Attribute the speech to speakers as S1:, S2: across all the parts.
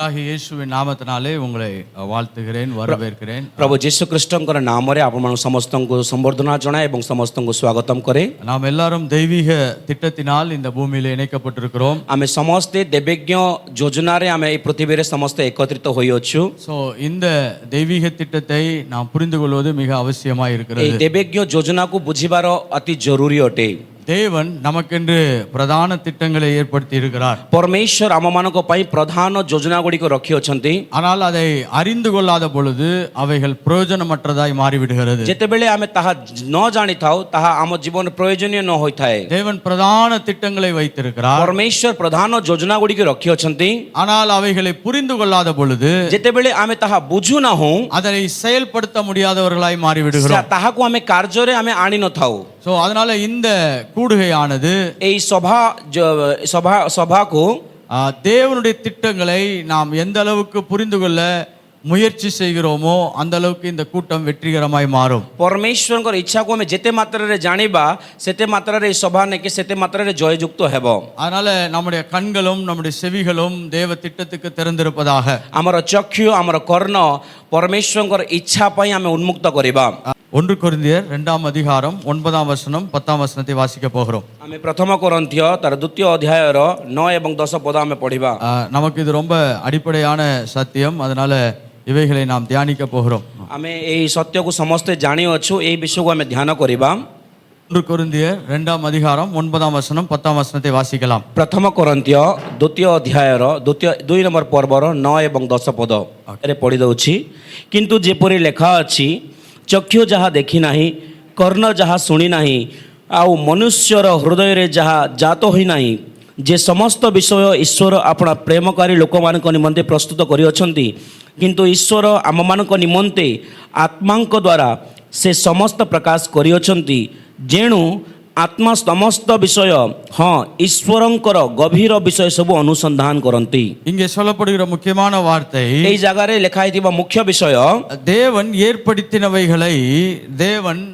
S1: యేసువిன் நாமத்தினாலே உங்களை வாழ்த்துகிறேன் வரவேற்கிறேன்.
S2: प्रभु जीशु ख्रीष्टଙ୍କର ନାମରେ ଆପଣମାନଙ୍କୁ ସମସ୍ତଙ୍କୁ ସମ୍ବର୍ଦ୍ଧନା ଜଣାଏ ଏବଂ ସମସ୍ତଙ୍କୁ ସ୍ୱାଗତମ କରେ।
S1: நாம் எல்லாரும் தெய்வீக திட்டத்தினால் இந்த பூமியிலே இணைக்கப்பட்டிருக்கிறோம்.
S2: ଆମେ ସମସ୍ତେ ଦେବଜ୍ଞ ଯୋଜନାରେ ଆମେ ଏହି ପୃଥିବୀରେ ସମସ୍ତେ ଏକତ୍ରିତ ହୋଇଅଛୁ।
S1: சோ இந்த தெய்வீக திட்டத்தை நாம் புரிந்து கொள்வது மிக அவசியமாய்
S2: ଏହି
S1: இருக்கிறது.
S2: ଦେବଜ୍ଞ ଯୋଜନାକୁ ବୁଝିବାର ଅତି ଜରୁରୀ ଅଟେ।
S1: தேவன் நமக்கென்று பிரதான திட்டங்களை ஏற்படுத்தி இருக்கிறார்.
S2: ପରମେଶ୍ୱର ଆମମାନଙ୍କ ପାଇଁ ପ୍ରଧାନ ଯୋଜନା ଗୁଡ଼ିକ ରଖିଅଛନ୍ତି।
S1: ஆனால் அதை அறிந்து கொள்ளாத பொழுது அவைகள் பிரயோஜனமற்றதாய் மாறிவிடுகிறது.
S2: ଯେତେବେଳେ ଆମେ ତାହା ନ ଜାଣିଥାଉ ତାହା ଆମ ଜୀବନ ପ୍ରୟୋଜନୀୟ ନ ହୋଇଥାଏ।
S1: தேவன் பிரதான திட்டங்களை வைத்திருக்கிறார்.
S2: ପରମେଶ୍ୱର ପ୍ରଧାନ ଯୋଜନା ଗୁଡ଼ିକ ରଖିଅଛନ୍ତି।
S1: ஆனால் அவைகளை புரிந்து கொள்ளாத பொழுது
S2: ଯେତେବେଳେ ଆମେ ତାହା ବୁଝୁନାହୁଁ
S1: அதை செயல்படுத்த முடியாதவர்களாய் மாறிவிடுகிறோம்.
S2: ତାହାକୁ ଆମେ କାର୍ଯ୍ୟରେ ଆମେ ଆଣିନଥାଉ।
S1: சோ அதனால இந்த கூடுகையானது
S2: ଏହି ସଭାକୁ
S1: தேவனுடைய திட்டங்களை நாம் எந்த அளவுக்கு புரிந்து கொள்ள முயற்சி செய்கிறோமோ அந்த அளவுக்கு இந்த கூட்டம் வெற்றிகரமாய் மாறும்.
S2: ପରମେଶ୍ୱରଙ୍କର ଇଚ୍ଛାକୁ ଆମେ ଯେତେ ମାତ୍ରାରେ ଜାଣିବା ସେତେ ମାତ୍ରାରେ ଏହି ସଭା ନେଇକି ସେତେ ମାତ୍ରାରେ ଜୟଯୁକ୍ତ ହେବ।
S1: அதனால நம்முடைய கண்களும் நம்முடைய செவிகளும் தேவ திட்டத்துக்கு திறந்திருப்பதாக
S2: ଆମର ଚକ୍ଷୁ ଆମର କର୍ଣ୍ଣ ପରମେଶ୍ୱରଙ୍କର ଇଚ୍ଛା ପାଇଁ ଆମେ ଉନ୍ମୁକ୍ତ କରିବା।
S1: 1 கொரிந்தியர் 2ஆம் அதிகாரம் 9ஆம் வசனம் 10ஆம் வசனத்தை வாசிக்க போகிறோம்.
S2: ଆମେ ପ୍ରଥମ କରନ୍ଥିୟ ତାର ଦ୍ୱିତୀୟ ଅଧ୍ୟାୟର 9 ଏବଂ 10 ପଦ ଆମେ ପଢିବା।
S1: நமக்கு இது ரொம்ப அடிப்படையான சத்தியம், அதனால இவைகளை நாம் தியானிக்க போகிறோம்.
S2: ଆମେ ଏହି ସତ୍ୟକୁ ସମସ୍ତେ ଜାଣିଅଛୁ, ଏହି ବିଷୟକୁ ଆମେ ଧ୍ୟାନ କରିବା।
S1: 1 கொரிந்தியர் 2ஆம் அதிகாரம் 9ஆம் வசனம் 10ஆம் வசனத்தை வாசிக்கலாம்.
S2: ପ୍ରଥମ କରନ୍ଥିୟ ଦ୍ୱିତୀୟ ଅଧ୍ୟାୟର 2 ନମ୍ବର ପର୍ବର 9 ଏବଂ 10 ପଦରେ ପଢି ଦଉଛି। କିନ୍ତୁ ଯେପରି ଲେଖା ଅଛି, ଚକ୍ଷୁ ଯାହା ଦେଖି ନାହିଁ, କର୍ଣ୍ଣ ଯାହା ଶୁଣି ନାହିଁ, ଆଉ ମନୁଷ୍ୟର ହୃଦୟରେ ଯାହା ଜାତ ହୋଇନାହିଁ, ଯେ ସମସ୍ତ ବିଷୟ ଈଶ୍ୱର ଆପଣା ପ୍ରେମକାରୀ ଲୋକମାନଙ୍କ ନିମନ୍ତେ ପ୍ରସ୍ତୁତ କରିଅଛନ୍ତି। କିନ୍ତୁ ଈଶ୍ୱର ଆମମାନଙ୍କ ନିମନ୍ତେ ଆତ୍ମାଙ୍କ ଦ୍ୱାରା ସେ ସମସ୍ତ ପ୍ରକାଶ କରିଅଛନ୍ତି। ଯେଣୁ ଆତ୍ମା ସମସ୍ତ ବିଷୟ, ହଁ ଈଶ୍ୱରଙ୍କର ଗଭୀର ବିଷୟ ସବୁ ଅନୁସନ୍ଧାନ କରନ୍ତି।
S1: இங்கே சொல்லப்படுகிற முக்கியமான வார்த்தை,
S2: ଏହି ଜାଗାରେ ଲେଖା ହେଇଥିବା ମୁଖ୍ୟ ବିଷୟ,
S1: தேவன் ஏற்படுத்தினவைகளை தேவன்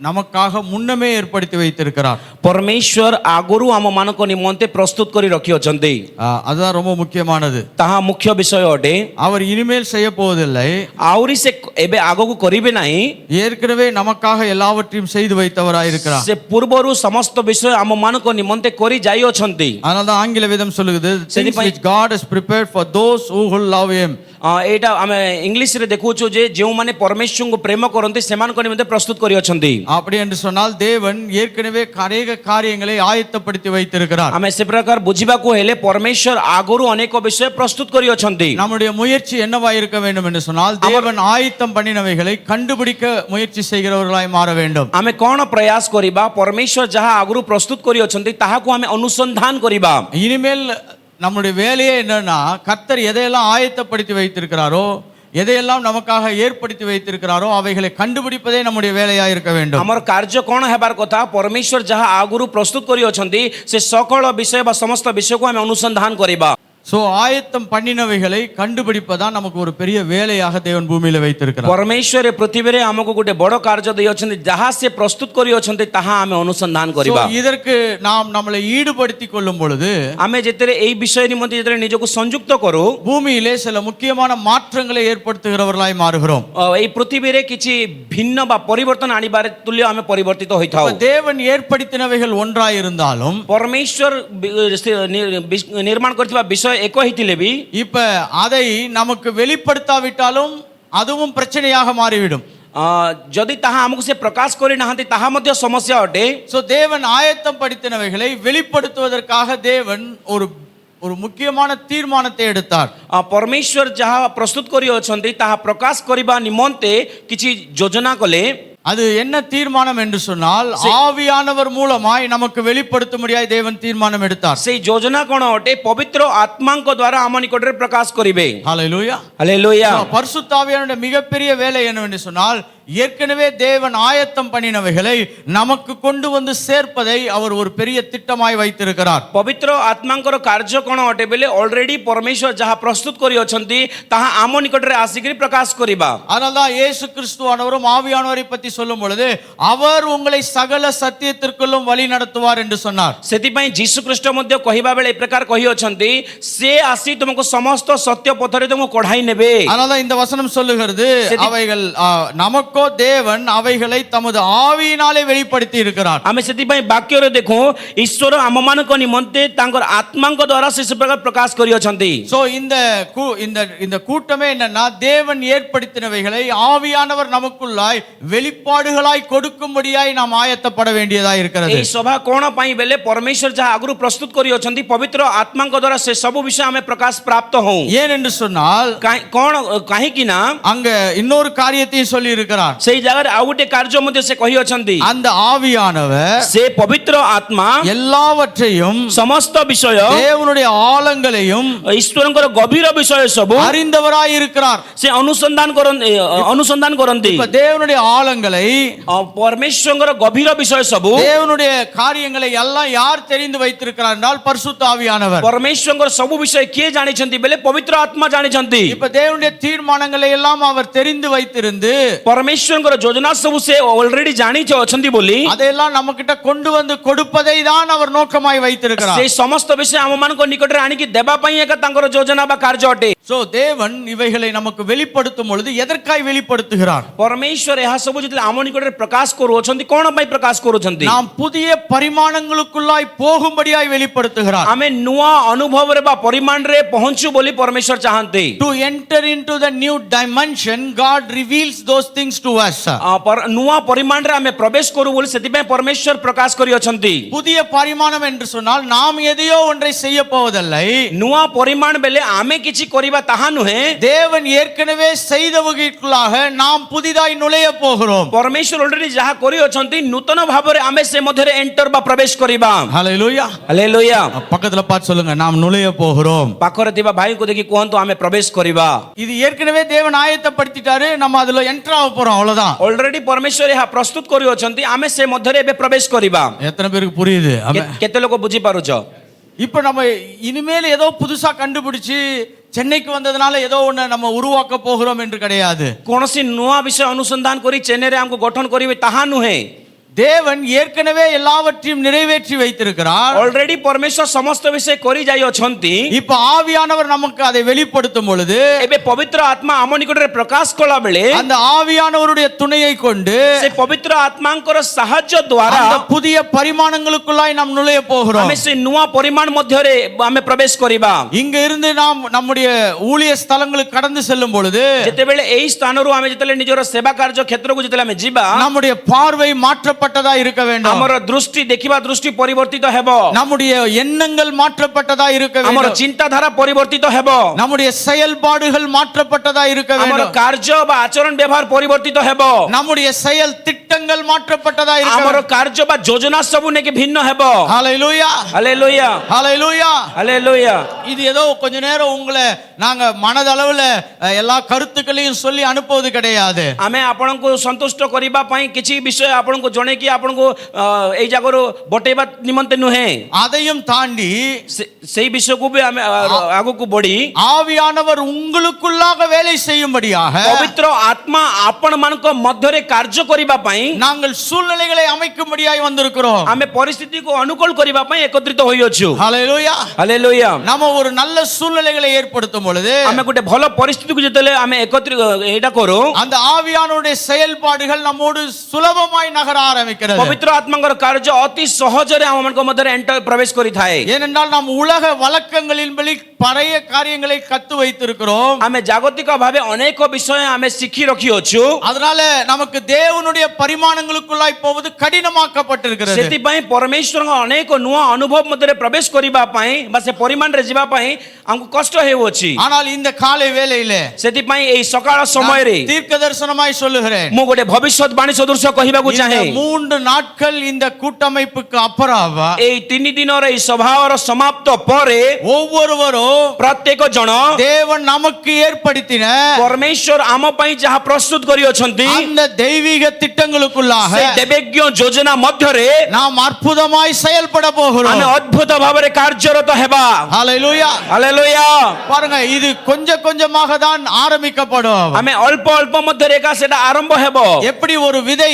S1: நமக்காக முன்னமே ஏற்படுத்தி வைத்திருக்கிறார்.
S2: ପରମେଶ୍ୱର ଆଗରୁ ଆମମାନଙ୍କ ନିମନ୍ତେ ପ୍ରସ୍ତୁତ କରି ରଖିଅଛନ୍ତି।
S1: அதுதான் ரொம்ப முக்கியமானது.
S2: ତାହା ମୁଖ୍ୟ ବିଷୟ ଅଟେ।
S1: அவர் இனிமேல் செய்ய போவதில்லை,
S2: ଆହୁରି ସେ ଏବେ ଆଗକୁ କରିବେ ନାହିଁ।
S1: ஏற்கனவே நமக்காக எல்லாவற்றையும் செய்து வைத்தவராய் இருக்கிறார்.
S2: ସେ ପୂର୍ବରୁ ସମସ୍ତ ବିଷୟ ଆମମାନଙ୍କ ନିମନ୍ତେ କରି ଯାଇଅଛନ୍ତି।
S1: அதனால தான் ஆங்கில வேதம் சொல்லுகிறது, things which God has prepared for those who love him.
S2: ଏଇଟା ଆମେ ଇଂଲିଶରେ ଦେଖୁଛୁ ଯେ ଯେଉଁମାନେ ପରମେଶ୍ୱରଙ୍କୁ ପ୍ରେମ କରନ୍ତି ସେମାନଙ୍କ ନିମନ୍ତେ ପ୍ରସ୍ତୁତ କରିଅଛନ୍ତି।
S1: அப்படி என்று சொன்னால் தேவன் ஏற்கனவே அநேக காரியங்களை ஆயத்தப்படுத்தி வைத்திருக்கிறார்.
S2: ଆମେ ସେ ପ୍ରକାର ବୁଝିବାକୁ ହେଲେ ପରମେଶ୍ୱର ଆଗରୁ ଅନେକ ବିଷୟ ପ୍ରସ୍ତୁତ କରିଅଛନ୍ତି।
S1: நம்முடைய முயற்சி என்னவாய் இருக்க வேண்டும் என்று சொன்னால், தேவன் ஆயத்தம் பண்ணினவைகளை கண்டுபிடிக்க முயற்சி செய்கிறவர்களாய் மாற வேண்டும்.
S2: ଆମେ କ'ଣ ପ୍ରୟାସ କରିବା, ପରମେଶ୍ୱର ଯାହା ଆଗରୁ ପ୍ରସ୍ତୁତ କରିଅଛନ୍ତି ତାହାକୁ ଆମେ ଅନୁସନ୍ଧାନ କରିବା।
S1: இனிமேல் நம்முடைய வேலையே என்னன்னா, கர்த்தர் எதையெல்லாம் ஆயத்தப்படுத்தி வைத்திருக்கிறாரோ, எதையெல்லாம் நமக்காக ஏற்படுத்தி வைத்திருக்கிறாரோ அவைகளை கண்டுபிடிப்பதே நம்முடைய வேலையா இருக்க வேண்டும்.
S2: ଆମର କାର୍ଯ୍ୟ କ'ଣ ହେବାର କଥା, ପରମେଶ୍ୱର ଯାହା ଆଗରୁ ପ୍ରସ୍ତୁତ କରିଅଛନ୍ତି ସେ ସକଳ ବିଷୟ ବା ସମସ୍ତ ବିଷୟକୁ ଆମେ ଅନୁସନ୍ଧାନ କରିବା।
S1: சோ ஆயத்தம் பண்ணினவைகளை கண்டுபிடிப்பதான் நமக்கு ஒரு பெரிய வேலையாக தேவன் பூமியில வைத்திருக்கிறார்.
S2: ପରମେଶ୍ୱର ପୃଥିବୀରେ ଆମକୁ ଗୋଟେ ବଡ଼ କାର୍ଯ୍ୟ ଦେଇଅଛନ୍ତି, ଯାହା ସେ ପ୍ରସ୍ତୁତ କରିଅଛନ୍ତି ତାହା ଆମେ ଅନୁସନ୍ଧାନ କରିବା।
S1: இதற்கு நாம் நம்மளை ஈடுபடுத்திக் கொள்ளும் பொழுது,
S2: ଆମେ ଯେତେବେଳେ ଏହି ବିଷୟ ନିମନ୍ତେ ଯେତେବେଳେ ନିଜକୁ ସଂଯୁକ୍ତ କରୁ,
S1: பூமியிலே சில முக்கியமான மாற்றங்களை ஏற்படுத்துகிறவர்களாய் மாறுகிறோம்.
S2: ଏହି ପୃଥିବୀରେ କିଛି ଭିନ୍ନ ବା ପରିବର୍ତ୍ତନ ଆଣିବାରେ ତୁଲ୍ୟ ଆମେ ପରିବର୍ତ୍ତିତ ହୋଇଥାଉ।
S1: தேவன் ஏற்படுத்தினவைகள் ஒன்றாய் இருந்தாலும்,
S2: ପରମେଶ୍ୱର ନିର୍ମାଣ କରିଥିବା ବିଷୟ ଏକ ହେଇଥିଲେ ବି,
S1: இப்ப அதை நமக்கு வெளிப்படுத்தாவிட்டாலும் அதுவும் பிரச்சனையாக மாறிவிடும்.
S2: ଯଦି ତାହା ଆମକୁ ସେ ପ୍ରକାଶ କରିନାହାନ୍ତି ତାହା ମଧ୍ୟ ସମସ୍ୟା ଅଟେ।
S1: சோ தேவன் ஆயத்தம் படுத்தினவைகளை வெளிப்படுத்துவதற்காக தேவன் ஒரு முக்கியமான தீர்மானத்தை எடுத்தார்.
S2: ପରମେଶ୍ୱର ଯାହା ପ୍ରସ୍ତୁତ କରିଅଛନ୍ତି ତାହା ପ୍ରକାଶ କରିବା ନିମନ୍ତେ କିଛି ଯୋଜନା କଲେ।
S1: அது என்ன தீர்மானம் என்று சொன்னால், ஆவியானவர் மூலமாய் நமக்கு வெளிப்படுத்தும்படியாய் தேவன் தீர்மானம் எடுத்தார்.
S2: ସେଇ ଯୋଜନା କ'ଣ ଅଟେ, ପବିତ୍ର ଆତ୍ମାଙ୍କ ଦ୍ୱାରା ଆମ ନିକଟରେ ପ୍ରକାଶ କରିବେ।
S1: ஹல்லேலூயா
S2: ହାଲେଲୁୟା।
S1: பரிசுத்த ஆவியானவருடைய மிகப்பெரிய வேலை என்னவென்று சொன்னால், ஏற்கனவே தேவன் ஆயத்தம் பண்ணினவைகளை நமக்கு கொண்டு வந்து சேர்ப்பதை அவர் ஒரு பெரிய திட்டமாய் வைத்திருக்கிறார்.
S2: पवित्र आत्मांकर कार्य कोन अटे बेले ऑलरेडी परमेश्वर जहाँ प्रस्तुत करी अछंती ताहा आम निकट रे आसिकरी प्रकाश करिबा.
S1: அதனால்தான் இயேசு கிறிஸ்துவானவரும் ஆவியானவரை பற்றி சொல்லும் பொழுது அவர் உங்களை சகல சத்தியத்திற்குள்ளும் வழி நடத்துவார் என்று சொன்னார்.
S2: सेति पई जीसु ख्रीष्ट मध्ये कहिबा बेले ए प्रकार कहि अछंती से आसी तुमको समस्त सत्य पथरे तुमको कढाई नेबे.
S1: அதனால்தான் இந்த வசனம் சொல்லுகிறது அவைகள் நமக்கோ தேவன் அவைகளை தமது ஆவியினாலே வெளிப்படுத்தி இருக்கிறார்.
S2: आमे सेति पई वाक्य रे देखो ईश्वर आम मानक निमंते तांकर आत्मांक द्वारा से प्रकार प्रकाश करी अछंती.
S1: சோ இந்த கூட்டமே என்னன்னா தேவன் ஏற்படுத்தினவைகளை ஆவியானவர் நமக்குள்ளாய் வெளிப்பாடுகளாய் கொடுக்கும்படியாய் நாம் ஆயத்தப்பட வேண்டியதாய் இருக்கிறது.
S2: ए सभा कोन पई बेले परमेश्वर जहाँ आगु प्रस्तुत करी अछंती पवित्र आत्मांक द्वारा से सब विषय आमे प्रकाश प्राप्त हों.
S1: ஏன் என்று சொன்னால்
S2: कोन काहे कि ना
S1: அங்க இன்னொரு காரியத்தையும் சொல்லி இருக்கிறார்.
S2: सेही जगह आ गुटे कार्य मध्ये से कहि अछंती
S1: அந்த ஆவியானவர்
S2: से पवित्र आत्मा
S1: எல்லாவற்றையும்
S2: समस्त विषय
S1: தேவனுடைய ஆழங்களையும்
S2: ईश्वरଙ୍କର गभीर विषय सब
S1: அறிந்தவராய் இருக்கிறார்.
S2: से अनुसंधान करନ୍ତି.
S1: இப்ப தேவனுடைய ஆழங்களை
S2: परमेश्वरଙ୍କର गभीर विषय सब
S1: தேவனுடைய காரியங்களை எல்லாம் யார் தெரிந்து வைத்திருக்கிறார் என்றால் பரிசுத்த ஆவியானவர்.
S2: परमेश्वरଙ୍କର ସବୁ विषय किए जानिछंती बेले पवित्र आत्मा जानिछंती.
S1: இப்ப தேவனுடைய தீர்மானங்களை எல்லாம் அவர் தெரிந்து வைத்திருந்து
S2: परमेश्वरଙ୍କର योजना सब से ऑलरेडी जानि अछंती बोली
S1: அதையெல்லாம் நம்ம கிட்ட கொண்டு வந்து கொடுப்பதை தான் அவர் நோக்கமாய் வைத்திருக்கிறார்.
S2: से समस्त विषय आम मानक निकट रे आनिकी देबा पई एक तांकर योजना बा कार्य अटे.
S1: சோ தேவன் இவைகளை நமக்கு வெளிப்படுத்தும் பொழுது எதற்காய் வெளிப்படுத்துகிறார்?
S2: परमेश्वर यह सब जितले आम निकट रे प्रकाश करू अछंती कोन पई प्रकाश करू अछंती
S1: நாம் புதிய பரிமாணங்களுக்குள்ளாய் போகும்படியாய் வெளிப்படுத்துகிறார்.
S2: आमे नुआ अनुभव रे बा परिमाण रे पहुंचू बोली परमेश्वर चाहते.
S1: To enter into the new dimension, God reveals those things to us.
S2: पर नुआ परिमाण रे आमे प्रवेश करू बोली सेति पई परमेश्वर प्रकाश करी अछंती.
S1: புதிய பரிமாணம் என்று சொன்னால் நாம் எதையோ ஒன்றை செய்ய போவதில்லை.
S2: नुआ परिमाण बेले आमे किछि करिबा ताहा नुहे.
S1: தேவன் ஏற்கனவே செய்தவகைக்குள்ளாக நாம் புதிதாய் நுழைய போகிறோம்.
S2: परमेश्वर ऑलरेडी जहा करी अछंती नूतन भाव रे आमे से मध्ये रे एंटर बा प्रवेश करिबा.
S1: ஹalleluya.
S2: हालेलुया.
S1: பக்கத்துல பார்த்து சொல்லுங்க நாம் நுழைய போகிறோம்.
S2: पाखरे थिबा भाई को देखि कोहंतु आमे प्रवेश करिबा.
S1: இது ஏற்கனவே தேவன் ஆயத்தப்படுத்திட்டாரு, நம்ம அதுல என்டர் ஆக போறோம் அவ்வளவுதான்.
S2: ऑलरेडी परमेश्वर यहा प्रस्तुत करी अछंती आमे से मध्ये रे एबे प्रवेश करिबा.
S1: எத்தனை பேருக்கு புரியுது?
S2: केते लोक बुझी पारुछ?
S1: இப்ப நம்ம இனிமேல் ஏதோ புதுசா கண்டுபிடிச்சு சென்னைக்கு வந்ததனால ஏதோ ஒண்ணு நம்ம உருவாக்க போகிறோம் என்று கிடையாது.
S2: कोनोसी नुआ विषय अनुसंधान करी चेन्नई रे हमको गठन करिवे ताहा नुहे.
S1: தேவன் ஏற்கனவே எல்லாவற்றையும் நிறைவேற்றி வைத்திருக்கிறார்.
S2: ऑलरेडी परमेश्वर समस्त विषय करी जाई अछंती.
S1: இப்ப ஆவியானவர் நமக்கு அதை வெளிப்படுத்தும் பொழுது
S2: एबे पवित्र आत्मा आम निकट रे प्रकाश कला बेले
S1: அந்த ஆவியானவருடைய துணையை கொண்டு
S2: से पवित्र आत्मांकर साहाय्य द्वारा
S1: அந்த புதிய பரிமாணங்களுக்குள்ளாய் நாம் நுழைய போகிறோம்.
S2: हमें से नुआ परिमाण मध्य रे हमें प्रवेश करिबा.
S1: இங்க இருந்து நாம் நம்முடைய ஊழிய ஸ்தலங்களுக்கு கடந்து செல்லும் பொழுது
S2: जेते बेले एई स्थान रु हमें जेतले निजर सेवा कार्य क्षेत्र को जेतले हमें जीबा
S1: நம்முடைய பார்வை மாற்றப்பட்டதா இருக்க வேண்டும்.
S2: हमर दृष्टि देखिबा दृष्टि परिवर्तित हेबो.
S1: நம்முடைய எண்ணங்கள் மாற்றப்பட்டதா இருக்க
S2: हमर
S1: வேண்டும்.
S2: चिंताधारा परिवर्तित हेबो.
S1: நம்முடைய செயல்பாடுகள் மாற்றப்பட்டதா இருக்க
S2: हमर
S1: வேண்டும்.
S2: कार्य बा आचरण व्यवहार परिवर्तित हेबो.
S1: நம்முடைய செயல் திட்டங்கள் மாற்றப்பட்டதா இருக்க
S2: हमर
S1: வேண்டும்.
S2: कार्य बा योजना सब नेके भिन्न हेबो.
S1: ஹalleluya.
S2: हालेलुया.
S1: ஹalleluya.
S2: हालेलुया.
S1: இது ஏதோ கொஞ்ச நேரம் உங்களை நாங்க மனதளவுல எல்லா கருத்துக்களையும் சொல்லி அனுப்புவது கிடையாது.
S2: आमे आपन को संतुष्ट करिबा पई किछि विषय आपन को जणे कि आपन को एई जागरो बटेबा निमंते नुहे.
S1: அதையும் தாண்டி
S2: सेही विषय को भी आमे आगु को बढी
S1: ஆவியானவர் உங்களுக்குள்ளாக வேலை செய்யும்படியாக
S2: पवित्र आत्मा आपन मान को मध्य रे कार्य करिबा पई
S1: நாங்கள் சூழ்நிலைகளை அமைக்கும்படியாய் வந்திருக்கிறோம்.
S2: आमे परिस्थिति को अनुकूल करिबा पई एकत्रित होई अछु.
S1: ஹalleluya.
S2: हालेलुया.
S1: நாம ஒரு நல்ல சூழ்நிலைகளை ஏற்படுத்தும் பொழுது
S2: आमे गुटे भलो परिस्थिति को जेतले आमे एकत्रित एटा करू
S1: அந்த ஆவியானவருடைய செயல்பாடுகள் நம்மோடு சுலபமாய் நகர ஆரம்பிக்கிறது.
S2: पवित्र आत्मांकर कार्य अति सहज रे हम मन को मध्य रे एंटर प्रवेश करि थाए.
S1: ஏனென்றால் நாம் உலக வழக்கங்களின்படி பழைய காரியங்களை கத்து வைத்திருக்கிறோம்.
S2: आमे जागतिक भावे अनेक विषय आमे सिखी रखी अछु.
S1: அதனால நமக்கு தேவனுடைய பரிமாணங்களுக்குள்ளாய் போவது கடினமாக்கப்பட்டிருக்கிறது.
S2: ସେଥିପାଇଁ ପରମେଶ୍ୱରଙ୍କ ଅନେକ ନୂଆ ଅନୁଭବ ମଧ୍ୟରେ ପ୍ରବେଶ କରିବା ପାଇଁ ବା ସେ ପରିମାଣରେ ଯିବା ପାଇଁ ଆମକୁ କଷ୍ଟ ହେଉଅଛି.
S1: ஆனால் இந்த காலை வேளையிலே
S2: ସେଥିପାଇଁ ଏଇ ସକାଳ ସମୟରେ
S1: தீர்க்க தரிசனமாய் சொல்லுகிறேன்,
S2: ମୁଁ ଗୋଟେ ଭବିଷ୍ୟତବାଣୀ ସଦୃଶ କହିବାକୁ
S1: இந்த
S2: ଚାହେଁ.
S1: 3 நாட்கள் இந்த கூட்டமைப்புக்கு அப்புறம்
S2: ଏଇ 3 ଦିନର ଏଇ ସଭାର ସମାପ୍ତ ପରେ
S1: ஒவ்வொருவரும்
S2: ପ୍ରତ୍ୟେକ ଜଣ
S1: தேவன் நமக்கு ஏற்படுத்தின
S2: ପରମେଶ୍ୱର ଆମ ପାଇଁ ଯାହା ପ୍ରସ୍ତୁତ କରିଅଛନ୍ତି
S1: அந்த தெய்வீக திட்டங்களுக்குள்ளாக
S2: ସେ ଦେବଜ୍ଞ ଯୋଜନା ମଧ୍ୟରେ
S1: நாம் அற்புதமாய் செயல்பட
S2: ଆମେ
S1: போகிறோம்.
S2: ଅଦ୍ଭୁତ ଭାବରେ କାର୍ଯ୍ୟରତ ହେବା.
S1: ஹalleluya.
S2: ହାଲେଲୁୟା.
S1: பாருங்க, இது கொஞ்சம் கொஞ்சமாக தான் ஆரம்பிக்கப்படும்.
S2: ଆମେ ଅଳ୍ପ ଅଳ୍ପ ମଧ୍ୟରେ ଏକା ସେଟା ଆରମ୍ଭ ହେବ.
S1: எப்படி ஒரு விதை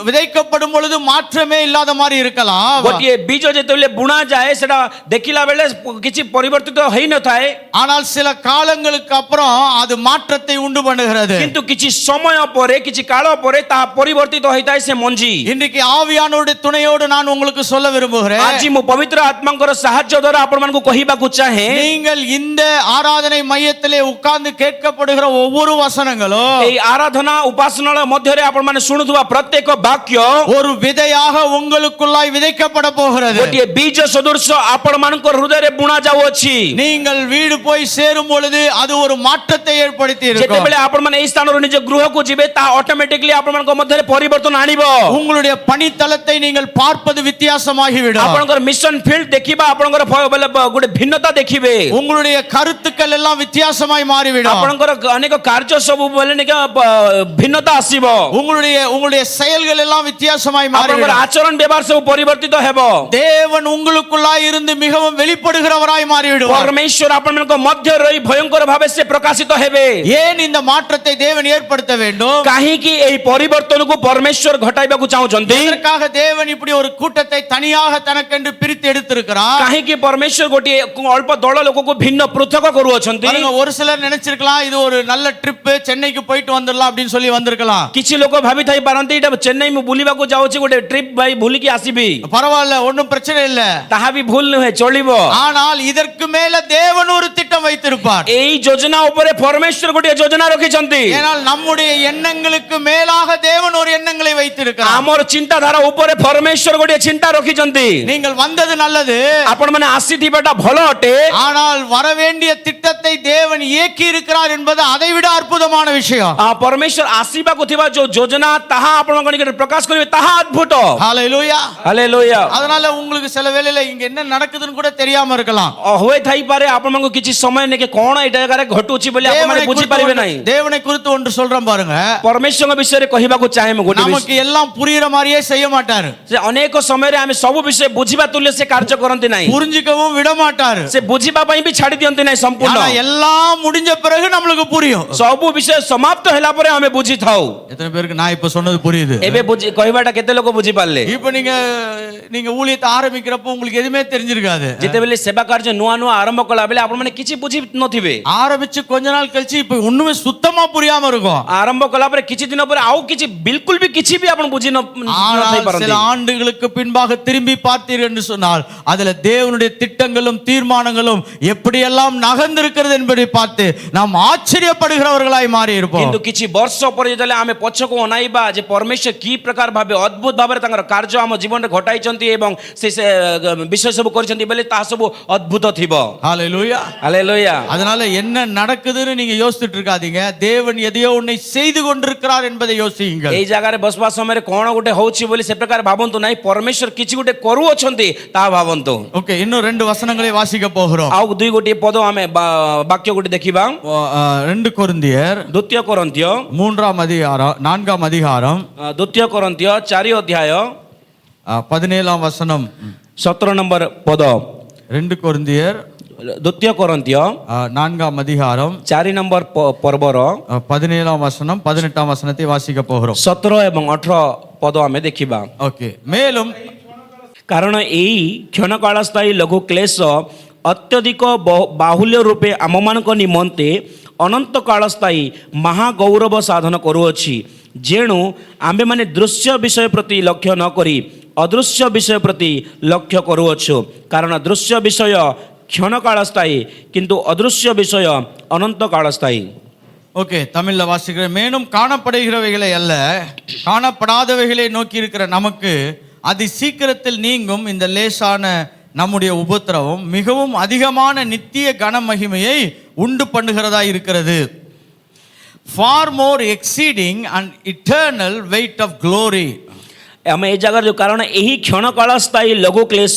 S1: விதைக்கப்படும் பொழுது மாற்றமே இல்லாத மாதிரி இருக்கலாம்,
S2: ଗୋଟିଏ ବୀଜ ଯେତେବେଳେ ବୁଣା ଯାଏ ସେଟା ଦେଖିଲା ବେଳେ କିଛି ପରିବର୍ତ୍ତିତ ହେଇନଥାଏ,
S1: ஆனால் சில காலங்களுக்கு அப்புறம் அது மாற்றத்தை உண்டு பண்ணுகிறது.
S2: କିନ୍ତୁ କିଛି ସମୟ ପରେ କିଛି କାଳ ପରେ ତାହା ପରିବର୍ତ୍ତିତ ହୋଇଥାଏ ସେ ମଞ୍ଜି.
S1: இன்றைக்கு ஆவியானவருடைய துணையோடு நான் உங்களுக்கு சொல்ல விரும்புகிறேன்,
S2: ଆଜି ମୁଁ ପବିତ୍ର ଆତ୍ମାଙ୍କର ସାହାଯ୍ୟ ଦ୍ୱାରା ଆପଣମାନଙ୍କୁ କହିବାକୁ ଚାହେଁ,
S1: நீங்கள் இந்த ஆராதனை மையத்திலே உட்கார்ந்து கேட்கப்படுகிற ஒவ்வொரு வசனங்களும்
S2: ଏଇ ଆରାଧନା ଉପାସନାଳୟ ମଧ୍ୟରେ ଆପଣମାନେ ଶୁଣୁଥିବା ପ୍ରତ୍ୟେକ ବାକ୍ୟ
S1: ஒரு விதையாக உங்களுக்குள்ளாய் விதைக்கப்பட போகிறது.
S2: ଗୋଟିଏ ବୀଜ ସଦୃଶ ଆପଣମାନଙ୍କର ହୃଦୟରେ ବୁଣା ଯାଉଅଛି.
S1: நீங்கள் வீடு போய் சேரும் பொழுது அது ஒரு மாற்றத்தை ஏற்படுத்தி இருக்கும்.
S2: ଯେତେବେଳେ ଆପଣମାନେ ଏଇ ସ୍ଥାନରୁ ନିଜ ଗୃହକୁ ଯିବେ ତାହା ଅଟୋମେଟିକଲି ଆପଣମାନଙ୍କ ମଧ୍ୟରେ ପରିବର୍ତ୍ତନ ଆଣିବ.
S1: உங்களுடைய பணித்தளத்தை நீங்கள் பார்ப்பது வித்தியாசமாகிவிடும்.
S2: ଆପଣଙ୍କର ମିଶନ ଫିଲ୍ଡ ଦେଖିବା ଆପଣଙ୍କର ଗୋଟେ ଭିନ୍ନତା ଦେଖିବେ.
S1: உங்களுடைய கருத்துக்கள் எல்லாம் வித்தியாசமாய் மாறிவிடும்.
S2: ଆପଣଙ୍କର ଅନେକ କାର୍ଯ୍ୟ ସବୁ ବୋଲେ ଭିନ୍ନତା ଆସିବ.
S1: உங்களுடைய செயல்கள் எல்லாம் வித்தியாசமாய்
S2: ଆପଣଙ୍କର
S1: மாறிவிடும்.
S2: ଆଚରଣ ବ୍ୟବହାର ସବୁ ପରିବର୍ତ୍ତିତ ହେବ.
S1: தேவன் உங்களுக்குள்ளாய் இருந்து மிகவும் வெளிப்படுகிறவராய் மாறிவிடுவார்.
S2: ପରମେଶ୍ୱର ଆପଣମାନଙ୍କ ମଧ୍ୟରେ ରହି ଭୟଙ୍କର ଭାବେ ସେ ପ୍ରକାଶିତ ହେବେ.
S1: ஏன் இந்த மாற்றத்தை தேவன் ஏற்படுத்த வேண்டும்?
S2: କାହିଁକି ଏହି ପରିବର୍ତ୍ତନକୁ ପରମେଶ୍ୱର ଘଟାଇବାକୁ ଚାହୁଁଛନ୍ତି?
S1: இதற்காக தேவன் இப்படி ஒரு கூட்டத்தை தனியாக தனக்கென்று பிரித்து எடுத்திருக்கிறார்.
S2: କାହିଁକି ପରମେଶ୍ୱର ଗୋଟିଏ ଅଳ୍ପ ଦଳ ଲୋକକୁ ଭିନ୍ନ ପୃଥକ କରୁଅଛନ୍ତି?
S1: பாருங்க, ஒரு சிலர் நினைச்சிருக்கலாம் இது ஒரு நல்ல ட்ரிப், சென்னைக்கு போயிட்டு வந்துடலாம் அப்படின்னு சொல்லி வந்திருக்கலாம்.
S2: କିଛି ଲୋକ ଭାବିଥାଇ ପାରନ୍ତି ଏଇଟା ଚେନ୍ନାଇ ମୁଁ ବୁଲିବାକୁ ଯାଉଛି ଗୋଟେ ଟ୍ରିପ୍ ଭାଇ ବୁଲିକି ଆସିବି.
S1: பரவாயில்ல, ஒன்றும் பிரச்சனை இல்ல.
S2: ତାହା ବି ଭୁଲ ନୁହେଁ, ଚଳିବ.
S1: ஆனால் இதற்கு மேல தேவன் ஒரு திட்டம் வைத்திருப்பார்.
S2: ଏଇ ଯୋଜନା ଉପରେ ପରମେଶ୍ୱର ଗୋଟିଏ ଯୋଜନା ରଖିଛନ୍ତି.
S1: ஏனால் நம்முடைய எண்ணங்களுக்கு மேலாக தேவன் ஒரு எண்ணங்களை வைத்திருக்கிறார்.
S2: ଆମର ଚିନ୍ତାଧାରା ଉପରେ ପରମେଶ୍ୱର ଗୋଟିଏ ଚିନ୍ତା ରଖିଛନ୍ତି.
S1: நீங்கள் வந்தது நல்லது,
S2: ଆପଣମାନେ ଆସିଥିବାଟା ଭଲ ଅଟେ,
S1: ஆனால் வர வேண்டிய திட்டத்தை தேவன் இயக்கி இருக்கிறார் என்பது அதைவிட அற்புதமான விஷயம்.
S2: ପରମେଶ୍ୱର ଆସିବାକୁ ଥିବା ଯୋଉ ଯୋଜନା ତାହା ଆପଣଙ୍କ ନିକଟରେ ପ୍ରକାଶ କରିବେ ତାହା ଅଦ୍ଭୁତ.
S1: ஹalleluya.
S2: ହାଲେଲୁୟା.
S1: அதனால உங்களுக்கு சில வேளையில இங்க என்ன நடக்குதுன்னு கூட தெரியாம இருக்கலாம்.
S2: ହୋଇଥାଇପାରେ ଆପଣଙ୍କୁ କିଛି ସମୟ ନେଇକି କଣ ଏଇ ଜାଗାରେ ଘଟୁଛି ବୋଲି ଆପଣମାନେ ବୁଝିପାରିବେ ନାହିଁ.
S1: தேவனை குறித்து ஒன்று சொல்றேன் பாருங்க,
S2: ପରମେଶ୍ୱରଙ୍କ ବିଷୟରେ କହିବାକୁ ଚାହେଁ ମୁଁ ଗୋଟେ
S1: நமக்கு எல்லாம் புரியுற மாதிரியே செய்ய மாட்டாரு.
S2: ସେ ଅନେକ ସମୟରେ ଆମେ ସବୁ ବିଷୟ ବୁଝିବା ତୁଲ୍ୟ ସେ କାର୍ଯ୍ୟ କରନ୍ତି ନାହିଁ.
S1: புரிஞ்சிக்கவும் விட மாட்டாரு.
S2: ସେ ବୁଝିବା ପାଇଁ ବି ଛାଡି ଦିଅନ୍ତି ନାହିଁ ସମ୍ପୂର୍ଣ୍ଣ.
S1: ஆனா எல்லாம் முடிஞ்ச பிறகு நம்மளுக்கு புரியும்.
S2: ସବୁ ବିଷୟ ସମାପ୍ତ ହେଲା ପରେ ଆମେ ବୁଝିଥାଉ.
S1: எத்தனை பேருக்கு நான் இப்ப சொன்னது புரியுது?
S2: ଏବେ କହିବାଟା କେତେ ଲୋକ ବୁଝିପାରିଲେ?
S1: இப்ப நீங்க ஊழியத்தை ஆரம்பிக்கிறப்போ உங்களுக்கு எதுவுமே தெரிஞ்சிருக்காது.
S2: ଯେତେବେଳେ ସେବା କାର୍ଯ୍ୟ ନୂଆ ନୂଆ ଆରମ୍ଭ କଲା ବେଳେ ଆପଣମାନେ କିଛି ବୁଝି ନଥିବେ.
S1: ஆரம்பிச்சு கொஞ்ச நாள் கழிச்சு இப்ப ஒண்ணுமே சுத்தமா புரியாம இருக்கும்.
S2: ଆରମ୍ଭ କଲା ପରେ କିଛି ଦିନ ପରେ ଆଉ କିଛି ବିଲକୁଲ ବି କିଛି ବି ଆପଣ ବୁଝି ନଥାଇ ପାରନ୍ତି.
S1: சில ஆண்டுகளுக்கு பின்பாக திரும்பி பார்த்தீர்கள் என்று சொன்னால் அதுல தேவனுடைய திட்டங்களும் தீர்மானங்களும் எப்படியெல்லாம் நகர்ந்திருக்கிறது என்பதை பார்த்து நாம் ஆச்சரியப்படுகிறவர்களாய் மாறி இருப்போம்.
S2: କିନ୍ତୁ କିଛି ବର୍ଷ ପରେ ଯେତେବେଳେ ଆମେ ପଛକୁ ଅନାଇବା ଯେ ପରମେଶ୍ୱର କି ପ୍ରକାର ଭାବେ ଅଦ୍ଭୁତ ଭାବରେ ତାଙ୍କର କାର୍ଯ୍ୟ ଆମ ଜୀବନରେ ଘଟାଇଛନ୍ତି ଏବଂ ସେ ବିଷୟ ସବୁ କରିଛନ୍ତି ବୋଲେ ତାହା ସବୁ ଅଦ୍ଭୁତ ଥିବ.
S1: ஹalleluya.
S2: ହାଲେଲୁୟା.
S1: அதனால என்ன நடக்குதுன்னு நீங்க யோசிச்சுட்டு இருக்காதீங்க, தேவன் எதையோ ஒன்றை செய்து கொண்டிருக்கிறார் என்பதை யோசியுங்கள்.
S2: ଏଇ ଜାଗାରେ ବସିବା ସମୟରେ କଣ ଗୋଟେ ହଉଛି ବୋଲି ସେ ପ୍ରକାର ଭାବନ୍ତୁ ନାହିଁ, ପରମେଶ୍ୱର କିଛି ଗୋଟେ କରୁଅଛନ୍ତି ତାହା ଭାବନ୍ତୁ.
S1: ஓகே, இன்னும் 2 வசனங்களை வாசிக்க போகிறோம்.
S2: ଆଉ ଦୁଇ ଗୋଟିଏ ପଦ ଆମେ ବାକ୍ୟ ଗୋଟେ ଦେଖିବା.
S1: 2 கொரிந்தியர்
S2: ଦ୍ୱିତୀୟ କରନ୍ତିୟ
S1: 3ஆம் அதிகாரம் 4ஆம் அதிகாரம்
S2: ଦ୍ୱିତୀୟ କରନ୍ତିୟ 4 ଅଧ୍ୟାୟ
S1: 17ஆம் வசனம்
S2: 17 ନମ୍ବର ପଦ.
S1: 2 கொரிந்தியர்
S2: ଦ୍ୱିତୀୟ କରନ୍ତିୟ
S1: 4ஆம் அதிகாரம்
S2: 4 ନମ୍ବର ପର୍ବର
S1: 17ஆம் வசனம் 18ஆம் வசனத்தை வாசிக்க போகிறோம்.
S2: 17 ଏବଂ 18 ପଦ ଆମେ ଦେଖିବା.
S1: ஓகே, மேலும்
S2: କାରଣ ଏଇ କ୍ଷଣକାଳସ୍ଥାୟୀ ଲଘୁ କ୍ଲେଶ ଅତ୍ୟଧିକ ବାହୁଲ୍ୟ ରୂପେ ଆମମାନଙ୍କ ନିମନ୍ତେ ଅନନ୍ତ କାଳସ୍ଥାୟୀ ମହାଗୌରବ ସାଧନ କରୁଅଛି, ଯେଣୁ ଆମ୍ଭେମାନେ ଦୃଶ୍ୟ ବିଷୟ ପ୍ରତି ଲକ୍ଷ୍ୟ ନ କରି ଅଦୃଶ୍ୟ ବିଷୟ ପ୍ରତି ଲକ୍ଷ୍ୟ କରୁଅଛୁ, କାରଣ ଦୃଶ୍ୟ ବିଷୟ କ୍ଷଣକାଳସ୍ଥାୟୀ କିନ୍ତୁ ଅଦୃଶ୍ୟ ବିଷୟ ଅନନ୍ତ କାଳସ୍ଥାୟୀ.
S1: ஓகே, தமிழ்ல வாசிக்கிறேன். மேலும் காணப்படுகிறவைகளை அல்ல, காணப்படாதவைகளை நோக்கி இருக்கிற நமக்கு அதி சீக்கிரத்தில் நீங்கும் இந்த லேசான நம்முடைய உபத்திரவம் மிகவும் அதிகமான நித்திய கன மகிமையை உண்டு பண்ணுகிறதா இருக்கிறது. far more exceeding and eternal weight of glory.
S2: आम ए जगार जो कारण यही क्षण कालस्थायी लघु क्लेश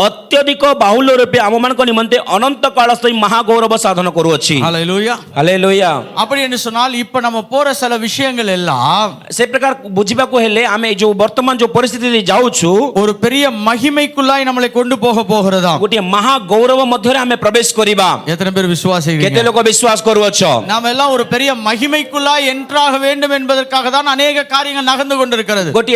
S2: अत्यधिक बाहुल्य रूपे आम मान निमंते अनंत कालस्थायी महागौरव साधन करूअछि.
S1: ஹல்லேலூயா.
S2: हालेलुया.
S1: அப்படி என்று சொன்னால் இப்ப நம்ம போற சில விஷயங்கள் எல்லாம்
S2: से प्रकार बुझिबाको हेले आमे जो वर्तमान जो परिस्थिति रे जाउछु
S1: ஒரு பெரிய மகிமைக்குள்ளாய் நம்மளை கொண்டு போக போகிறதாம்.
S2: गोटे महागौरव मध्य रे आमे प्रवेश करिबा.
S1: எத்தனை பேர்
S2: केते
S1: விசுவாசிக்கிறீங்க?
S2: लोक विश्वास करूअछो?
S1: நாம் எல்லாம் ஒரு பெரிய மகிமைக்குள்ளாய் என்ட்ராக வேண்டும் என்பதற்காக தான் अनेक காரியங்கள் நகர்ந்து கொண்டிருக்கிறது.
S2: गोटे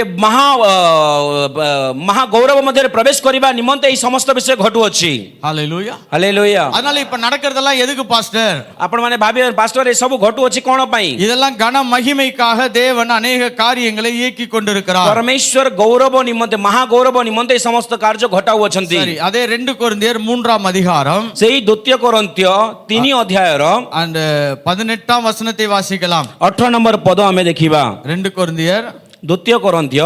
S2: महागौरव मध्य प्रवेश करिबा निमंते ई समस्त विषय घटुअछि.
S1: ஹல்லேலூயா.
S2: हालेलुया.
S1: அதனால இப்ப நடக்கிறதெல்லாம் எதுக்கு பாஸ்டர்?
S2: आपण माने भाबी पास्टर ए सब घटुअछि कोन पई?
S1: இதெல்லாம் கன மகிமைக்காக தேவன் अनेक காரியங்களை இயக்கி கொண்டிருக்கிறார்.
S2: परमेश्वर गौरव निमंते महागौरव निमंते समस्त कार्य घटाउछन्ति.
S1: சரி, அதே 2 கொரிந்தியர் 3ஆம் அதிகாரம்
S2: सेही द्वितीय कोरिन्थिय 3 अध्याय रो
S1: and 18ஆம் வசனத்தை வாசிக்கலாம்.
S2: 18 नंबर पद आमे देखिबा.
S1: 2 கொரிந்தியர்
S2: द्वितीय कोरिन्थिय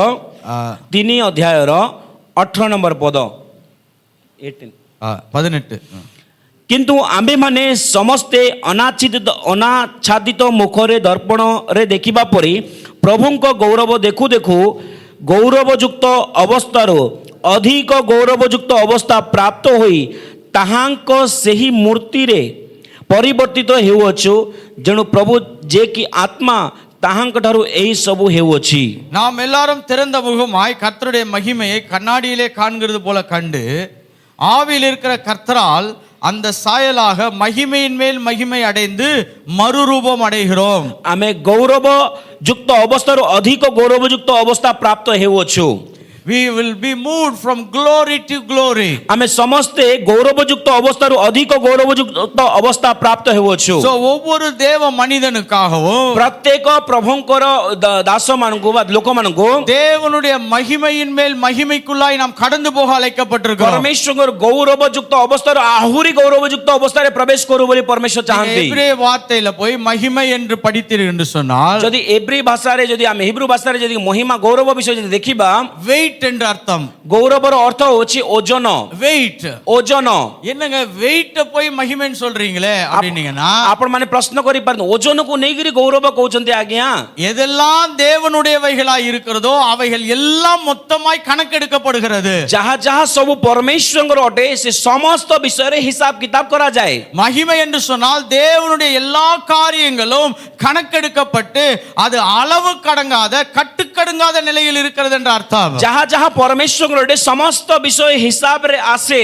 S2: 3 अध्याय रो 18 नंबर पद
S1: 18.
S2: किंतु आम्भे माने समस्ते अनाच्छादित मुखरे दर्पण रे देखिबा परी प्रभुंक गौरव देखु देखु गौरवयुक्त अवस्थार अधिक गौरवयुक्त अवस्था प्राप्त होई ताहांक सेही मूर्ति रे परिवर्तित हेउअछु जणु प्रभु जे कि आत्मा ताहांक ठारू एही सबु हेउअछि.
S1: நாம் எல்லாரும் திறந்த முகமாய் கர்த்தருடைய மகிமையை கண்ணாடியிலே காண்கிறது போல கண்டு ஆவியில் இருக்கிற கர்த்தரால் அந்த சாயலாக மகிமையின் மேல் மகிமை அடைந்து மறுரூபம் அடைகிறோம்.
S2: आमे गौरव युक्त अवस्थार अधिक गौरव युक्त अवस्था प्राप्त हेउअछु.
S1: We will be moved from glory to glory.
S2: आमे समस्ते गौरवयुक्त अवस्थार अधिक गौरवयुक्त अवस्था प्राप्त हेउअछु.
S1: So ஒவ்வொரு தேவ மனிதனுக்காகவும்
S2: प्रत्येक प्रभुंकर दास मानकु बा लोक मानकु
S1: தேவனுடைய மகிமையின் மேல் மகிமைக்குள்ளாய் நாம் கடந்து போக அழைக்கப்பட்டிருக்கிறோம்.
S2: परमेश्वर गौरवयुक्त अवस्थार आहुरी गौरवयुक्त अवस्था रे प्रवेश करू बोली परमेश्वर चाहନ୍ତି.
S1: எபிரேய வார்த்தையில போய் மகிமை என்று படித்தீர்கள் என்று சொன்னால்
S2: यदि एब्री भाषा रे यदि आमे हिब्रू भाषा रे यदि महिमा गौरव विषय यदि देखिबा
S1: வெயிட் என்று அர்த்தம்.
S2: गौरवर अर्थ होछि ओजन.
S1: வெயிட்
S2: ओजन
S1: என்னங்க வெயிட்ட போய் மகிமைன்னு சொல்றீங்களே அப்படினீங்கனா
S2: आपण माने प्रश्न करि पार ओजन को नै गिरी गौरव कहउछन्ते आज्ञा.
S1: எதெல்லாம் தேவனுடையவைகளாய் இருக்கிறதோ அவைகள் எல்லாம் மொத்தமாய் கணக்கெடுக்கப்படுகிறது.
S2: जहाँ जहाँ सब परमेश्वर अटे से समस्त विषय रे हिसाब किताब करा जाए.
S1: மகிமை என்று சொன்னால் தேவனுடைய எல்லா காரியங்களும் கணக்கெடுக்கப்பட்டு அது அளவு கடங்காத கட்டுக்கடங்காத நிலையில் இருக்கிறது என்ற அர்த்தம்.
S2: जहाँ जहाँ परमेश्वर अटे समस्त विषय हिसाब रे आसे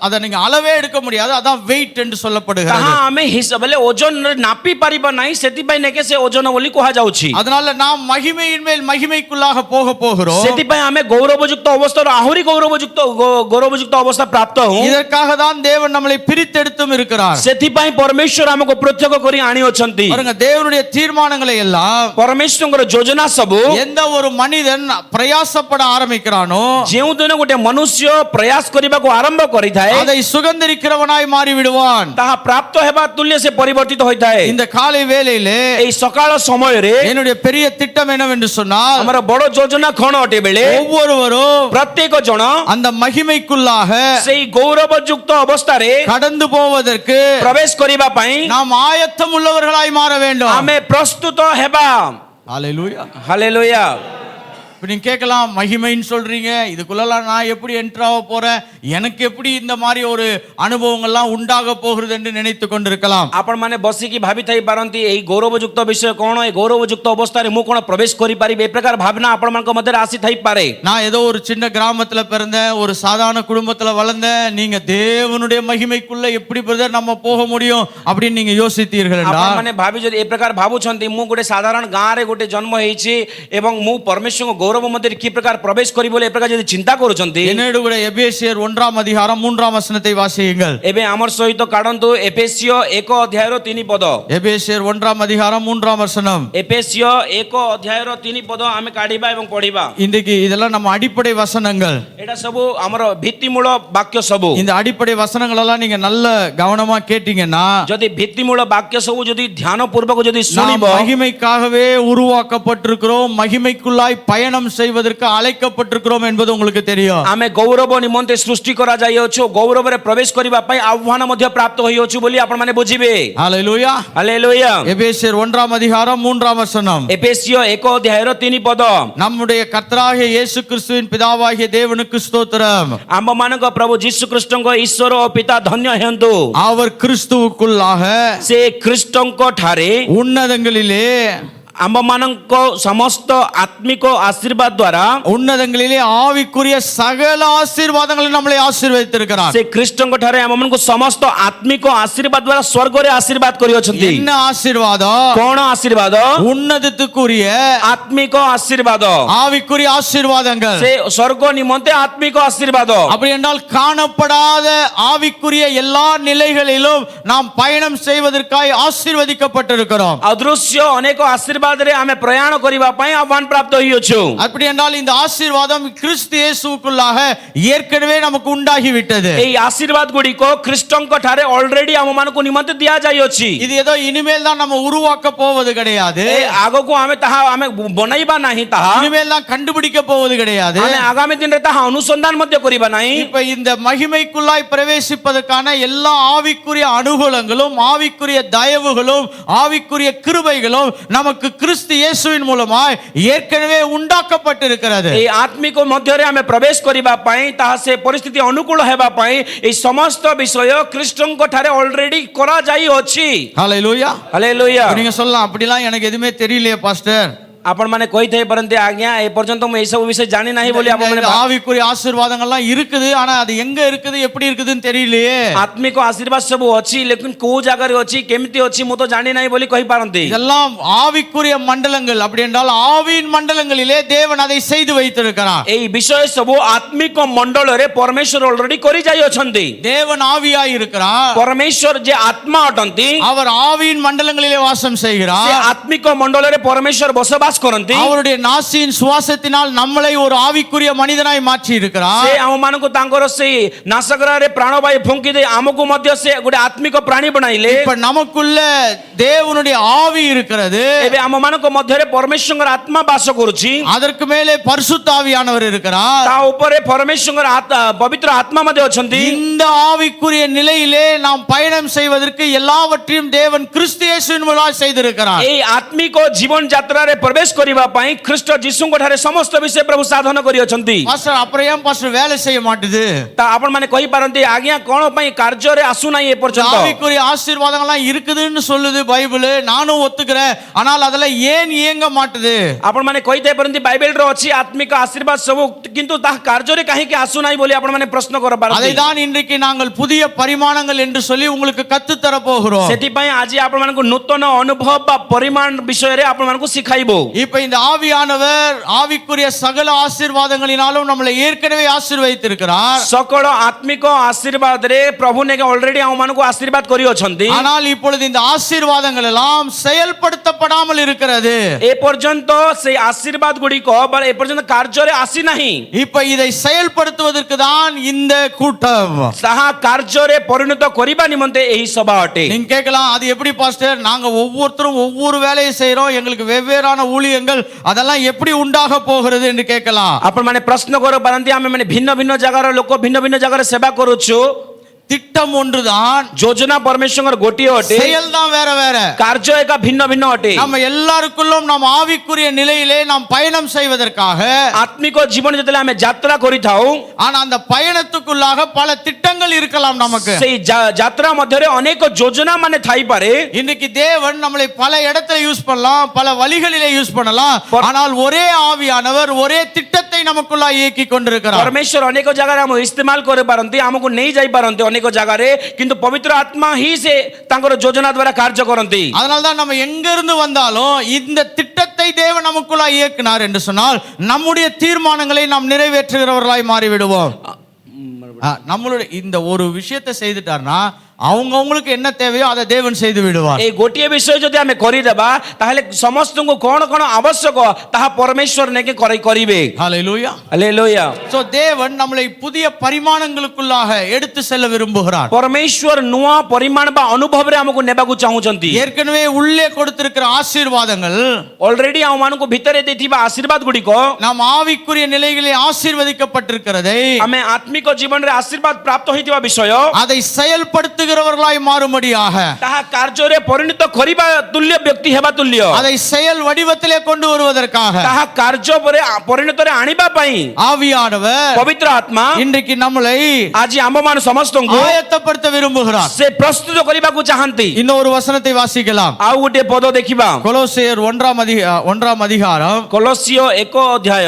S1: அதை நீங்க அளவே எடுக்க முடியாது. அதான் வெயிட் என்று சொல்லப்படுகிறது.
S2: कहाँ हमें हिसाब बोले ओजन नापी पारिबा नाही सेति पई नेके से ओजन बोली कहा जाउछि.
S1: அதனால நாம் மகிமையின் மேல் மகிமைக்குள்ளாக போகிறோம்.
S2: सेति पई हमें गौरवयुक्त अवस्था आहुरी गौरवयुक्त अवस्था प्राप्त हो.
S1: இதற்காக தான் தேவன் நம்மை பிரித்தெடுத்தும் இருக்கிறார்.
S2: सेति पई परमेश्वर हमको प्रत्यक्ष करी आनी अछंती.
S1: பாருங்க, தேவனுடைய தீர்மானங்களை எல்லாம்
S2: परमेश्वर योजना सब
S1: எந்த ஒரு மனிதன் பிரயாசப்பட ஆரம்பிக்கிறானோ
S2: जेउ दिन गोटे मनुष्य प्रयास करिबा को आरंभ करि थाए
S1: அதை சுகந்தரிக்கிறவனாய் மாறி விடுவான்.
S2: ताहा प्राप्त हेबा तुल्य से परिवर्तित होई थाए.
S1: இந்த காலை வேளையிலே
S2: एई सकाळ समय रे
S1: என்னுடைய பெரிய திட்டம் என்னவென்று சொன்னால்
S2: हमर बड़ योजना खण अटे बेले
S1: ஒவ்வொருவரும்
S2: प्रत्येक जन
S1: அந்த மகிமைக்குள்ளாக
S2: सेई गौरवयुक्त अवस्था रे
S1: கடந்து போவதற்கு
S2: प्रवेश करिबा पई
S1: நாம் ஆயத்தம் உள்ளவர்களாய் மாற வேண்டும்.
S2: हमें प्रस्तुत हेबा.
S1: ஹalleluya.
S2: हालेलुया.
S1: இப்ப நீங்க கேட்கலாம், மகிமைன்னு சொல்றீங்க, இதுக்குள்ளலாம் நான் எப்படி என்ட்ராக போறேன், எனக்கு எப்படி இந்த மாதிரி ஒரு அனுபவங்கள்லாம் உண்டாக போகிறது என்று நினைத்து கொண்டிருக்கலாம்.
S2: आपण माने बसी की भाबी थाई पारंती एई गौरवयुक्त विषय कोन ए गौरवयुक्त अवस्था रे मु कोन प्रवेश करि पारिबे ए प्रकार भावना आपण मानक मध्य आसी थाई पारे.
S1: நான் ஏதோ ஒரு சின்ன கிராமத்துல பிறந்தேன், ஒரு சாதாரண குடும்பத்துல வளர்ந்தேன், நீங்க தேவனுடைய மகிமைக்குள்ள எப்படி பிரதர் நம்ம போக முடியும் அப்படின்னு நீங்க யோசித்தீர்கள்
S2: आपण
S1: என்றால்
S2: माने भाबी जदि ए प्रकार भाबुछंती मु गोटे साधारण गां रे गोटे जन्म हेछि एवं मु परमेश्वर को ଗୌରବ ମଧ୍ୟରେ କି ପ୍ରକାର ପ୍ରବେଶ କରିବ ବୋଲି ଏ ପ୍ରକାର ଯଦି ଚିନ୍ତା କରୁଛନ୍ତି
S1: என்னோடு கூட எபேசியர் 1:3 வசனத்தை வாசியுங்கள்.
S2: ଏବେ ଆମର ସହିତ କାଢନ୍ତୁ ଏଫେସିୟ 1:3
S1: எபேசியர் 1:3 வசனம்.
S2: ଏଫେସିୟ 1:3 ଆମେ କାଢିବା ଏବଂ ପଢିବା.
S1: இன்றைக்கு இதெல்லாம் நம்ம அடிப்படை வசனங்கள்.
S2: ଏଟା ସବୁ ଆମର ଭିତ୍ତିମୂଳ ବାକ୍ୟ ସବୁ.
S1: இந்த அடிப்படை வசனங்கள் எல்லாம் நீங்க நல்ல கவனமா கேட்டீங்கன்னா
S2: ଯଦି ଭିତ୍ତିମୂଳ ବାକ୍ୟ ସବୁ ଯଦି ଧ୍ୟାନ ପୂର୍ବକ ଯଦି
S1: நாம்
S2: ଶୁଣିବ
S1: மகிமைக்காகவே உருவாக்கப்பட்டிருக்கிறோம், மகிமைக்குள்ளாய் பயணம் செய்வதற்கு அழைக்கப்பட்டிருக்கிறோம் என்பது உங்களுக்கு தெரியும்.
S2: ଆମେ ଗୌରବ ନିମନ୍ତେ ସୃଷ୍ଟି କରାଯାଇଅଛୁ, ଗୌରବରେ ପ୍ରବେଶ କରିବା ପାଇଁ ଆହ୍ୱାନ ମଧ୍ୟ ପ୍ରାପ୍ତ ହୋଇଅଛୁ ବୋଲି ଆପଣମାନେ ବୁଝିବେ.
S1: ஹalleluya.
S2: ହାଲେଲୁୟା.
S1: எபேசியர் 1:3 வசனம்.
S2: ଏଫେସିୟ 1:3
S1: நம்முடைய கர்த்தராகிய இயேசு கிறிஸ்துவின் பிதாவாகிய தேவனுக்கு ஸ்தோத்திரம்.
S2: ଆମମାନଙ୍କ ପ୍ରଭୁ ଯୀଶୁ ଖ୍ରୀଷ୍ଟଙ୍କ ଈଶ୍ୱର ଓ ପିତା ଧନ୍ୟ ହେନ୍ତୁ.
S1: அவர் கிறிஸ்துவுக்குள்ளாக
S2: ସେ ଖ୍ରୀଷ୍ଟଙ୍କ ଠାରେ
S1: உன்னதங்களிலே
S2: ଆମମାନଙ୍କ ସମସ୍ତ ଆତ୍ମିକ ଆଶୀର୍ବାଦ ଦ୍ୱାରା
S1: உன்னதங்களிலே ஆவிக்குரிய சகல ஆசீர்வாதங்களை நம்மளை ஆசீர்வதித்திருக்கிறார்.
S2: ସେ ଖ୍ରୀଷ୍ଟଙ୍କ ଠାରେ ଆମମାନଙ୍କୁ ସମସ୍ତ ଆତ୍ମିକ ଆଶୀର୍ବାଦ ଦ୍ୱାରା ସ୍ୱର୍ଗରେ ଆଶୀର୍ବାଦ କରିଅଛନ୍ତି.
S1: என்ன ஆசீர்வாதம்?
S2: କଣ ଆଶୀର୍ବାଦ?
S1: உன்னதத்துக்குரிய
S2: ଆତ୍ମିକ ଆଶୀର୍ବାଦ.
S1: ஆவிக்குரிய ஆசீர்வாதங்கள்.
S2: ସେ ସ୍ୱର୍ଗ ନିମନ୍ତେ ଆତ୍ମିକ ଆଶୀର୍ବାଦ.
S1: அப்படி என்றால் காணப்படாத ஆவிக்குரிய எல்லா நிலைகளிலும் நாம் பயணம் செய்வதற்காய் ஆசீர்வதிக்கப்பட்டிருக்கிறோம்.
S2: ଅଦୃଶ୍ୟ ଅନେକ ଆଶୀର୍ବାଦରେ ଆମେ ପ୍ରୟାଣ କରିବା ପାଇଁ ଆହ୍ୱାନ ପ୍ରାପ୍ତ ହୋଇଅଛୁ.
S1: அப்படி என்றால் இந்த ஆசீர்வாதம் கிறிஸ்து இயேசுவுக்குள்ளாக ஏற்கனவே நமக்கு உண்டாகி விட்டது.
S2: ଏହି ଆଶୀର୍ବାଦ ଗୁଡ଼ିକ ଖ୍ରୀଷ୍ଟଙ୍କ ଠାରେ ଅଲରେଡି ଆମମାନଙ୍କୁ ନିମନ୍ତେ ଦିଆଯାଇଅଛି.
S1: இது ஏதோ இனிமேல் தான் நம்ம உருவாக்க போவது கிடையாது.
S2: ଆଗକୁ ଆମେ ତାହା ଆମେ ବନାଇବା ନାହିଁ, ତାହା
S1: இனிமேல் தான் கண்டுபிடிக்க போவது கிடையாது.
S2: ଆମେ ଆଗାମୀ ଦିନରେ ତାହା ଅନୁସନ୍ଧାନ ମଧ୍ୟ କରିବା ନାହିଁ.
S1: இப்ப இந்த மகிமைக்குள்ளாய் பிரவேசிப்பதற்கான எல்லா ஆவிக்குரிய அனுகூலங்களும் ஆவிக்குரிய தயவுகளும் ஆவிக்குரிய கிருபைகளும் நமக்கு கிறிஸ்து இயேசுவின் மூலமாய் ஏற்கனவே உண்டாக்கப்பட்டிருக்கிறது.
S2: ଏହି ଆତ୍ମିକ ମଧ୍ୟରେ ଆମେ ପ୍ରବେଶ କରିବା ପାଇଁ ତାହା ସେ ପରିସ୍ଥିତି ଅନୁକୂଳ ହେବା ପାଇଁ ଏହି ସମସ୍ତ ବିଷୟ ଖ୍ରୀଷ୍ଟଙ୍କ ଠାରେ ଅଲରେଡି କରାଯାଇଅଛି.
S1: ஹalleluya.
S2: ହାଲେଲୁୟା.
S1: நீங்க சொல்லலாம் அப்படிலாம் எனக்கு எதுவுமே தெரியலையே பாஸ்டர்.
S2: ଆପଣ ମାନେ କହିଥାଇ ପାରନ୍ତି ଆଜ୍ଞା ଏ ପର୍ଯ୍ୟନ୍ତ ମୁଁ ଏହି ସବୁ ବିଷୟ ଜାଣି ନାହିଁ ବୋଲି ଆପଣ ମାନେ
S1: ஆவிக்குரிய ஆசீர்வாதங்கள்லாம் இருக்குது, ஆனா அது எங்க இருக்குது எப்படி இருக்குதுன்னு தெரியலையே.
S2: ଆତ୍ମିକ ଆଶୀର୍ବାଦ ସବୁ ଅଛି, ଲେକିନ କୋଉ ଜାଗାରେ ଅଛି କେମିତି ଅଛି ମୁଁ ତ ଜାଣି ନାହିଁ ବୋଲି କହିପାରନ୍ତି.
S1: இதெல்லாம் ஆவிக்குரிய மண்டலங்கள். அப்படி என்றால் ஆவியின் மண்டலங்களிலே தேவன் அதை செய்து வைத்திருக்கிறார்.
S2: ଏହି ବିଷୟ ସବୁ ଆତ୍ମିକ ମଣ୍ଡଳରେ ପରମେଶ୍ୱର ଅଲରେଡି କରି ଯାଇଅଛନ୍ତି.
S1: தேவன் ஆவியாய் இருக்கிறார்.
S2: ପରମେଶ୍ୱର ଯେ ଆତ୍ମା ଅଟନ୍ତି,
S1: அவர் ஆவியின் மண்டலங்களிலே வாசம்
S2: ସେ
S1: செய்கிறார்.
S2: ଆତ୍ମିକ ମଣ୍ଡଳରେ ପରମେଶ୍ୱର ବସବାସ କରନ୍ତି.
S1: அவருடைய நாசியின் சுவாசத்தினால் நம்மளை ஒரு ஆவிக்குரிய மனிதனாய் மாற்றி இருக்கிறார்.
S2: ସେ ଆମମାନଙ୍କୁ ତାଙ୍କର ସେଇ ନାସଗ୍ରାରେ ପ୍ରାଣବାୟୁ ଫୁଙ୍କି ଦେଇ ଆମକୁ ମଧ୍ୟ ସେ ଗୋଟେ ଆତ୍ମିକ ପ୍ରାଣୀ ବନାଇଲେ.
S1: இப்ப நமக்குள்ள தேவனுடைய ஆவி இருக்கிறது.
S2: ଏବେ ଆମମାନଙ୍କ ମଧ୍ୟରେ ପରମେଶ୍ୱରଙ୍କର ଆତ୍ମା ବାସ କରୁଛି.
S1: அதற்கு மேலே பரிசுத்த ஆவியானவர் இருக்கிறார்.
S2: ତା ଉପରେ ପରମେଶ୍ୱରଙ୍କର ପବିତ୍ର ଆତ୍ମା ମଧ୍ୟ ଅଛନ୍ତି.
S1: இந்த ஆவிக்குரிய நிலையிலே நாம் பயணம் செய்வதற்கு எல்லாவற்றையும் தேவன் கிறிஸ்து இயேசுவின் மூலமாய் செய்திருக்கிறார்.
S2: ଏହି ଆତ୍ମିକ ଜୀବନ ଯାତ୍ରାରେ ପ୍ରବେଶ କରିବା ପାଇଁ ଖ୍ରୀଷ୍ଟ ଯୀଶୁଙ୍କ ଠାରେ ସମସ୍ତ ବିଷୟ ପ୍ରଭୁ ସାଧନ କରିଅଛନ୍ତି.
S1: பாஸ்டர் அப்புறம் ஏன் பாஸ்டர் வேலை செய்ய மாட்டுது?
S2: ତା ଆପଣ ମାନେ କହିପାରନ୍ତି ଆଜ୍ଞା କଣ ପାଇଁ କାର୍ଯ୍ୟରେ ଆସୁନାହିଁ ଏ ପର୍ଯ୍ୟନ୍ତ?
S1: ஆவிக்குரிய ஆசீர்வாதங்கள்லாம் இருக்குதுன்னு சொல்லுது பைபிள், நானும் ஒத்துக்கிறேன். ஆனால் அதெல்லாம் ஏன் இயங்க மாட்டுது?
S2: ଆପଣ ମାନେ କହିଥାଇ ପାରନ୍ତି ବାଇବେଲରେ ଅଛି ଆତ୍ମିକ ଆଶୀର୍ବାଦ ସବୁ, କିନ୍ତୁ ତାହା କାର୍ଯ୍ୟରେ କାହିଁକି ଆସୁନାହିଁ ବୋଲି ଆପଣ ମାନେ ପ୍ରଶ୍ନ କରପାରନ୍ତି.
S1: அதை தான் இன்றைக்கு நாங்கள் புதிய பரிமாணங்கள் என்று சொல்லி உங்களுக்கு கத்து தர போகிறோம்.
S2: ସେଥିପାଇଁ ଆଜି ଆପଣ ମାନଙ୍କୁ ନୂତନ ଅନୁଭବ ବା ପରିମାଣ ବିଷୟରେ ଆପଣ ମାନଙ୍କୁ ଶିଖାଇବୁ.
S1: இப்ப இந்த ஆவியானவர் ஆவிக்குரிய சகல ஆசீர்வாதங்களினாலும் நம்மளை ஏற்கனவே ஆசீர்வதித்திருக்கிறார்.
S2: ସକଳ ଆତ୍ମିକ ଆଶୀର୍ବାଦରେ ପ୍ରଭୁ ନେକେ ଅଲରେଡି ଆମ ମାନଙ୍କୁ ଆଶୀର୍ବାଦ କରିଅଛନ୍ତି.
S1: ஆனால் இப்பொழுது இந்த ஆசீர்வாதங்கள் எல்லாம் செயல்படுத்தப்படாமல் இருக்கிறது.
S2: ଏ ପର୍ଯ୍ୟନ୍ତ ସେଇ ଆଶୀର୍ବାଦ ଗୁଡ଼ିକ ଏ ପର୍ଯ୍ୟନ୍ତ କାର୍ଯ୍ୟରେ ଆସିନାହିଁ.
S1: இப்ப இதை செயல்படுத்துவதற்கு தான் இந்த கூட்டம்.
S2: ତାହା କାର୍ଯ୍ୟରେ ପରିଣତ କରିବା ନିମନ୍ତେ ଏହି ସଭା ଅଟେ.
S1: நீங்க கேட்கலாம், அது எப்படி பாஸ்டர்? நாங்க ஒவ்வொருத்தரும் ஒவ்வொரு வேலையை செய்றோம், எங்களுக்கு வெவ்வேறான ஊழியங்கள், அதெல்லாம் எப்படி உண்டாக போகிறது என்று கேட்கலாம்.
S2: ଆପଣ ମାନେ ପ୍ରଶ୍ନ କରିପାରନ୍ତି ଆମେ ମାନେ ଭିନ୍ନ ଭିନ୍ନ ଜାଗାର ଲୋକ ଭିନ୍ନ ଭିନ୍ନ ଜାଗାରେ ସେବା କରୁଛୁ.
S1: திட்டம் ஒன்றுதான்,
S2: ଯୋଜନା ପରମେଶ୍ୱରଙ୍କର ଗୋଟିଏ ଅଟେ,
S1: செயல் தான் வேற வேற.
S2: କାର୍ଯ୍ୟ ଏକା ଭିନ୍ନ ଭିନ୍ନ ଅଟେ.
S1: நம்ம எல்லாருக்குள்ளும் நாம் ஆவிக்குரிய நிலையிலே நாம் பயணம் செய்வதற்காக
S2: ଆତ୍ମିକ ଜୀବନ ଯେତେବେଳେ ଆମେ ଯାତ୍ରା କରିଥାଉ,
S1: ஆனா அந்த பயணத்துக்குள்ளாக பல திட்டங்கள் இருக்கலாம் நமக்கு.
S2: ସେଇ ଯାତ୍ରା ମଧ୍ୟରେ ଅନେକ ଯୋଜନା ମାନେ ଥାଇପାରେ.
S1: இன்னைக்கு தேவன் நம்மளை பல இடத்துல யூஸ் பண்ணலாம், பல வழிகளிலே யூஸ் பண்ணலாம். ஆனால் ஒரே ஆவியானவர் ஒரே திட்டத்தை நமக்குள்ள இயக்கி கொண்டிருக்கிறார்.
S2: ପରମେଶ୍ୱର ଅନେକ ଜାଗାରେ ଆମକୁ ଇସ୍ତେମାଲ କରିପାରନ୍ତି, ଆମକୁ ନେଇ ଯାଇପାରନ୍ତି ଅନେକ ଜାଗାରେ, କିନ୍ତୁ ପବିତ୍ର ଆତ୍ମା ହିଁ ସେ ତାଙ୍କର ଯୋଜନା ଦ୍ୱାରା କାର୍ଯ୍ୟ କରନ୍ତି.
S1: அதனால தான் நம்ம எங்க இருந்து வந்தாலும் இந்த திட்டத்தை தீர்மானத்தை தேவன் நமக்குள்ளாய் இயக்கினார் என்று சொன்னால் நம்முடைய தீர்மானங்களை நாம் நிறைவேற்றுகிறவர்களாய் மாறிவிடுவோம். நம்மளுடைய இந்த ஒரு விஷயத்தை செய்துட்டார்னா அவங்களுக்கு என்ன தேவையோ அதை தேவன் செய்து விடுவார்.
S2: এই গোটিয়ে বিষয় যদি আমি করি দেবা তাহলে সমস্তଙ୍କୁ কোন কোন আবশ্যক তাহা পরমেশ্বর নেকি করিবে.
S1: ஹalleluya
S2: হালেলুয়া.
S1: சோ தேவன் நம்மளை புதிய பரிமாணங்களுக்குள்ளாக எடுத்து செல்ல விரும்புகிறார்.
S2: পরমেশ্বর নূয়া পরিমাণ বা অনুভବରେ ଆମକୁ ନେବାକୁ ଚାହୁଁଛନ୍ତି.
S1: ஏற்கனவே உள்ளே கொடுத்திருக்கிற ஆசீர்வாதங்கள்
S2: অলরেডি ଆମମାନଙ୍କୁ ଭିତରେ ଦେଇଥିବା ଆଶୀର୍ବାଦ ଗୁଡ଼ିକ
S1: நாம் ஆவிக்குரிய நிலைகளில் ஆசீர்வதிக்கப்பட்டிருக்கிறதை
S2: ଆମେ ଆତ୍ମିକ ଜୀବନରେ ଆଶୀର୍ବାଦ ପ୍ରାପ୍ତ ହୋଇଥିବା ବିଷୟ
S1: அதை செயல்படுத்துகிறவர்களாய் மாறும்படியாக
S2: ତାହା କାର୍ଯ୍ୟରେ ପରିଣତ କରିବା ତୁଲ୍ୟ ବ୍ୟକ୍ତି ହେବା ତୁଲ୍ୟ
S1: அதை செயல் வடிவத்திலே கொண்டு வருவதற்காக
S2: ତାହା କାର୍ଯ୍ୟ ପରିଣତରେ ଆଣିବା ପାଇଁ
S1: ஆவியானவர்
S2: ପବିତ୍ର ଆତ୍ମା
S1: இன்றைக்கு நம்மளை
S2: ଆଜି ଆମମାନ ସମସ୍ତଙ୍କୁ
S1: ஆயத்தப்படுத்த விரும்புகிறார்.
S2: ସେ ପ୍ରସ୍ତୁତ କରିବାକୁ ଚାହାନ୍ତି.
S1: இன்னொரு வசனத்தை வாசிக்கலாம்.
S2: ଆଉ ଗୋଟେ ପଦ ଦେଖିବା.
S1: கொலோசியர் 1ஆம் அதிகாரம்
S2: କଲୋସିୟ 1 ଅଧ୍ୟାୟ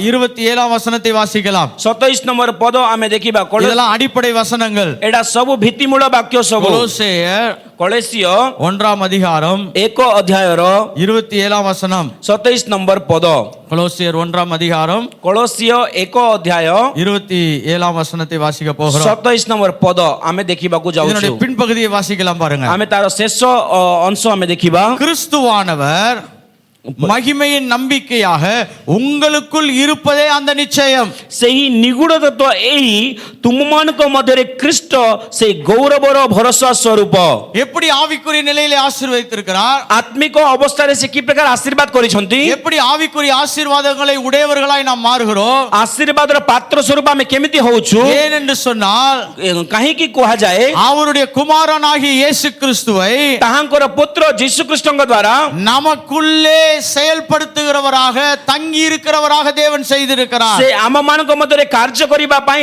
S1: 27ஆம் வசனத்தை வாசிக்கலாம்.
S2: 27 ନମ୍ବର ପଦ ଆମେ ଦେଖିବା.
S1: இதெல்லாம் அடிப்படை வசனங்கள்.
S2: ଏଟା ସବୁ ଭିତ୍ତିମୂଳ ବାକ୍ୟ ସବୁ.
S1: கொலோசியர்
S2: କଳେସିୟ
S1: 1ஆம் அதிகாரம்
S2: 1 ଅଧ୍ୟାୟର
S1: 27ஆம் வசனம்.
S2: 27 ନମ୍ବର ପଦ.
S1: கொலோசியர் 1ஆம் அதிகாரம்
S2: କଳେସିୟ 1 ଅଧ୍ୟାୟ
S1: 27ஆம் வசனத்தை வாசிக்க போகிறோம்.
S2: 27 ନମ୍ବର ପଦ ଆମେ ଦେଖିବାକୁ
S1: இதனுடைய
S2: ଯାଉଛୁ.
S1: பின்பகுதியை வாசிக்கலாம் பாருங்க.
S2: ଆମେ ତାର ଶେଷ ଅଂଶ ଆମେ ଦେଖିବା.
S1: கிறிஸ்துவானவர் மகிமையின் நம்பிக்கையாக உங்களுக்குள் இருப்பதே அந்த நிச்சயம்.
S2: ସେହି ନିଗୁଡ ତତ୍ତ୍ୱ ଏହି ତୁମମାନଙ୍କ ମଧ୍ୟରେ ଖ୍ରୀଷ୍ଟ ସେହି ଗୌରବର ଭରସା ସ୍ୱରୂପ.
S1: எப்படி ஆவிக்குரிய நிலையிலே ஆசீர்வதித்திருக்கிறார்,
S2: ଆତ୍ମିକ ଅବସ୍ଥାରେ ସେ କି ପ୍ରକାର ଆଶୀର୍ବାଦ କରିଛନ୍ତି,
S1: எப்படி ஆவிக்குரிய ஆசீர்வாதங்களை உடையவர்களாய் நாம் மாறுகிறோம்.
S2: ଆଶୀର୍ବାଦର ପାତ୍ର ସ୍ୱରୂପ ଆମେ କେମିତି ହଉଛୁ,
S1: ஏனென்று சொன்னால்
S2: କାହିଁକି କୁହାଯାଏ,
S1: அவருடைய குமாரனாகிய இயேசு கிறிஸ்துவை
S2: ତାହାଙ୍କର ପୁତ୍ର ଯୀଶୁ ଖ୍ରୀଷ୍ଟଙ୍କ ଦ୍ୱାରା
S1: நமக்குள்ளே செயல்படுத்துகிறவராக தங்கி இருக்கிறவராக தேவன் செய்திருக்கிறார்.
S2: ସେ ଆମମାନଙ୍କ ମଧ୍ୟରେ କାର୍ଯ୍ୟ କରିବା ପାଇଁ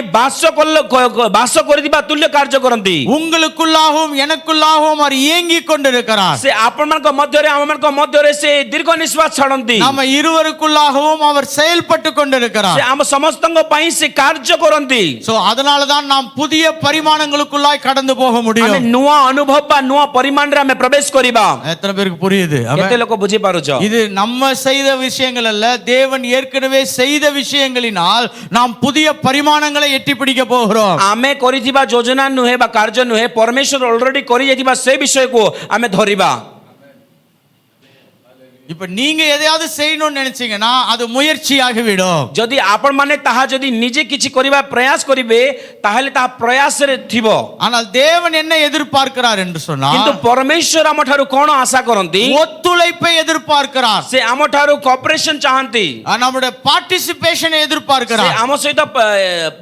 S2: ବାସ କରିଥିବା ତୁଲ୍ୟ କାର୍ଯ୍ୟ କରନ୍ତି.
S1: உங்களுக்குள்ளாகவும் எனக்குள்ளாகவும் அவர் இயங்கிக் கொண்டிருக்கிறார்.
S2: ସେ ଆପଣମାନଙ୍କ ମଧ୍ୟରେ ଆମମାନଙ୍କ ମଧ୍ୟରେ ସେ ଦୀର୍ଘ ନିଶ୍ୱାସ ଛାଡନ୍ତି.
S1: நம்ம இருவருக்குள்ளாகவும் அவர் செயல்பட்டு கொண்டிருக்கிறார்.
S2: ସେ ଆମ ସମସ୍ତଙ୍କ ପାଇଁ ସେ କାର୍ଯ୍ୟ କରନ୍ତି.
S1: சோ அதனால தான் நாம் புதிய பரிமாணங்களுக்குள்ளாய் கடந்து போக
S2: ଆମେ
S1: முடியும்.
S2: ନୂଆ ଅନୁଭବ ବା ନୂଆ ପରିମାଣରେ ଆମେ ପ୍ରବେଶ କରିବା.
S1: எத்தனை பேருக்கு புரியுது?
S2: କେତେ ଲୋକ ବୁଝି ପାରୁଛ?
S1: இது நம்ம செய்த விஷயங்கள் அல்ல, தேவன் ஏற்கனவே செய்த விஷயங்களினால் நாம் புதிய பரிமாணங்களை எட்டி பிடிக்க போகிறோம்.
S2: ଆମେ କରିଥିବା ଯୋଜନା ନୁହେଁ ବା କାର୍ଯ୍ୟ ନୁହେଁ, ପରମେଶ୍ୱର ଅଲରେଡି କରି ଯାଇଥିବା ସେ ବିଷୟକୁ ଆମେ ଧରିବା.
S1: இப்ப நீங்க எதையாவது செய்யணும்னு நினைச்சீங்கன்னா அது முயற்சியாகி விடும்.
S2: ଯଦି ଆପଣ ମାନେ ତାହା ଯଦି ନିଜେ କିଛି କରିବା ପ୍ରୟାସ କରିବେ ତାହେଲେ ତାହା ପ୍ରୟାସରେ ଥିବ.
S1: ஆனால் தேவன் என்ன எதிர்பார்க்கிறார் என்று சொன்னால்,
S2: କିନ୍ତୁ ପରମେଶ୍ୱର ଆମ ଠାରୁ କ'ଣ ଆଶା କରନ୍ତି,
S1: ஒத்துழைப்பை எதிர்பார்க்கிறார்.
S2: ସେ ଆମ ଠାରୁ କୋଅପରେସନ ଚାହାନ୍ତି,
S1: நம்முடைய பார்ட்டிசிபேஷனை
S2: ସେ
S1: எதிர்பார்க்கிறார்.
S2: ଆମ ସହିତ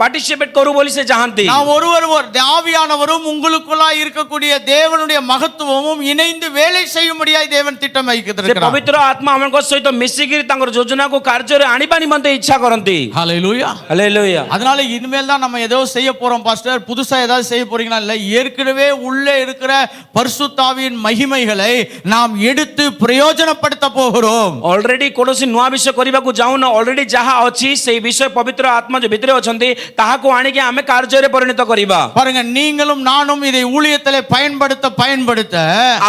S2: ପାର୍ଟିସିପେଟ କରୁ ବୋଲି ସେ ଚାହାନ୍ତି.
S1: நாம் ஒருவர் ஆவியானவரும் உங்களுக்குள்ளாய் இருக்கக்கூடிய தேவனுடைய மகத்துவமும் இணைந்து வேலை செய்யும்படியாய் தேவன் திட்டம் வைத்திருக்கிறார்.
S2: ପବିତ୍ର ଆତ୍ମା ଆମଙ୍କ ସହିତ ମିଶିକି ତାଙ୍କର ଯୋଜନାକୁ କାର୍ଯ୍ୟରେ ଆଣିବା ନିମନ୍ତେ ଇଚ୍ଛା କରନ୍ତି.
S1: ஹalleluya
S2: ହାଲେଲୁୟା.
S1: அதனால இனிமேல் தான் நம்ம ஏதோ செய்ய போறோம் பாஸ்டர், புதுசா ஏதாவது செய்ய போறீங்களா? இல்ல, ஏற்கனவே உள்ளே இருக்கிற பரிசுத்த ஆவியின் மகிமைகளை நாம் எடுத்து பிரயோஜனப்படுத்த போகிறோம்.
S2: ଅଲରେଡି କୌଣସି ନୂଆ ବିଷୟ କରିବାକୁ ଯାଉନ, ଅଲରେଡି ଯାହା ଅଛି ସେଇ ବିଷୟ ପବିତ୍ର ଆତ୍ମା ଯୋଉ ଭିତରେ ଅଛନ୍ତି ତାହାକୁ ଆଣିକି ଆମେ କାର୍ଯ୍ୟରେ ପରିଣତ କରିବା.
S1: பாருங்க, நீங்களும் நானும் இதை ஊழியத்திலே பயன்படுத்த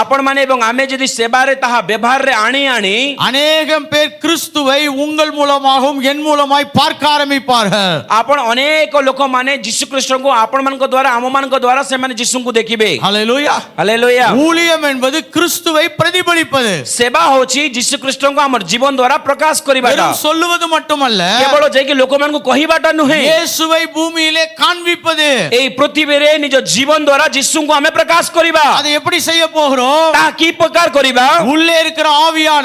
S2: ଆପଣ ମାନେ ଏବଂ ଆମେ ଯଦି ସେବାରେ ତାହା ବ୍ୟବହାରରେ ଆଣି
S1: அநேகம் பேர் கிறிஸ்துவை உங்கள் மூலமாகவும் என் மூலமாய் பார்க்க ஆரம்பிப்பார்கள்.
S2: ଆପଣ ଅନେକ ଲୋକମାନେ ଯୀଶୁ ଖ୍ରୀଷ୍ଟଙ୍କୁ ଆପଣମାନଙ୍କ ଦ୍ୱାରା ଆମମାନଙ୍କ ଦ୍ୱାରା ସେମାନେ ଯୀଶୁଙ୍କୁ ଦେଖିବେ.
S1: ஹalleluya
S2: ହାଲେଲୁୟା.
S1: ஊழியம் என்பது கிறிஸ்துவை பிரதிபலிப்பது.
S2: ସେବା ହେଉଛି ଯୀଶୁ ଖ୍ରୀଷ୍ଟଙ୍କୁ ଆମର ଜୀବନ ଦ୍ୱାରା ପ୍ରକାଶ କରିବାଟା.
S1: வெறும் சொல்லுவது மட்டுமல்ல,
S2: କେବଳ ଯାଇକି ଲୋକମାନଙ୍କୁ କହିବାଟା ନୁହେଁ,
S1: இயேசுவை பூமியிலே காண்பிப்பது.
S2: ଏଇ ପୃଥିବୀରେ ନିଜ ଜୀବନ ଦ୍ୱାରା ଯୀଶୁଙ୍କୁ ଆମେ ପ୍ରକାଶ କରିବା.
S1: அதை எப்படி செய்ய போகிறோம்?
S2: ତାହା କି ପ୍ରକାର କରିବା?
S1: உள்ளே இருக்கிற ஆவியானவர்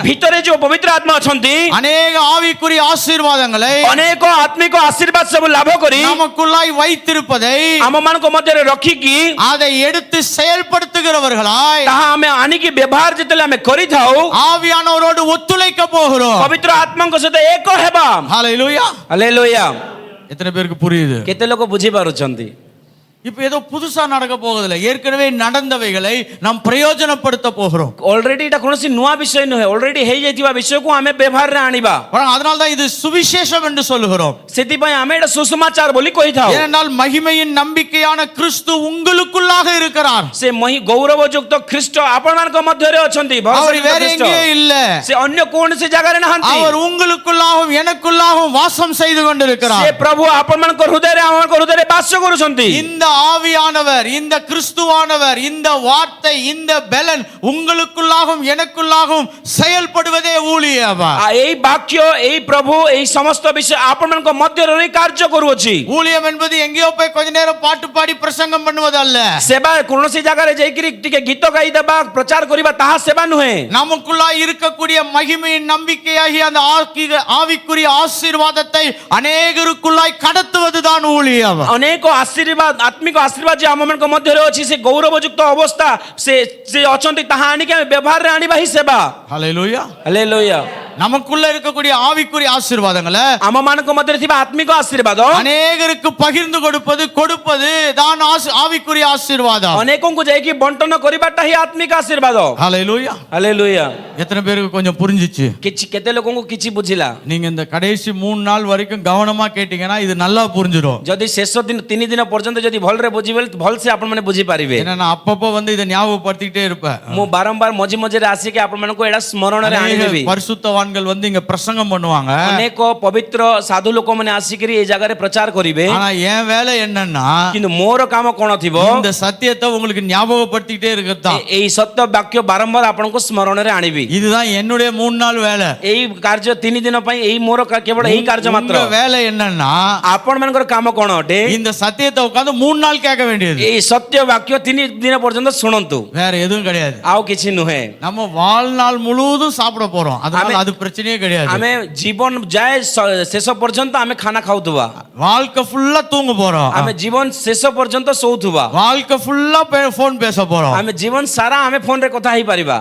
S2: ଭିତରେ ଯୋଉ ପବିତ୍ର ଆତ୍ମା ଅଛନ୍ତି
S1: அநேக ஆவிக்குரிய ஆசீர்வாதங்களை
S2: ଅନେକ ଆତ୍ମିକ ଆଶୀର୍ବାଦ ସବୁ ଲାଭ କରି
S1: நமக்குள்ளாய் வைத்திருப்பதை
S2: ଆମମାନଙ୍କ ମଧ୍ୟରେ ରଖିକି
S1: அதை எடுத்து செயல்படுத்துகிறவர்களாய்
S2: ତାହା ଆମେ ଆଣିକି ବ୍ୟବହାର ଯେତେବେଳେ ଆମେ କରିଥାଉ
S1: ஆவியானவரோடு ஒத்துழைக்க போகிறோம்.
S2: ପବିତ୍ର ଆତ୍ମାଙ୍କ ସହିତ ଏକ ହେବା.
S1: ஹalleluya
S2: ହାଲେଲୁୟା.
S1: எத்தனை பேருக்கு புரியுது?
S2: କେତେ ଲୋକ ବୁଝି ପାରୁଛନ୍ତି?
S1: இப்ப ஏதோ புதுசா நடக்க போகுதில்ல, ஏற்கனவே நடந்தவைகளை நாம் பிரயோஜனப்படுத்த போகிறோம்.
S2: ऑलरेडी এটা কোনসি নয়া বিষয় নহে, অলরেডি হেই যাইতিবা বিষয়କୁ ଆମେ ବ୍ୟବହାରରେ ଆଣିବା।
S1: அதனால தான் இது சுவிசேஷம் என்று சொல்லுகிறோம்.
S2: ସେଥିପାଇଁ ଆମେ এটা ସୁସମାଚାର ବୋଲି କହିଥାଉ।
S1: ஏனென்றால் மகிமையின் நம்பிக்கையான கிறிஸ்து உங்களுக்குள்ளாக இருக்கிறார்.
S2: ସେ ଗୌରବଯୁକ୍ତ ଖ୍ରୀଷ୍ଟ ଆପଣମାନଙ୍କ ମଧ୍ୟରେ ଅଛନ୍ତି।
S1: அவர் வேற எங்கேயும் இல்ல,
S2: ସେ ଅନ୍ୟ କୌଣସି ଜାଗାରେ ନାହାନ୍ତି।
S1: அவர் உங்களுக்குள்ளாகவும் எனக்குள்ளாகவும் வாசம் செய்து கொண்டிருக்கிறார்.
S2: ସେ ପ୍ରଭୁ ଆପଣମାନଙ୍କ ହୃଦୟରେ ଆମମାନଙ୍କ ହୃଦୟରେ ବାସ କରୁଛନ୍ତି।
S1: இந்த ஆவியானவர், இந்த கிறிஸ்துவானவர், இந்த வார்த்தை, இந்த பலன் உங்களுக்குள்ளாகவும் எனக்குள்ளாகவும் செயல்படுவதே ஊழியம்.
S2: এই বাক্য, এই প্রভু, এই সমস্ত বিষয় ଆପଣମାନଙ୍କ ମଧ୍ୟରେ ରହି କାର୍ଯ୍ୟ କରୁଅଛି।
S1: ஊழியம் என்பது எங்கேயோ போய் கொஞ்ச நேரம் பாட்டு பாடி பிரசங்கம் பண்ணுவது அல்ல.
S2: ସେବା କୌଣସି ଜାଗାରେ ଯାଇକିରି ଟିକେ ଗୀତ ଗାଇଦେବା, ପ୍ରଚାର କରିବା, ତାହା ସେବା ନୁହେଁ।
S1: நமக்குள்ளாய் இருக்கக்கூடிய மகிமையின் நம்பிக்கையாகிய அந்த ஆவிக்குரிய ஆசீர்வாதத்தை அநேகருக்குள்ளாய் கடத்துவதுதான் ஊழியம்.
S2: ଅନେକ ଆଶୀର୍ବାଦ, ଆତ୍ମିକ ଆଶୀର୍ବାଦ ଯେ ଆମମାନଙ୍କ ମଧ୍ୟରେ ଅଛି, ସେ ଗୌରବଯୁକ୍ତ ଅବସ୍ଥା ସେ ଅଛନ୍ତି, ତାହା ଆଣିକି ଆମେ ବ୍ୟବହାରରେ ଆଣିବା ହିଁ ସେବା।
S1: ஹல்லேலூயா.
S2: ହାଲେଲୁୟା।
S1: நமக்குள்ள இருக்கக்கூடிய ஆவிக்குரிய ஆசீர்வாதங்களை
S2: ଆମମାନଙ୍କ ମଧ୍ୟରେ ଥିବା ଆତ୍ମିକ ଆଶୀର୍ବାଦ
S1: அநேகருக்கு பகிர்ந்து கொடுப்பது தான் ஆவிக்குரிய ஆசீர்வாதம்.
S2: ଅନେକଙ୍କୁ ଯାଇକି ବଣ୍ଟନ କରିବାଟା ହିଁ ଆତ୍ମିକ ଆଶୀର୍ବାଦ।
S1: ஹல்லேலூயா.
S2: ହାଲେଲୁୟା।
S1: எத்தனை பேருக்கு கொஞ்சம் புரிஞ்சிச்சு?
S2: କିଛି କେତେ ଲୋକଙ୍କୁ କିଛି ବୁଝିଲା?
S1: நீங்க இந்த கடைசி 3 நாள் வரைக்கும் கவனமா கேட்டீங்கன்னா இது நல்லா புரிஞ்சிடும்.
S2: ଯଦି ଶେଷ ଦିନ 3 ଦିନ ପର୍ଯ୍ୟନ୍ତ ଯଦି ଭଲରେ ବୁଝିବେ, ଭଲସେ ଆପଣମାନେ ବୁଝିପାରିବେ।
S1: ஏன்னா நான் அப்பப்போ வந்து இதை ஞாபகப்படுத்திட்டே இருப்பேன்.
S2: ମୁଁ ବାରମ୍ବାର ମଝି ମଝିରେ ଆସିକି ଆପଣମାନଙ୍କୁ ଏଇଟା ସ୍ମରଣରେ ଆଣିଦେବି।
S1: பரிசுத்தவான்கள் வந்து இங்க பிரசங்கம் பண்ணுவாங்க.
S2: ଅନେକ ପବିତ୍ର ସାଧୁ ଲୋକମାନେ ଆସିକିରି এই ଜାଗାରେ ପ୍ରଚାର କରିବେ।
S1: ஆனா என் வேலை என்னன்னா,
S2: କିନ୍ତୁ ମୋର କାମ କ'ଣ ଥିବ?
S1: இந்த சத்தியத்தை உங்களுக்கு ஞாபகப்படுத்திட்டே இருக்கிறது.
S2: এই ସତ୍ୟ ବାକ୍ୟ ବାରମ୍ବାର ଆପଣଙ୍କୁ ସ୍ମରଣରେ ଆଣିବି।
S1: இதுதான் என்னுடைய 3 நாள் வேலை.
S2: এই କାର୍ଯ୍ୟ 3 ଦିନ ପାଇଁ ଏଇ ମୋର କେବଳ ଏଇ କାର୍ଯ୍ୟ ମାତ୍ର।
S1: உங்க வேலை என்னன்னா,
S2: ଆପଣମାନଙ୍କର କାମ କ'ଣ ଅଟେ?
S1: இந்த சத்தியத்தை உட்கார்ந்து 3 நாள் கேட்க வேண்டியது.
S2: এই ସତ୍ୟ ବାକ୍ୟ 3 ଦିନ ପର୍ଯ୍ୟନ୍ତ ଶୁଣନ୍ତୁ,
S1: வேற எதுவும் கிடையாது.
S2: ଆଉ କିଛି ନୁହେଁ।
S1: நம்ம வாழ்நாள் முழுவதும் சாப்பிட போறோம், அதனால அது பிரச்சனையே கிடையாது.
S2: ଆମେ ଜୀବନ ଯାଏ ଶେଷ ପର୍ଯ୍ୟନ୍ତ ଆମେ ଖାନା ଖାଉଥିବା,
S1: வாழ்க்கை ஃபுல்லா தூங்க போறோம்,
S2: ଆମେ ଜୀବନ ଶେଷ ପର୍ଯ୍ୟନ୍ତ ଶୋଉଥିବା,
S1: வாழ்க்கை ஃபுல்லா போன் பேச போறோம்,
S2: ଆମେ ଜୀବନ ସାରା ଆମେ ଫୋନରେ କଥା ହେଇପାରିବା।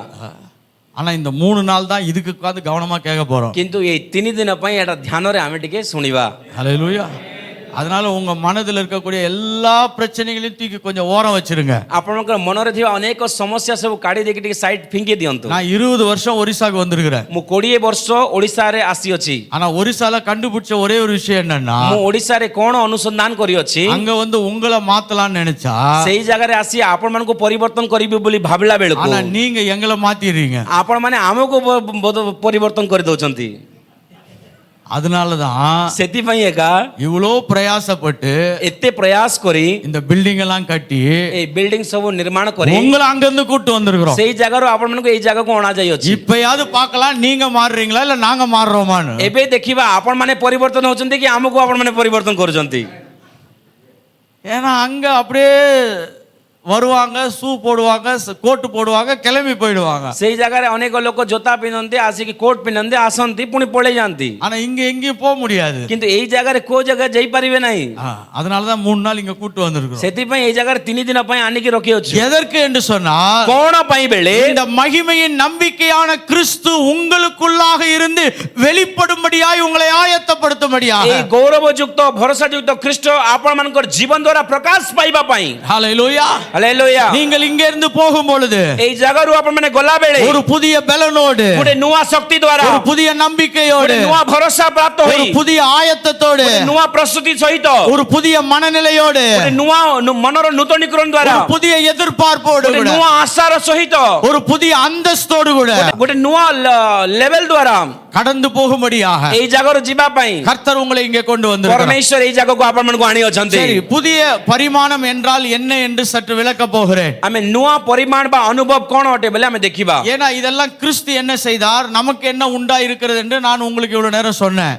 S1: ஆனா இந்த 3 நாள் தான் இதுக்கு உட்கார்ந்து கவனமா கேட்க போறோம்.
S2: କିନ୍ତୁ ଏଇ 3 ଦିନ ପାଇଁ ଏଟା ଧ୍ୟାନରେ ଆମେ ଟିକେ ଶୁଣିବା।
S1: ஹல்லேலூயா. அதனால உங்க மனதில் இருக்கக்கூடிய எல்லா பிரச்சனைகளையும் தூக்கி கொஞ்சம் ஓரம் வச்சிருங்க.
S2: ଆପଣଙ୍କ ମନରେ ଥିବା ଅନେକ ସମସ୍ୟା ସବୁ କାଢି ଦେଇକି ଟିକେ ସାଇଡ୍ ଫିଙ୍ଗି ଦିଅନ୍ତୁ।
S1: நான் 20 வருஷம் ஒரிசாக்கு வந்திருக்கிறேன்.
S2: ମୁଁ 20 ବର୍ଷ ଓଡ଼ିଶାରେ ଆସିଅଛି।
S1: ஆனா ஒரிசால கண்டுபிடிச்ச ஒரே ஒரு விஷயம் என்னன்னா,
S2: ମୁଁ ଓଡ଼ିଶାରେ କ'ଣ ଅନୁସନ୍ଧାନ କରିଅଛି,
S1: அங்க வந்து உங்களை மாத்தலாம்னு நினைச்சா
S2: ସେଇ ଜାଗାରେ ଆସି ଆପଣମାନଙ୍କୁ ପରିବର୍ତ୍ତନ କରିବି ବୋଲି ଭାବିଲା ବେଳକୁ
S1: ஆனா நீங்க எங்களை மாத்திடுறீங்க.
S2: ଆପଣମାନେ ଆମକୁ ପରିବର୍ତ୍ତନ କରିଦଉଛନ୍ତି।
S1: அதனாலதான்
S2: ସେଥିପାଇଁ ଏକା
S1: இவ்வளோ பிரயாசப்பட்டு
S2: ଏତେ ପ୍ରୟାସ କରି
S1: இந்த பில்டிங் எல்லாம் கட்டி
S2: ଏଇ ବିଲ୍ଡିଂ ସବୁ ନିର୍ମାଣ କରି
S1: உங்களை அங்கிருந்து கூட்டு வந்திருக்கிறோம்.
S2: ସେଇ ଜାଗାରୁ ଆପଣମାନଙ୍କୁ ଏଇ ଜାଗାକୁ ଅଣାଯାଇଅଛି।
S1: இப்பயாவது பார்க்கலாம் நீங்க மாறுறீங்களா இல்ல நாங்க மாறுறோமான்னு.
S2: ଏବେ ଦେଖିବା ଆପଣମାନେ ପରିବର୍ତ୍ତନ ହଉଛନ୍ତି କି ଆମକୁ ଆପଣମାନେ ପରିବର୍ତ୍ତନ କରୁଛନ୍ତି।
S1: ஏன்னா அங்க அப்படியே வருவாங்க, ஷூ போடுவாங்க, கோட் போடுவாங்க, கிளம்பி போயிடுவாங்க।
S2: ସେଇ ଜାଗାରେ ଅନେକ ଲୋକ ଜୋତା ପିନ୍ଧନ୍ତି, ଆସିକି କୋଟ ପିନ୍ଧନ୍ତି, ଆସନ୍ତି, ପୁଣି ପଳେଇ ଯାଆନ୍ତି।
S1: ஆனா இங்க எங்கேயும் போக முடியாது।
S2: କିନ୍ତୁ ଏଇ ଜାଗାରେ କୋଉ ଜାଗା ଯାଇପାରିବେ ନାହିଁ।
S1: அதனாலதான் 3 நாள் இங்க கூட்டு வந்திருக்கிறோம்।
S2: ସେଥିପାଇଁ ଏଇ ଜାଗାରେ 3 ଦିନ ପାଇଁ ଆଣିକି ରଖିଅଛୁ।
S1: எதற்கு என்று சொன்னால்,
S2: କ'ଣ ପାଇଁ ବେଳେ
S1: இந்த மகிமையின் நம்பிக்கையான கிறிஸ்து உங்களுக்குள்ளாக இருந்து வெளிப்படும்படியாய் உங்களை ஆயத்தப்படுத்தும்படியாக,
S2: ଏଇ ଗୌରବଯୁକ୍ତ ଭରସାଯୁକ୍ତ ଖ୍ରୀଷ୍ଟ ଆପଣମାନଙ୍କର ଜୀବନ ଦ୍ୱାରା ପ୍ରକାଶ ପାଇବା ପାଇଁ।
S1: ஹல்லேலூயா.
S2: ହାଲେଲୁୟା।
S1: நீங்கள் இங்க இருந்து போகும் பொழுது
S2: ଏଇ ଜାଗାରୁ ଆପଣମାନେ ଗଲା ବେଳେ
S1: ஒரு புதிய பலனோடு,
S2: ଗୋଟେ ନୂଆ ଶକ୍ତି ଦ୍ୱାରା,
S1: ஒரு புதிய நம்பிக்கையோடு,
S2: ଗୋଟେ ନୂଆ ଭରସା ପ୍ରାପ୍ତ
S1: ஒரு
S2: ହୋଇ,
S1: புதிய ஆயத்தத்தோடு,
S2: ଗୋଟେ ନୂଆ ପ୍ରସ୍ତୁତି ସହିତ,
S1: ஒரு புதிய மனநிலையோடு,
S2: ଗୋଟେ ନୂଆ ମନର ନୂତନୀକରଣ ଦ୍ୱାରା,
S1: ஒரு புதிய எதிர்பார்ப்போடு
S2: ଗୋଟେ
S1: கூட,
S2: ନୂଆ ଆଶାର ସହିତ,
S1: ஒரு புதிய அந்தஸ்தோடு கூட
S2: ଗୋଟେ ନୂଆ ଲେଭେଲ ଦ୍ୱାରା
S1: கடந்து போகும்படியாக
S2: ଏଇ ଜାଗାରୁ ଯିବା ପାଇଁ
S1: கர்த்தர் உங்களை இங்கே கொண்டு வந்திருக்கிறார்.
S2: ପରମେଶ୍ୱର ଏଇ ଜାଗାକୁ ଆପଣମାନଙ୍କୁ ଆଣିଅଛନ୍ତି।
S1: சரி, புதிய பரிமாணம் என்றால் என்ன என்று சற்று விளக்க போகிறேன்.
S2: ଆମେ ନୂଆ ପରିମାଣ ବା ଅନୁଭବ କ'ଣ ଅଟେ ବୋଲି ଆମେ ଦେଖିବା।
S1: ஏன்னா இதெல்லாம் கிறிஸ்து என்ன செய்தார், நமக்கு என்ன உண்டா இருக்கிறது என்று நான் உங்களுக்கு இவ்வளவு நேரம் சொன்னேன்.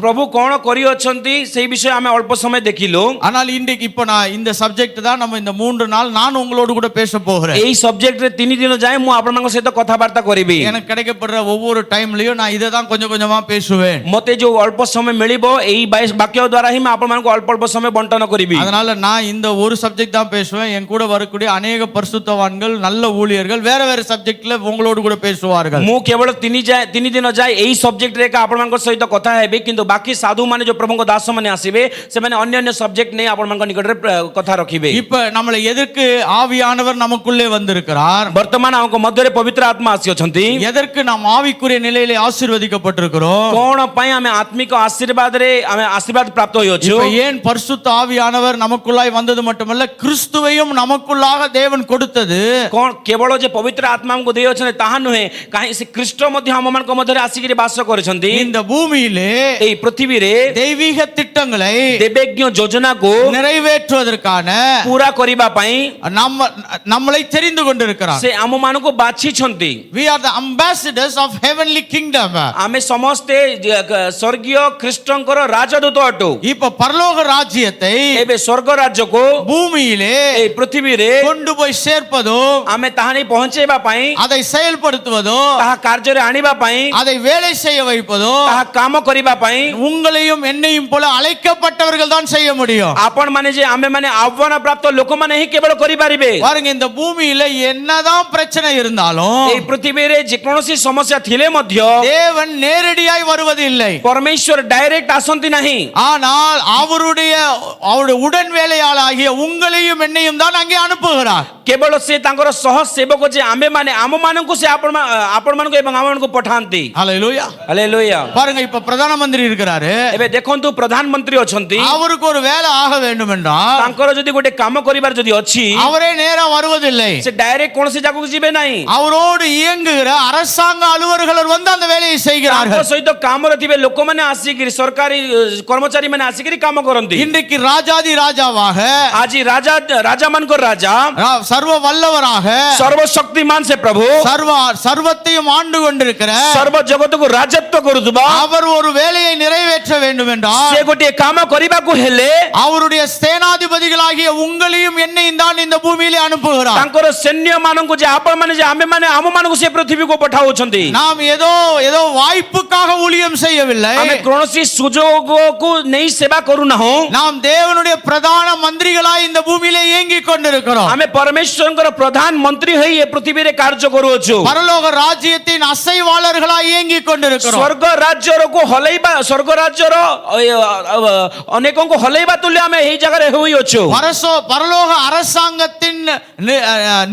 S2: ପ୍ରଭୁ କ'ଣ କରିଅଛନ୍ତି ସେଇ ବିଷୟ ଆମେ ଅଳ୍ପ ସମୟ ଦେଖିଲୁ।
S1: ஆனால் இன்றைக்கு இப்ப நான் இந்த சப்ஜெக்ட் தான் நம்ம இந்த 3 நாள் நான் உங்களோடு கூட பேச போகிறேன்.
S2: ଏଇ ସବଜେକ୍ଟରେ 3 ଦିନ ଯାଏ ମୁଁ ଆପଣମାନଙ୍କ ସହିତ କଥାବାର୍ତ୍ତା କରିବି।
S1: எனக்கு கிடைக்கப்படுற ஒவ்வொரு டைம்லயும் நான் இதை தான் கொஞ்சம் கொஞ்சமா பேசுவேன்.
S2: ମତେ ଯୋଉ ଅଳ୍ପ ସମୟ ମିଳିବ ଏଇ ବାକ୍ୟ ଦ୍ୱାରା ହିଁ ମୁଁ ଆପଣମାନଙ୍କୁ ଅଳ୍ପ ଅଳ୍ପ ସମୟ ବଣ୍ଟନ କରିବି।
S1: அதனால நான் இந்த ஒரு சப்ஜெக்ட் தான் பேசுவேன். என் கூட கூட வரக்கூடிய அநேக பரிசுத்தவான்கள் நல்ல ஊழியர்கள் வேற வேற சப்ஜெக்ட்ல உங்களோடு கூட பேசுவார்கள்.
S2: ମୁଁ କେବଳ ତିନି ଦିନ ଯାଏ ଏଇ ସବଜେକ୍ଟରେ ଏକା ଆପଣମାନଙ୍କ ସହିତ କଥା ହେବି, କିନ୍ତୁ ବାକି ସାଧୁମାନେ ଯୋଉ ପ୍ରଭୁଙ୍କ ଦାସମାନେ ଆସିବେ ସେମାନେ ଅନ୍ୟ ଅନ୍ୟ ସବଜେକ୍ଟ ନେଇ ଆପଣମାନଙ୍କ ନିକଟରେ କଥା ରଖିବେ.
S1: இப்ப நம்மளை எதற்கு ஆவியானவர் நமக்குள்ளே வந்திருக்கிறார்?
S2: ବର୍ତ୍ତମାନ ଆମଙ୍କ ମଧ୍ୟରେ ପବିତ୍ର ଆତ୍ମା ଆସିଅଛନ୍ତି.
S1: எதற்கு நாம் ஆவிக்குரிய நிலையிலே ஆசீர்வதிக்கப்பட்டிருக்கிறோம்?
S2: କଣ ପାଇଁ ଆମେ ଆତ୍ମିକ ଆଶୀର୍ବାଦରେ ଆମେ ଆଶୀର୍ବାଦ ପ୍ରାପ୍ତ ହୋଇଅଛୁ?
S1: இப்ப ஏன் பரிசுத்த ஆவியானவர் நமக்குள்ளாய் வந்தது மட்டுமல்ல, கிறிஸ்துவையும் நமக்குள்ளாக தேவன் கொடுத்தது.
S2: କଣ କେବଳ ଯେ ପବିତ୍ର ଆତ୍ମା ଆମକୁ ଦେଇ ଅଛନ୍ତି ତାହା ନୁହେଁ, କାହିଁ ସେ ଖ୍ରୀଷ୍ଟ ମଧ୍ୟ ଆମମାନଙ୍କ ମଧ୍ୟରେ ଆସିକିରି ବାସ କରିଛନ୍ତି.
S1: இந்த பூமியிலே
S2: ଏଇ ପୃଥିବୀରେ
S1: தெய்வீக திட்டங்களை
S2: ଦେବଜ୍ଞ ଯୋଜନାକୁ
S1: நிறைவேற்றுவதற்கான
S2: ପୁରା କରିବା ପାଇଁ
S1: நம்மளை தெரிந்து கொண்டிருக்கிறார்.
S2: ସେ ଆମମାନଙ୍କୁ ବାଛିଛନ୍ତି.
S1: We are the ambassadors of heavenly kingdom.
S2: ଆମେ ସମସ୍ତେ ସ୍ୱର୍ଗୀୟ ଖ୍ରୀଷ୍ଟଙ୍କର ରାଜଦୂତ ଅଟୁ.
S1: இப்ப பரலோக ராஜ்யத்தை
S2: ଏବେ ସ୍ୱର୍ଗ ରାଜ୍ୟକୁ
S1: பூமியிலே
S2: ଏଇ ପୃଥିବୀରେ
S1: கொண்டு போய் சேர்ப்பதும்,
S2: ଆମେ ତାହା ନେଇ ପହଞ୍ଚେଇବା ପାଇଁ,
S1: அதை செயல்படுத்துவதும்,
S2: ତାହା କାର୍ଯ୍ୟରେ ଆଣିବା ପାଇଁ,
S1: அதை வேலை செய்ய வைப்பதும்
S2: ତାହା କାମ କରିବା ପାଇଁ
S1: உங்களையும் என்னையும் போல அழைக்கப்பட்டவர்கள் தான் செய்ய முடியும்.
S2: ଆପଣ ମାନେ ଯେ ଆମେ ମାନେ ଆହ୍ୱାନ ପ୍ରାପ୍ତ ଲୋକମାନେ ହିଁ କେବଳ କରିପାରିବେ.
S1: பாருங்க, இந்த பூமியில என்னதான் பிரச்சனை இருந்தாலும்
S2: ଏଇ ପୃଥିବୀରେ ଯେକୌଣସି ସମସ୍ୟା ଥିଲେ ମଧ୍ୟ
S1: தேவன் நேரடியாய் வருவதில்லை.
S2: ପରମେଶ୍ୱର ଡାଇରେକ୍ଟ ଆସନ୍ତି ନାହିଁ.
S1: ஆனால் அவருடைய உடன் வேலையாளாகிய உங்களையும் என்னையும் தான் அங்கே அனுப்புகிறார்.
S2: କେବଳ ସେ ତାଙ୍କର ସହ ସେବକ ଯେ ଆମେ ମାନେ ଆମମାନଙ୍କୁ ସେ ଆପଣମାନଙ୍କୁ ଏବଂ ଆମମାନଙ୍କୁ ପଠାନ୍ତି.
S1: ஹalleluya.
S2: ହାଲେଲୁୟା.
S1: பாருங்க, இப்ப பிரதான மந்திரி இருக்கிறாரு.
S2: ଏବେ ଦେଖନ୍ତୁ ପ୍ରଧାନମନ୍ତ୍ରୀ ଅଛନ୍ତି.
S1: அவருக்கு ஒரு வேலை ஆக வேண்டும் என்றால்
S2: ତାଙ୍କର ଯଦି ଗୋଟେ କାମ କରିବାର ଯଦି ଅଛି,
S1: அவரே நேரா வருவதில்லை.
S2: ସେ ଡାଇରେକ୍ଟ କୌଣସି ଜାଗାକୁ ଯିବେ ନାହିଁ.
S1: அவரோடு இயங்குகிற அரசாங்க அலுவலர்கள் வந்து அந்த வேலையை
S2: ତାଙ୍କ
S1: செய்கிறார்கள்.
S2: ସହିତ କାମରେ ଥିବେ ଲୋକମାନେ ଆସିକିରି ସରକାରୀ କର୍ମଚାରୀ ମାନେ ଆସିକିରି କାମ କରନ୍ତି.
S1: இன்றைக்கு ராஜாதி ராஜாவாக,
S2: ଆଜି ରାଜାମାନଙ୍କର ରାଜା,
S1: சர்வ வல்லவராக,
S2: ସର୍ବଶକ୍ତିମାନ ସେ ପ୍ରଭୁ,
S1: சர்வத்தையும் ஆண்டு கொண்டிருக்கிற
S2: ସର୍ବ ଜଗତକୁ ରାଜତ୍ୱ କରୁଥିବା
S1: அவர் ஒரு வேலையை நிறைவேற்ற வேண்டும் என்றால்
S2: ସେ ଗୋଟିଏ କାମ କରିବାକୁ ହେଲେ
S1: அவருடைய சேனாதிபதிகளாகிய உங்களையும் என்னையும் தான் இந்த பூமியிலே அனுப்புகிறார்.
S2: ତାଙ୍କର ସୈନ୍ୟ ମାନଙ୍କୁ ଯେ ଆପଣ ମାନେ ଯେ ଆମେ ମାନେ ଆମ ମାନଙ୍କୁ ସେ ପୃଥିବୀକୁ ପଠାଉଛନ୍ତି.
S1: நாம் ஏதோ வாய்ப்புக்காக ஊழியம் செய்யவில்லை.
S2: ଆମେ କୌଣସି ସୁଯୋଗକୁ ନେଇ ସେବା କରୁନାହୁଁ.
S1: நாம் தேவனுடைய பிரதான மந்திரிகளாய் இந்த பூமியிலே இயங்கிக் கொண்டிருக்கிறோம்.
S2: ଆମେ ପରମେଶ୍ୱରଙ୍କର ପ୍ରଧାନ ମନ୍ତ୍ରୀ ହୋଇ ଏ ପୃଥିବୀରେ କାର୍ଯ୍ୟ କରୁଅଛୁ.
S1: பரலோக ராஜ்யத்தின் அசைவாளர்களாய் இயங்கிக் கொண்டிருக்கிறோம்.
S2: ସ୍ୱର୍ଗ ରାଜ୍ୟକୁ ହଲେଇବା, ସ୍ୱର୍ଗ ରାଜ୍ୟର ଅନେକଙ୍କୁ ହଲେଇବା ତୁଲ୍ୟ ଆମେ ଏହି ଜାଗାରେ ହୋଇଅଛୁ.
S1: பரலோக அரசாங்கத்தின்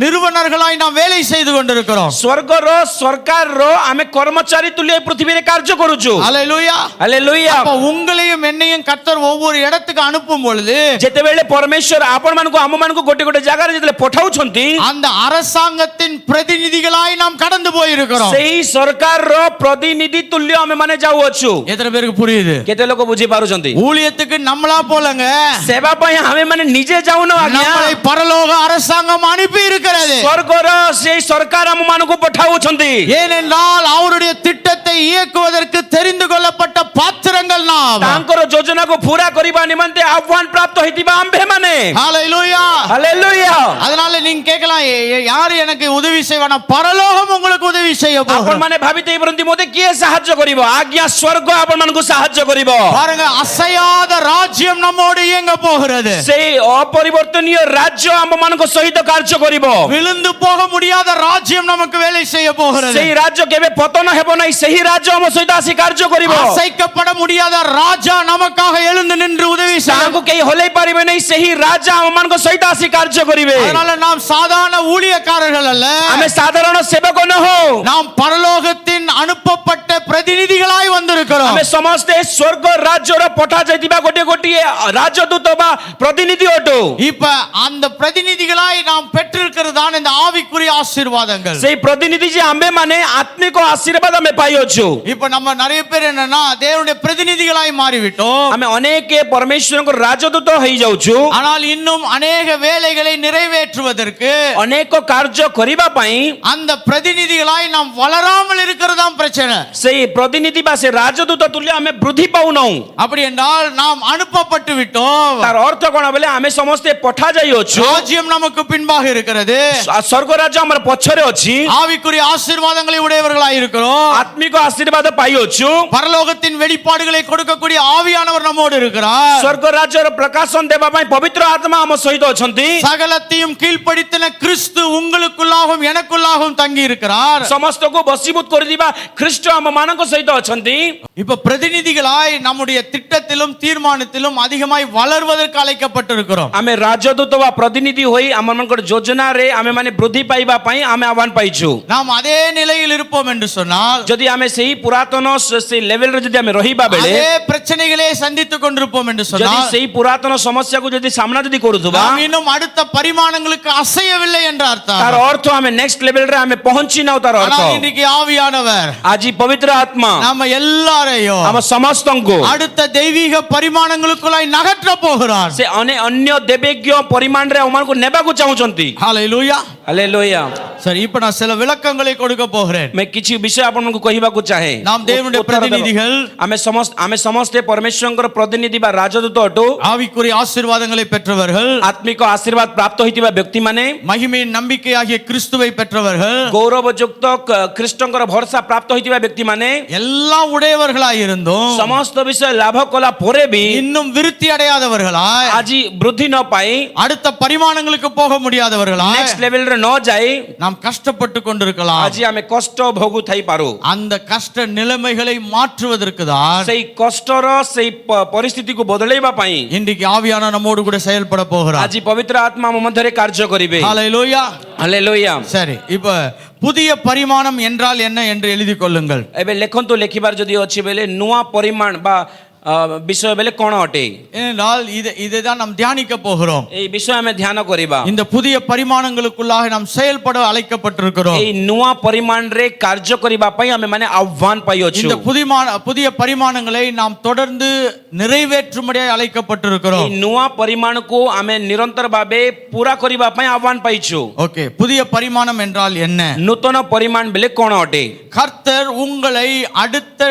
S1: நிறுவனர்களாய் நாம் வேலை செய்து கொண்டிருக்கிறோம்.
S2: ସ୍ୱର୍ଗର ସରକାରର ଆମେ କର୍ମଚାରୀ ତୁଲ୍ୟ ଏ ପୃଥିବୀରେ କାର୍ଯ୍ୟ କରୁଛୁ.
S1: ஹalleluya.
S2: ହାଲେଲୁୟା.
S1: அப்ப உங்களையும் என்னையும் கர்த்தர் ஒவ்வொரு இடத்துக்கு அனுப்பும் பொழுது
S2: ଯେତେବେଳେ ପରମେଶ୍ୱର ଆପଣମାନଙ୍କୁ ଆମମାନଙ୍କୁ ଗୋଟେ ଗୋଟେ ଜାଗାରେ ଯେତେବେଳେ ପଠାଉଛନ୍ତି,
S1: அந்த அரசாங்கத்தின் பிரதிநிதிகளாய் நாம் கடந்து போயிருக்கிறோம்.
S2: ସେହି ସରକାରର ପ୍ରତିନିଧି ତୁଲ୍ୟ ଆମେ ମାନେ ଯାଉଅଛୁ.
S1: எத்தனை பேருக்கு புரியுது?
S2: କେତେ ଲୋକ ବୁଝି ପାରୁଛନ୍ତି?
S1: ஊழியத்துக்கு நம்மளா போலங்க,
S2: ସେବା ପାଇଁ ଆମେ ମାନେ ନିଜେ ଯାଉନୁ ଆଜ୍ଞା.
S1: நம்மளை பரலோக அரசாங்கம் அனுப்பி இருக்கிறது.
S2: ସ୍ୱର୍ଗର ସେହି ସରକାର ଆମମାନଙ୍କୁ ପଠାଉଛନ୍ତି.
S1: ஏனென்றால் அவருடைய திட்டத்தை இயக்குவதற்கு தெரிந்து கொள்ளப்பட்ட பாத்திரங்கள் நாம்.
S2: ତାଙ୍କର ଯୋଜନାକୁ ପୁରା କରିବା ନିମନ୍ତେ ଆହ୍ୱାନ ପ୍ରାପ୍ତ ହୋଇଥିବା ଆମ୍ଭେମାନେ.
S1: ஹalleluya.
S2: ହାଲେଲୁୟା.
S1: அதனால நீங்க கேட்கலாம், யார் எனக்கு உதவி செய்வானா? பரலோகம் உங்களுக்கு உதவி செய்ய போகுது.
S2: ଆପଣମାନେ ଭାବିତେ ପାରନ୍ତି ମୋତେ କିଏ ସାହାଯ୍ୟ କରିବ? ଆଜ୍ଞା ସ୍ୱର୍ଗ ଆପଣମାନଙ୍କୁ ସାହାଯ୍ୟ କରିବ.
S1: பாருங்க, அசையாத ராஜ்யம் நம்மோடு இயங்க போகிறது.
S2: ସେହି ଅପରିବର୍ତ୍ତନୀୟ ରାଜ୍ୟ ଆମମାନଙ୍କ ସହିତ କାର୍ଯ୍ୟ କରିବ.
S1: விழுந்து போக முடியாத ராஜ்யம் நமக்கு வேலை செய்ய போகிறது.
S2: ସେହି ରାଜ୍ୟ କେବେ ପତନ ହେବ ନାହିଁ. ସେହି ରାଜ୍ୟ ଆମ ସହିତ ଆସି କାର୍ଯ୍ୟ କରିବ.
S1: அசைக்கப்பட முடியாத ராஜா நமக்காக எழுந்து நின்று உதவி
S2: ତାହାକୁ
S1: செய்ய.
S2: କେହି ହଲେଇ ପାରିବେ ନାହିଁ. ସେହି ରାଜା ଆମମାନଙ୍କ ସହିତ ଆସି କାର୍ଯ୍ୟ କରିବେ.
S1: அதனால நாம் சாதாரண ஊழியக்காரர்கள் அல்ல,
S2: ଆମେ ସାଧାରଣ ସେବକ ନହଉ.
S1: நாம் பரலோகத்தின் அனுப்பப்பட்ட பிரதிநிதிகளாய் வந்திருக்கிறோம்.
S2: ଆମେ ସମସ୍ତେ ସ୍ୱର୍ଗ ରାଜ୍ୟର ପଠାଯାଇଥିବା ଗୋଟିଏ ଗୋଟିଏ ରାଜଦୂତ ବା ପ୍ରତିନିଧି ଅଟୁ.
S1: இப்ப அந்த பிரதிநிதிகளாய் நாம் பெற்றிருக்கிறதான இந்த ஆவிக்குரிய ஆசீர்வாதங்கள்.
S2: ସେହି ପ୍ରତିନିଧି ଯେ ଆମ୍ଭେ ମାନେ ଆତ୍ମିକ ଆଶୀର୍ବାଦ ଆମେ ପାଇଅଛୁ.
S1: இப்ப நம்ம நிறைய பேர் என்னன்னா தேவனுடைய பிரதிநிதிகளாய் மாறிவிட்டோம்.
S2: ଆମେ ଅନେକ ପରମେଶ୍ୱରଙ୍କ ରାଜଦୂତ ହେଇଯାଉଛୁ.
S1: ஆனால் இன்னும் அநேக வேலைகளை நிறைவேற்றுவதற்கு
S2: ଅନେକ କାର୍ଯ୍ୟ କରିବା ପାଇଁ
S1: அந்த பிரதிநிதிகளாய் நாம் வளராமல் இருக்கிறதாம் பிரச்சனை.
S2: ସେହି ପ୍ରତିନିଧି ବା ସେ ରାଜଦୂତ ତୁଲ୍ୟ ଆମେ ବୃଦ୍ଧି ପାଉନାହୁଁ
S1: அப்படி என்றால் நாம் அனுப்பப்பட்டு விட்டோம்.
S2: ତାର ଅର୍ଥ କଣ ବୋଲେ ଆମେ ସମସ୍ତେ ପଠା ଯାଇଅଛୁ
S1: ராஜ்யம் நமக்கு பின்பாக இருக்கிறது.
S2: ସ୍ୱର୍ଗ ରାଜ୍ୟ ଆମର ପଛରେ ଅଛି
S1: ஆவிக்குரிய ஆசீர்வாதங்களை உடையவர்களாய் இருக்கிறோம்.
S2: ଆତ୍ମିକ ଆଶୀର୍ବାଦ ପାଇଅଛୁ
S1: பரலோகத்தின் வெளிப்பாடுகளை கொடுக்கக்கூடிய ஆவியானவர் நம்மோடு இருக்கிறார்.
S2: ସ୍ୱର୍ଗ ରାଜ୍ୟର ପ୍ରକାଶନ ଦେବା ପାଇଁ ପବିତ୍ର ଆତ୍ମା ଆମ ସହିତ ଅଛନ୍ତି
S1: சகலத்தையும் கீழ்ப்படுத்தின கிறிஸ்து உங்களுக்குள்ளாகவும் எனக்குள்ளாகவும் தங்கி இருக்கிறார்.
S2: ସମସ୍ତଙ୍କୁ ବଶୀଭୂତ କରିଥିବା ଖ୍ରୀଷ୍ଟ ଆମ ମାନଙ୍କ ସହିତ ଅଛନ୍ତି
S1: இப்ப பிரதிநிதிகளாய் நம்முடைய திட்டத்திலும் தீர்மானத்திலும் அதிகமாய் வளர்வதற்கு அழைக்கப்பட்டிருக்கிறோம்.
S2: ଆମେ ରାଜଦୂତ ବା ପ୍ରତିନିଧି ହୋଇ ଆମମାନଙ୍କର ଯୋଜନାରେ ଆମେ ମାନେ ବୃଦ୍ଧି ପାଇବା ପାଇଁ ଆମେ ଆହ୍ୱାନ ପାଇଛୁ
S1: நாம் அதே நிலையில் இருப்போம் என்று சொன்னால்,
S2: ଯଦି ଆମେ ସେହି ପୁରାତନ ସେଇ ଲେଭେଲରେ ଯଦି ଆମେ ରହିବା ବେଳେ
S1: அதே பிரச்சனைகளே சந்தித்துக் கொண்டிருப்போம் என்று
S2: ଯଦି
S1: சொன்னால்,
S2: ସେହି ପୁରାତନ ସମସ୍ୟାକୁ ଯଦି ସାମ୍ନା ଯଦି କରୁଥିବା
S1: நாம் இன்னும் அடுத்த பரிமாணங்களுக்கு அசையவில்லை என்ற அர்த்தம்.
S2: ତାର ଅର୍ଥ ଆମେ ନେକ୍ସଟ ଲେଭେଲରେ ଆମେ ପହଞ୍ଚି ନାଉ ତାର ଅର୍ଥ
S1: ஆனால் இன்றைக்கு ஆவியானவர்
S2: ଆଜି ପବିତ୍ର ଆତ୍ମା
S1: நம்ம எல்லாரையும்
S2: ଆମ ସମସ୍ତଙ୍କୁ
S1: அடுத்த தெய்வீக பரிமாணங்களுக்குள்ளாய் நகற்ற போகிறார்.
S2: ସେ ଅନ୍ୟ ଦେବଜ୍ଞ ପରିମାଣରେ ଆମମାନଙ୍କୁ ନେବାକୁ ଚାହୁଁଛନ୍ତି
S1: ஹalleluya.
S2: ହାଲେଲୁୟା
S1: சரி, இப்ப நான் சில விளக்கங்களை கொடுக்க போகிறேன்.
S2: मैं କିଛି ବିଷୟ ଆପଣଙ୍କୁ କହିବାକୁ ଚାହେଁ
S1: நாம் தேவனுடைய பிரதிநிதிகள்,
S2: ଆମେ ସମସ୍ତେ ପରମେଶ୍ୱରଙ୍କର ପ୍ରତିନିଧି ବା ରାଜଦୂତ ଅଟୁ
S1: ஆவிக்குரிய ஆசீர்வாதங்களை பெற்றவர்கள்,
S2: ଆତ୍ମିକ ଆଶୀର୍ବାଦ ପ୍ରାପ୍ତ ହୋଇଥିବା ବ୍ୟକ୍ତିମାନେ
S1: மகிமையின் நம்பிக்கையாகிய கிறிஸ்துவை பெற்றவர்கள்,
S2: ଗୌରବଯୁକ୍ତ ଖ୍ରୀଷ୍ଟଙ୍କର ଭରସା ପ୍ରାପ୍ତ ହୋଇଥିବା ବ୍ୟକ୍ତିମାନେ
S1: எல்லாம் உடையவர்களாய் இருந்தும்
S2: ସମସ୍ତ ବିଷୟ ଲାଭ କଲା ପରେ ବି
S1: இன்னும் விருத்தி அடையாதவர்களாய்,
S2: ଆଜି ବୃଦ୍ଧି ନ ପାଇ
S1: அடுத்த பரிமாணங்களுக்கு போக முடியாதவர்களாய்
S2: ନେକ୍ସଟ ଲେଭେଲରେ ନ ଯାଇ
S1: நாம் கஷ்டப்பட்டு கொண்டிருக்கலாம்.
S2: ଆଜି ଆମେ କଷ୍ଟ ଭୋଗୁ ଥାଇପାରୁ
S1: அந்த கஷ்ட நிலைமைகளை மாற்றுவதற்கு தான்
S2: ସେଇ କଷ୍ଟର ସେଇ ପରିସ୍ଥିତିକୁ ବଦଳେଇବା ପାଇଁ
S1: இன்றைக்கு ஆவியான நம்மோடு கூட செயல்பட போகிறார்.
S2: ଆଜି ପବିତ୍ର ଆତ୍ମା ଆମ ମଧ୍ୟରେ କାର୍ଯ୍ୟ କରିବେ
S1: ஹalleluya.
S2: ହାଲେଲୁୟା
S1: சரி, இப்ப புதிய பரிமாணம் என்றால் என்ன என்று எழுதி கொள்ளுங்கள்.
S2: ଏବେ ଲେଖନ୍ତୁ ଲେଖିବାର ଯଦି ଅଛି ବେଲେ ନୂଆ ପରିମାଣ ବା ବିଷୟ ବେଲେ କ'ଣ ଅଟେ
S1: ஏனென்றால் இதைதான் நாம் தியானிக்க போகிறோம்.
S2: ଏଇ ବିଷୟ ଆମେ ଧ୍ୟାନ କରିବା
S1: இந்த புதிய பரிமாணங்களுக்குள்ளாக நாம் செயல்பட அழைக்கப்பட்டிருக்கிறோம்.
S2: ଏଇ ନୂଆ ପରିମାଣରେ କାର୍ଯ୍ୟ କରିବା ପାଇଁ ଆମେ ମାନେ ଆହ୍ୱାନ ପାଇଅଛୁ
S1: இந்த புதிய பரிமாணங்களை நாம் தொடர்ந்து நிறைவேற்றும்படியாக அழைக்கப்பட்டிருக்கிறோம்.
S2: ଏଇ ନୂଆ ପରିମାଣକୁ ଆମେ ନିରନ୍ତର ଭାବେ ପୁରା କରିବା ପାଇଁ ଆହ୍ୱାନ ପାଇଛୁ
S1: ஓகே, புதிய பரிமாணம் என்றால் என்ன?
S2: ନୂତନ ପରିମାଣ ବେଲେ କ'ଣ ଅଟେ
S1: கர்த்தர் உங்களை அடுத்த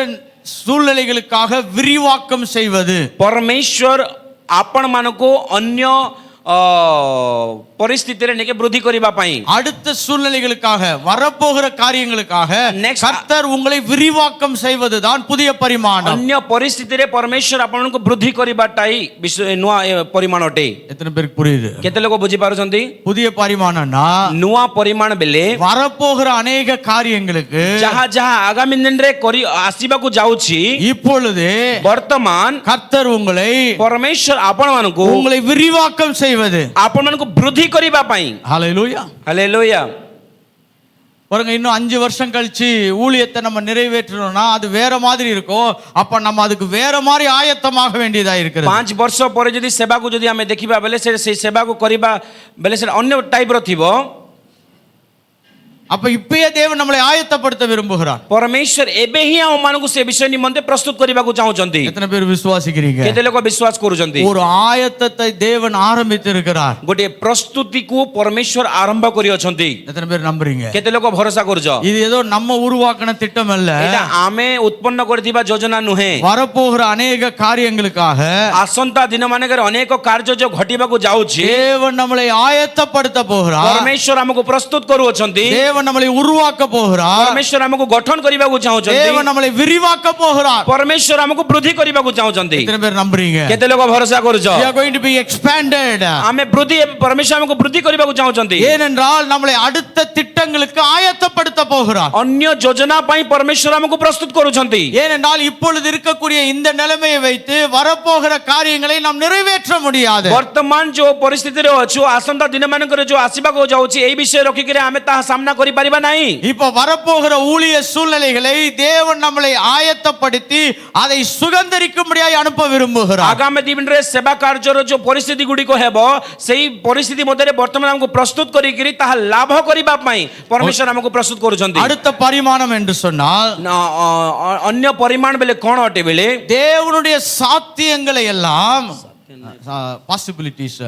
S1: சூழ்நிலைகளுக்காக விரிவாக்கம் செய்வது.
S2: ପରମେଶ୍ୱର ଆପଣ ମାନଙ୍କୁ ଅନ୍ୟ ପରିସ୍ଥିତିରେ ନେଇକି ବୃଦ୍ଧି କରିବା ପାଇଁ
S1: அடுத்த சூழ்நிலைகளுக்காக வரப்போகிற காரியங்களுக்காக
S2: Next.
S1: கர்த்தர் உங்களை விரிவாக்கம் செய்வதுதான் புதிய பரிமாணம்.
S2: ଅନ୍ୟ ପରିସ୍ଥିତିରେ ପରମେଶ୍ୱର ଆପଣଙ୍କୁ ବୃଦ୍ଧି କରିବାଟାଇ ନୂଆ ପରିମାଣ ଅଟେ
S1: எத்தனை பேருக்கு புரியுது?
S2: କେତେ ଲୋକ ବୁଝିପାରୁଛନ୍ତି
S1: புதிய பரிமாணம்னா
S2: ନୂଆ ପରିମାଣ ବେଲେ
S1: வரப்போகிற அநேக காரியங்களுக்கு
S2: ଯାହା ଯାହା ଆଗାମୀ ଦିନରେ ଆସିବାକୁ ଯାଉଛି
S1: இப்பொழுது
S2: ବର୍ତ୍ତମାନ
S1: கர்த்தர் உங்களை
S2: ପରମେଶ୍ୱର ଆପଣମାନଙ୍କୁ
S1: உங்களை விரிவாக்கம் செய்வது.
S2: ଆପଣମାନଙ୍କୁ ବୃଦ୍ଧି କରିବା ପାଇଁ
S1: ஹalleluya.
S2: ହାଲେଲୁୟା
S1: பாருங்க, இன்னும் 5 வருஷம் கழிச்சு ஊழியத்தை நம்ம நிறைவேற்றணும்னா அது வேற மாதிரி இருக்கும். அப்ப நம்ம அதுக்கு வேற மாதிரி ஆயத்தமாக வேண்டியதா இருக்கிறது.
S2: 5 ବର୍ଷ ପରେ ଯଦି ସେବାକୁ ଯଦି ଆମେ ଦେଖିବା ବେଲେ ସେଇ ସେବାକୁ କରିବା ବେଲେ ସେ ଅନ୍ୟ ଟାଇପର ଥିବ.
S1: அப்ப இப்பயே தேவன் நம்மளை ஆயத்தப்படுத்த விரும்புகிறார்.
S2: ପରମେଶ୍ୱର ଏବେ ହିଁ ଆମମାନଙ୍କୁ ସେ ବିଷୟ ନିମନ୍ତେ ପ୍ରସ୍ତୁତ କରିବାକୁ ଚାହୁଁଛନ୍ତି.
S1: எத்தனை பேர் விசுவாசிக்கிறீங்க?
S2: କେତେ ଲୋକ ବିଶ୍ୱାସ କରୁଛନ୍ତି?
S1: ஒரு ஆயத்தத்தை தேவன் ஆரம்பித்திருக்கிறார்.
S2: ଗୋଟିଏ ପ୍ରସ୍ତୁତିକୁ ପରମେଶ୍ୱର ଆରମ୍ଭ କରିଅଛନ୍ତି.
S1: எத்தனை பேர் நம்புறீங்க?
S2: କେତେ ଲୋକ ଭରସା କରୁଛ?
S1: இது ஏதோ நம்ம உருவாக்கின திட்டம் அல்ல.
S2: ଏଇଟା ଆମେ ଉତ୍ପନ୍ନ କରିଥିବା ଯୋଜନା ନୁହେଁ.
S1: வரப்போகிற அநேக காரியங்களுக்காக
S2: ଆସନ୍ତା ଦିନ ମାନଙ୍କରେ ଅନେକ କାର୍ଯ୍ୟ ଯୋଉ ଘଟିବାକୁ ଯାଉଛି
S1: தேவன் நம்மளை ஆயத்தப்படுத்த போகிறார்.
S2: ପରମେଶ୍ୱର ଆମକୁ ପ୍ରସ୍ତୁତ କରୁଅଛନ୍ତି.
S1: தேவன் நம்மளை உருவாக்க போகிறார்.
S2: ପରମେଶ୍ୱର ଆମକୁ ଗଠନ କରିବାକୁ ଚାହୁଁଛନ୍ତି.
S1: தேவன் நம்மளை விரிவாக்க போகிறார்.
S2: ପରମେଶ୍ୱର ଆମକୁ ବୃଦ୍ଧି କରିବାକୁ ଚାହୁଁଛନ୍ତି.
S1: எத்தனை பேர் நம்புறீங்க?
S2: କେତେ ଲୋକ ଭରସା କରୁଛ?
S1: We are going to be expanded.
S2: ଆମେ ପରମେଶ୍ୱର ଆମକୁ ବୃଦ୍ଧି କରିବାକୁ ଚାହୁଁଛନ୍ତି.
S1: ஏனென்றால் நம்மளை அடுத்த திட்டங்களுக்கு ஆயத்தப்படுத்த போகிறார்.
S2: ଅନ୍ୟ ଯୋଜନା ପାଇଁ ପରମେଶ୍ୱର ଆମକୁ ପ୍ରସ୍ତୁତ କରୁଛନ୍ତି.
S1: ஏனென்றால் இப்பொழுது இருக்கக்கூடிய இந்த நிலைமையை வைத்து வரப்போகிற காரியங்களை நாம் நிறைவேற்ற முடியாது.
S2: ବର୍ତ୍ତମାନ ଯୋଉ ପରିସ୍ଥିତିରେ ଅଛୁ ଆସନ୍ତା ଦିନ ମାନଙ୍କରେ ଯୋଉ ଆସିବାକୁ ଯାଉଛି ଏଇ ବିଷୟ ରଖିକିରି ଆମେ ତାହା ସାମ୍ନା କରିପାରିବା ନାହିଁ.
S1: இப்ப வரப்போகிற ஊழிய சூழ்நிலைகளை தேவன் நம்மளை ஆயத்தப்படுத்தி அதை சுகந்தரிக்கும்படியாய் அனுப்ப விரும்புகிறார்.
S2: ଆଗାମୀ ଦିନରେ ସେବା କାର୍ଯ୍ୟର ଯୋଉ ପରିସ୍ଥିତି ଗୁଡ଼ିକ ହେବ ସେଇ ପରିସ୍ଥିତି ମଧ୍ୟରେ ବର୍ତ୍ତମାନ ଆମକୁ ପ୍ରସ୍ତୁତ କରିକିରି ତାହା ଲାଭ କରିବା ପାଇଁ ପରମେଶ୍ୱର ଆମକୁ ପ୍ରସ୍ତୁତ କରୁଛନ୍ତି.
S1: அடுத்த பரிமாணம் என்று சொன்னால்
S2: ଅନ୍ୟ ପରିମାଣ ବେଲେ କ'ଣ ଅଟେ ବେଲେ தேவனுடைய
S1: சாத்தியங்களை எல்லாம் பாசிபிலிட்டிஸ்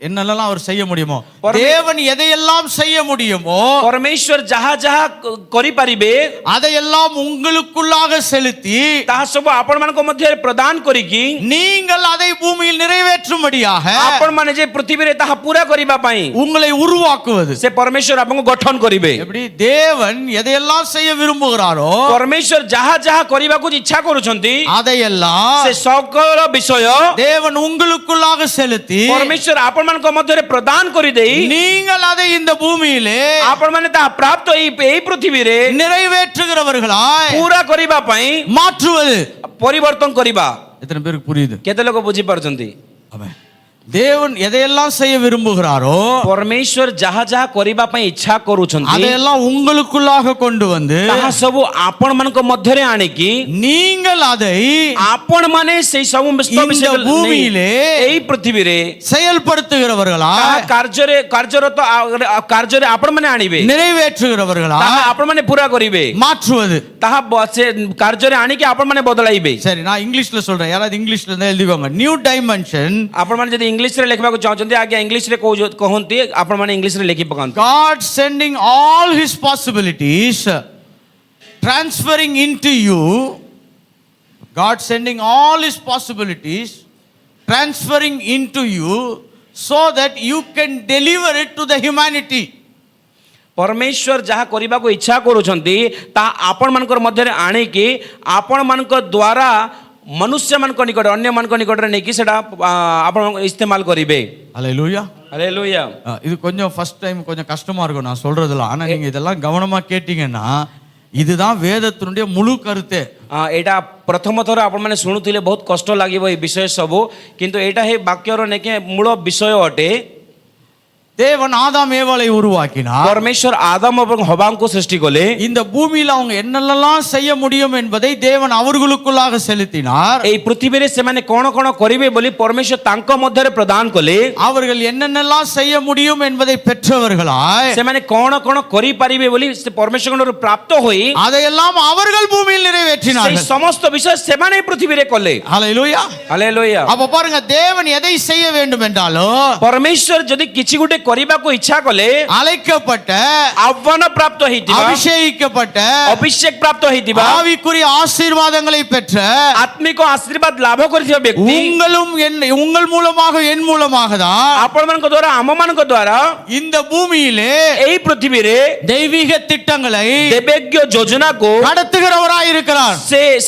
S1: என்னெல்லாம் அவர் செய்ய முடியுமோ, தேவன் எதையெல்லாம் செய்ய முடியுமோ
S2: परमेश्वर जहाँ जहाँ करि पारिबे
S1: அதையெல்லாம் உங்களுக்குள்ளாக செலுத்தி
S2: ताहा सब आपण मान को मध्य प्रदान करिकी
S1: நீங்கள் அதை பூமியில் நிறைவேற்றும்படியாக
S2: आपण माने जे पृथ्वी रे ताहा पूरा करिबा पई
S1: உங்களை उरुवाக்குவது.
S2: से परमेश्वर आपको गठन करिबे
S1: எப்படி தேவன் எதையெல்லாம் செய்ய விரும்புகிறாரோ
S2: परमेश्वर जहाँ जहाँ करिबा को इच्छा करूछंती
S1: அதையெல்லாம்
S2: से सकल विषय
S1: தேவன் உங்களுக்குள்ளாக செலுத்தி
S2: परमेश्वर आपण मान को मध्य प्रदान करि देई
S1: நீங்கள் அதை இந்த பூமியிலே
S2: आपण माने ताहा प्राप्त एई पृथ्वी रे
S1: நிறைவேற்றுகிறவர்களாய்
S2: पूरा करिबा पई
S1: மாற்றுவது.
S2: परिवर्तन करिबा
S1: எத்தனை பேருக்கு புரியுது?
S2: केते लोग बुझी पारछंती
S1: ஆமென். தேவன் எதையெல்லாம் செய்ய விரும்புகிறாரோ
S2: परमेश्वर जहाँ जहाँ करिबा पई इच्छा करूछंती
S1: அதையெல்லாம் உங்களுக்குள்ளாக கொண்டு வந்து
S2: ताहा सब आपण मान को मध्य रे आनिकी
S1: நீங்கள் அதை
S2: आपण माने से सब
S1: இந்த பூமியிலே
S2: एई पृथ्वी रे
S1: செயல்படுத்துகிறவர்களாய்
S2: ताहा कार्य रे आपण माने आनिबे
S1: நிறைவேற்றுகிறவர்களாய்
S2: ताहा आपण माने पूरा करिबे
S1: மாற்றுவது.
S2: ताहा से कार्य रे आनिकी आपण माने बदलाइबे
S1: சரி, நான் இங்கிலீஷ்ல சொல்றேன், யாராவது இங்கிலீஷ்ல இருந்தா எழுதிக்கோங்க. New dimension.
S2: आपण माने जदि इंग्लिश रे लिखबा को चाहछंती आगे इंग्लिश रे कहंती आपण माने इंग्लिश रे लिखि पकांती
S1: God sending all his possibilities, transferring into you. God sending all his possibilities, transferring into you, so that you can deliver it to the humanity.
S2: परमेश्वर जहाँ करिबा को इच्छा करूछंती ता आपण मानकर मध्य रे आनिकी आपण मानकर द्वारा मनुष्य मान को निकट अन्य मान को निकट रे नेकी सेटा आपण इस्तेमाल करिबे.
S1: Hallelujah.
S2: हालेलुया.
S1: இது கொஞ்சம் ஃபர்ஸ்ட் டைம் கொஞ்சம் கஷ்டமா இருக்கும் நான் சொல்றதுல. ஆனா நீங்க இதெல்லாம் கவனமா கேட்டீங்கன்னா இதுதான் வேதத்தினுடைய முழு கருத்தே.
S2: एटा प्रथम थर आपण माने सुनुथिले बहुत कष्ट लागिबो ए विषय सब किंतु एटा हे वाक्यर नेके मूल विषय अटे.
S1: தேவன் ஆதாம் ஏவாளை உருவாக்கினார்.
S2: परमेश्वर आदम और हवा को सृष्टि कले
S1: இந்த பூமியில அவங்க என்னெல்லாம் செய்ய முடியும் என்பதை தேவன் அவர்களுக்குள்ளாக செலுத்தினார்.
S2: ए पृथ्वी रे से माने कोन कोन करिवे बोली परमेश्वर तांको मध्य रे प्रदान कले.
S1: அவர்கள் என்னெல்லாம் செய்ய முடியும் என்பதை பெற்றவர்களாய்
S2: से माने कोन कोन करि पारिबे बोली से परमेश्वर को प्राप्त होई
S1: அதையெல்லாம் அவர்கள் பூமியில்
S2: से
S1: நிறைவேற்றினார்கள்.
S2: समस्त विषय से माने पृथ्वी रे कले.
S1: ஹalleluya.
S2: हालेलुया.
S1: அப்ப பாருங்க, தேவன் எதை செய்ய வேண்டும் என்றாலும்
S2: परमेश्वर जदि किछि गुटे करिबा को इच्छा कले
S1: அழைக்கப்பட்ட
S2: आह्वान प्राप्त होइतिबा
S1: அபிஷேகிக்கப்பட்ட
S2: अभिषेक प्राप्त होइतिबा
S1: ஆவிக்குரிய ஆசீர்வாதங்களை பெற்ற
S2: आत्मिक आशीर्वाद लाभ करथिबा व्यक्ति
S1: உங்களும் உங்கள் மூலமாக என் மூலமாக தான்
S2: आपण मान को द्वारा हम मान को द्वारा
S1: இந்த பூமியிலே
S2: एई पृथ्वी रे
S1: தெய்வீக திட்டங்களை
S2: देवज्ञ योजना को
S1: நடத்துகிறவராய் இருக்கிறார்.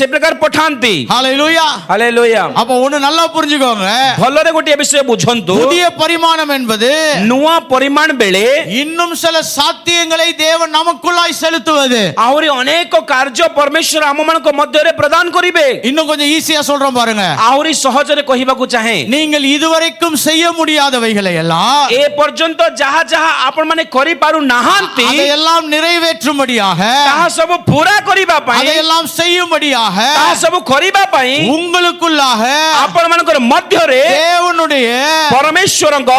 S2: से प्रकार पठांती.
S1: ஹalleluya.
S2: हालेलुया.
S1: அப்ப ஒண்ணு நல்லா புரிஞ்சுக்கோங்க,
S2: भलरे गोटे विषय बुझंतु
S1: புதிய பரிமாணம் என்பது
S2: नुआ परिमाण बेले
S1: இன்னும் சில சாத்தியங்களை தேவன் நமக்குள்ளாய் செலுத்துவது.
S2: आहुरी अनेक कार्य परमेश्वर हम मान को मध्य रे प्रदान करिवे.
S1: இன்னும் கொஞ்சம் ஈஸியா சொல்றோம் பாருங்க.
S2: आहुरी सहज रे कहिबा को चाहे
S1: நீங்கள் இதுவரைக்கும் செய்ய முடியாதவைகளை எல்லாம்
S2: ए पर्यंत जहा जहा आपण माने करि पारु नाहांती
S1: அதையெல்லாம் நிறைவேற்றும்படியாக
S2: ताहा सब पूरा करिबा पई
S1: அதையெல்லாம் செய்யும்படியாக
S2: ताहा सब करिबा पई
S1: உங்களுக்குள்ளாக
S2: आपण मानकर मध्य रे
S1: தேவனுடைய
S2: परमेश्वरଙ୍କ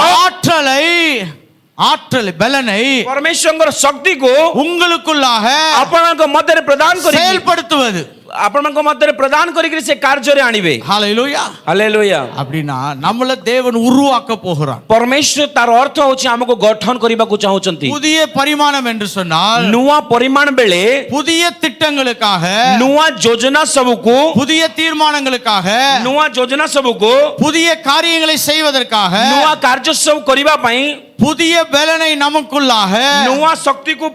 S1: ஆற்றல் பலனை
S2: परमेश्वरଙ୍କ शक्ति को
S1: உங்களுக்குள்ளாக
S2: आपणक मध्य रे प्रदान करि
S1: செயல்படுத்துவது.
S2: आपणक मध्य रे प्रदान करि से कार्य रे आनिबे.
S1: ஹalleluya.
S2: हालेलुया.
S1: அப்படினா நம்மள தேவன் உருவாக்க போகிறார்.
S2: परमेश्वर तार अर्थ होछि हमको गठन करिबा को चाहउचंती.
S1: புதிய பரிமாணம் என்று சொன்னால்
S2: नुआ परिमाण बेले
S1: புதிய திட்டங்களுக்காக,
S2: नुआ योजना सबको
S1: புதிய தீர்மானங்களுக்காக,
S2: नुआ योजना सबको
S1: புதிய காரியங்களை செய்வதற்காக,
S2: नुआ कार्य सब करिबा पई
S1: புதிய பலனை நமக்குள்ளாக
S2: नुआ शक्ति को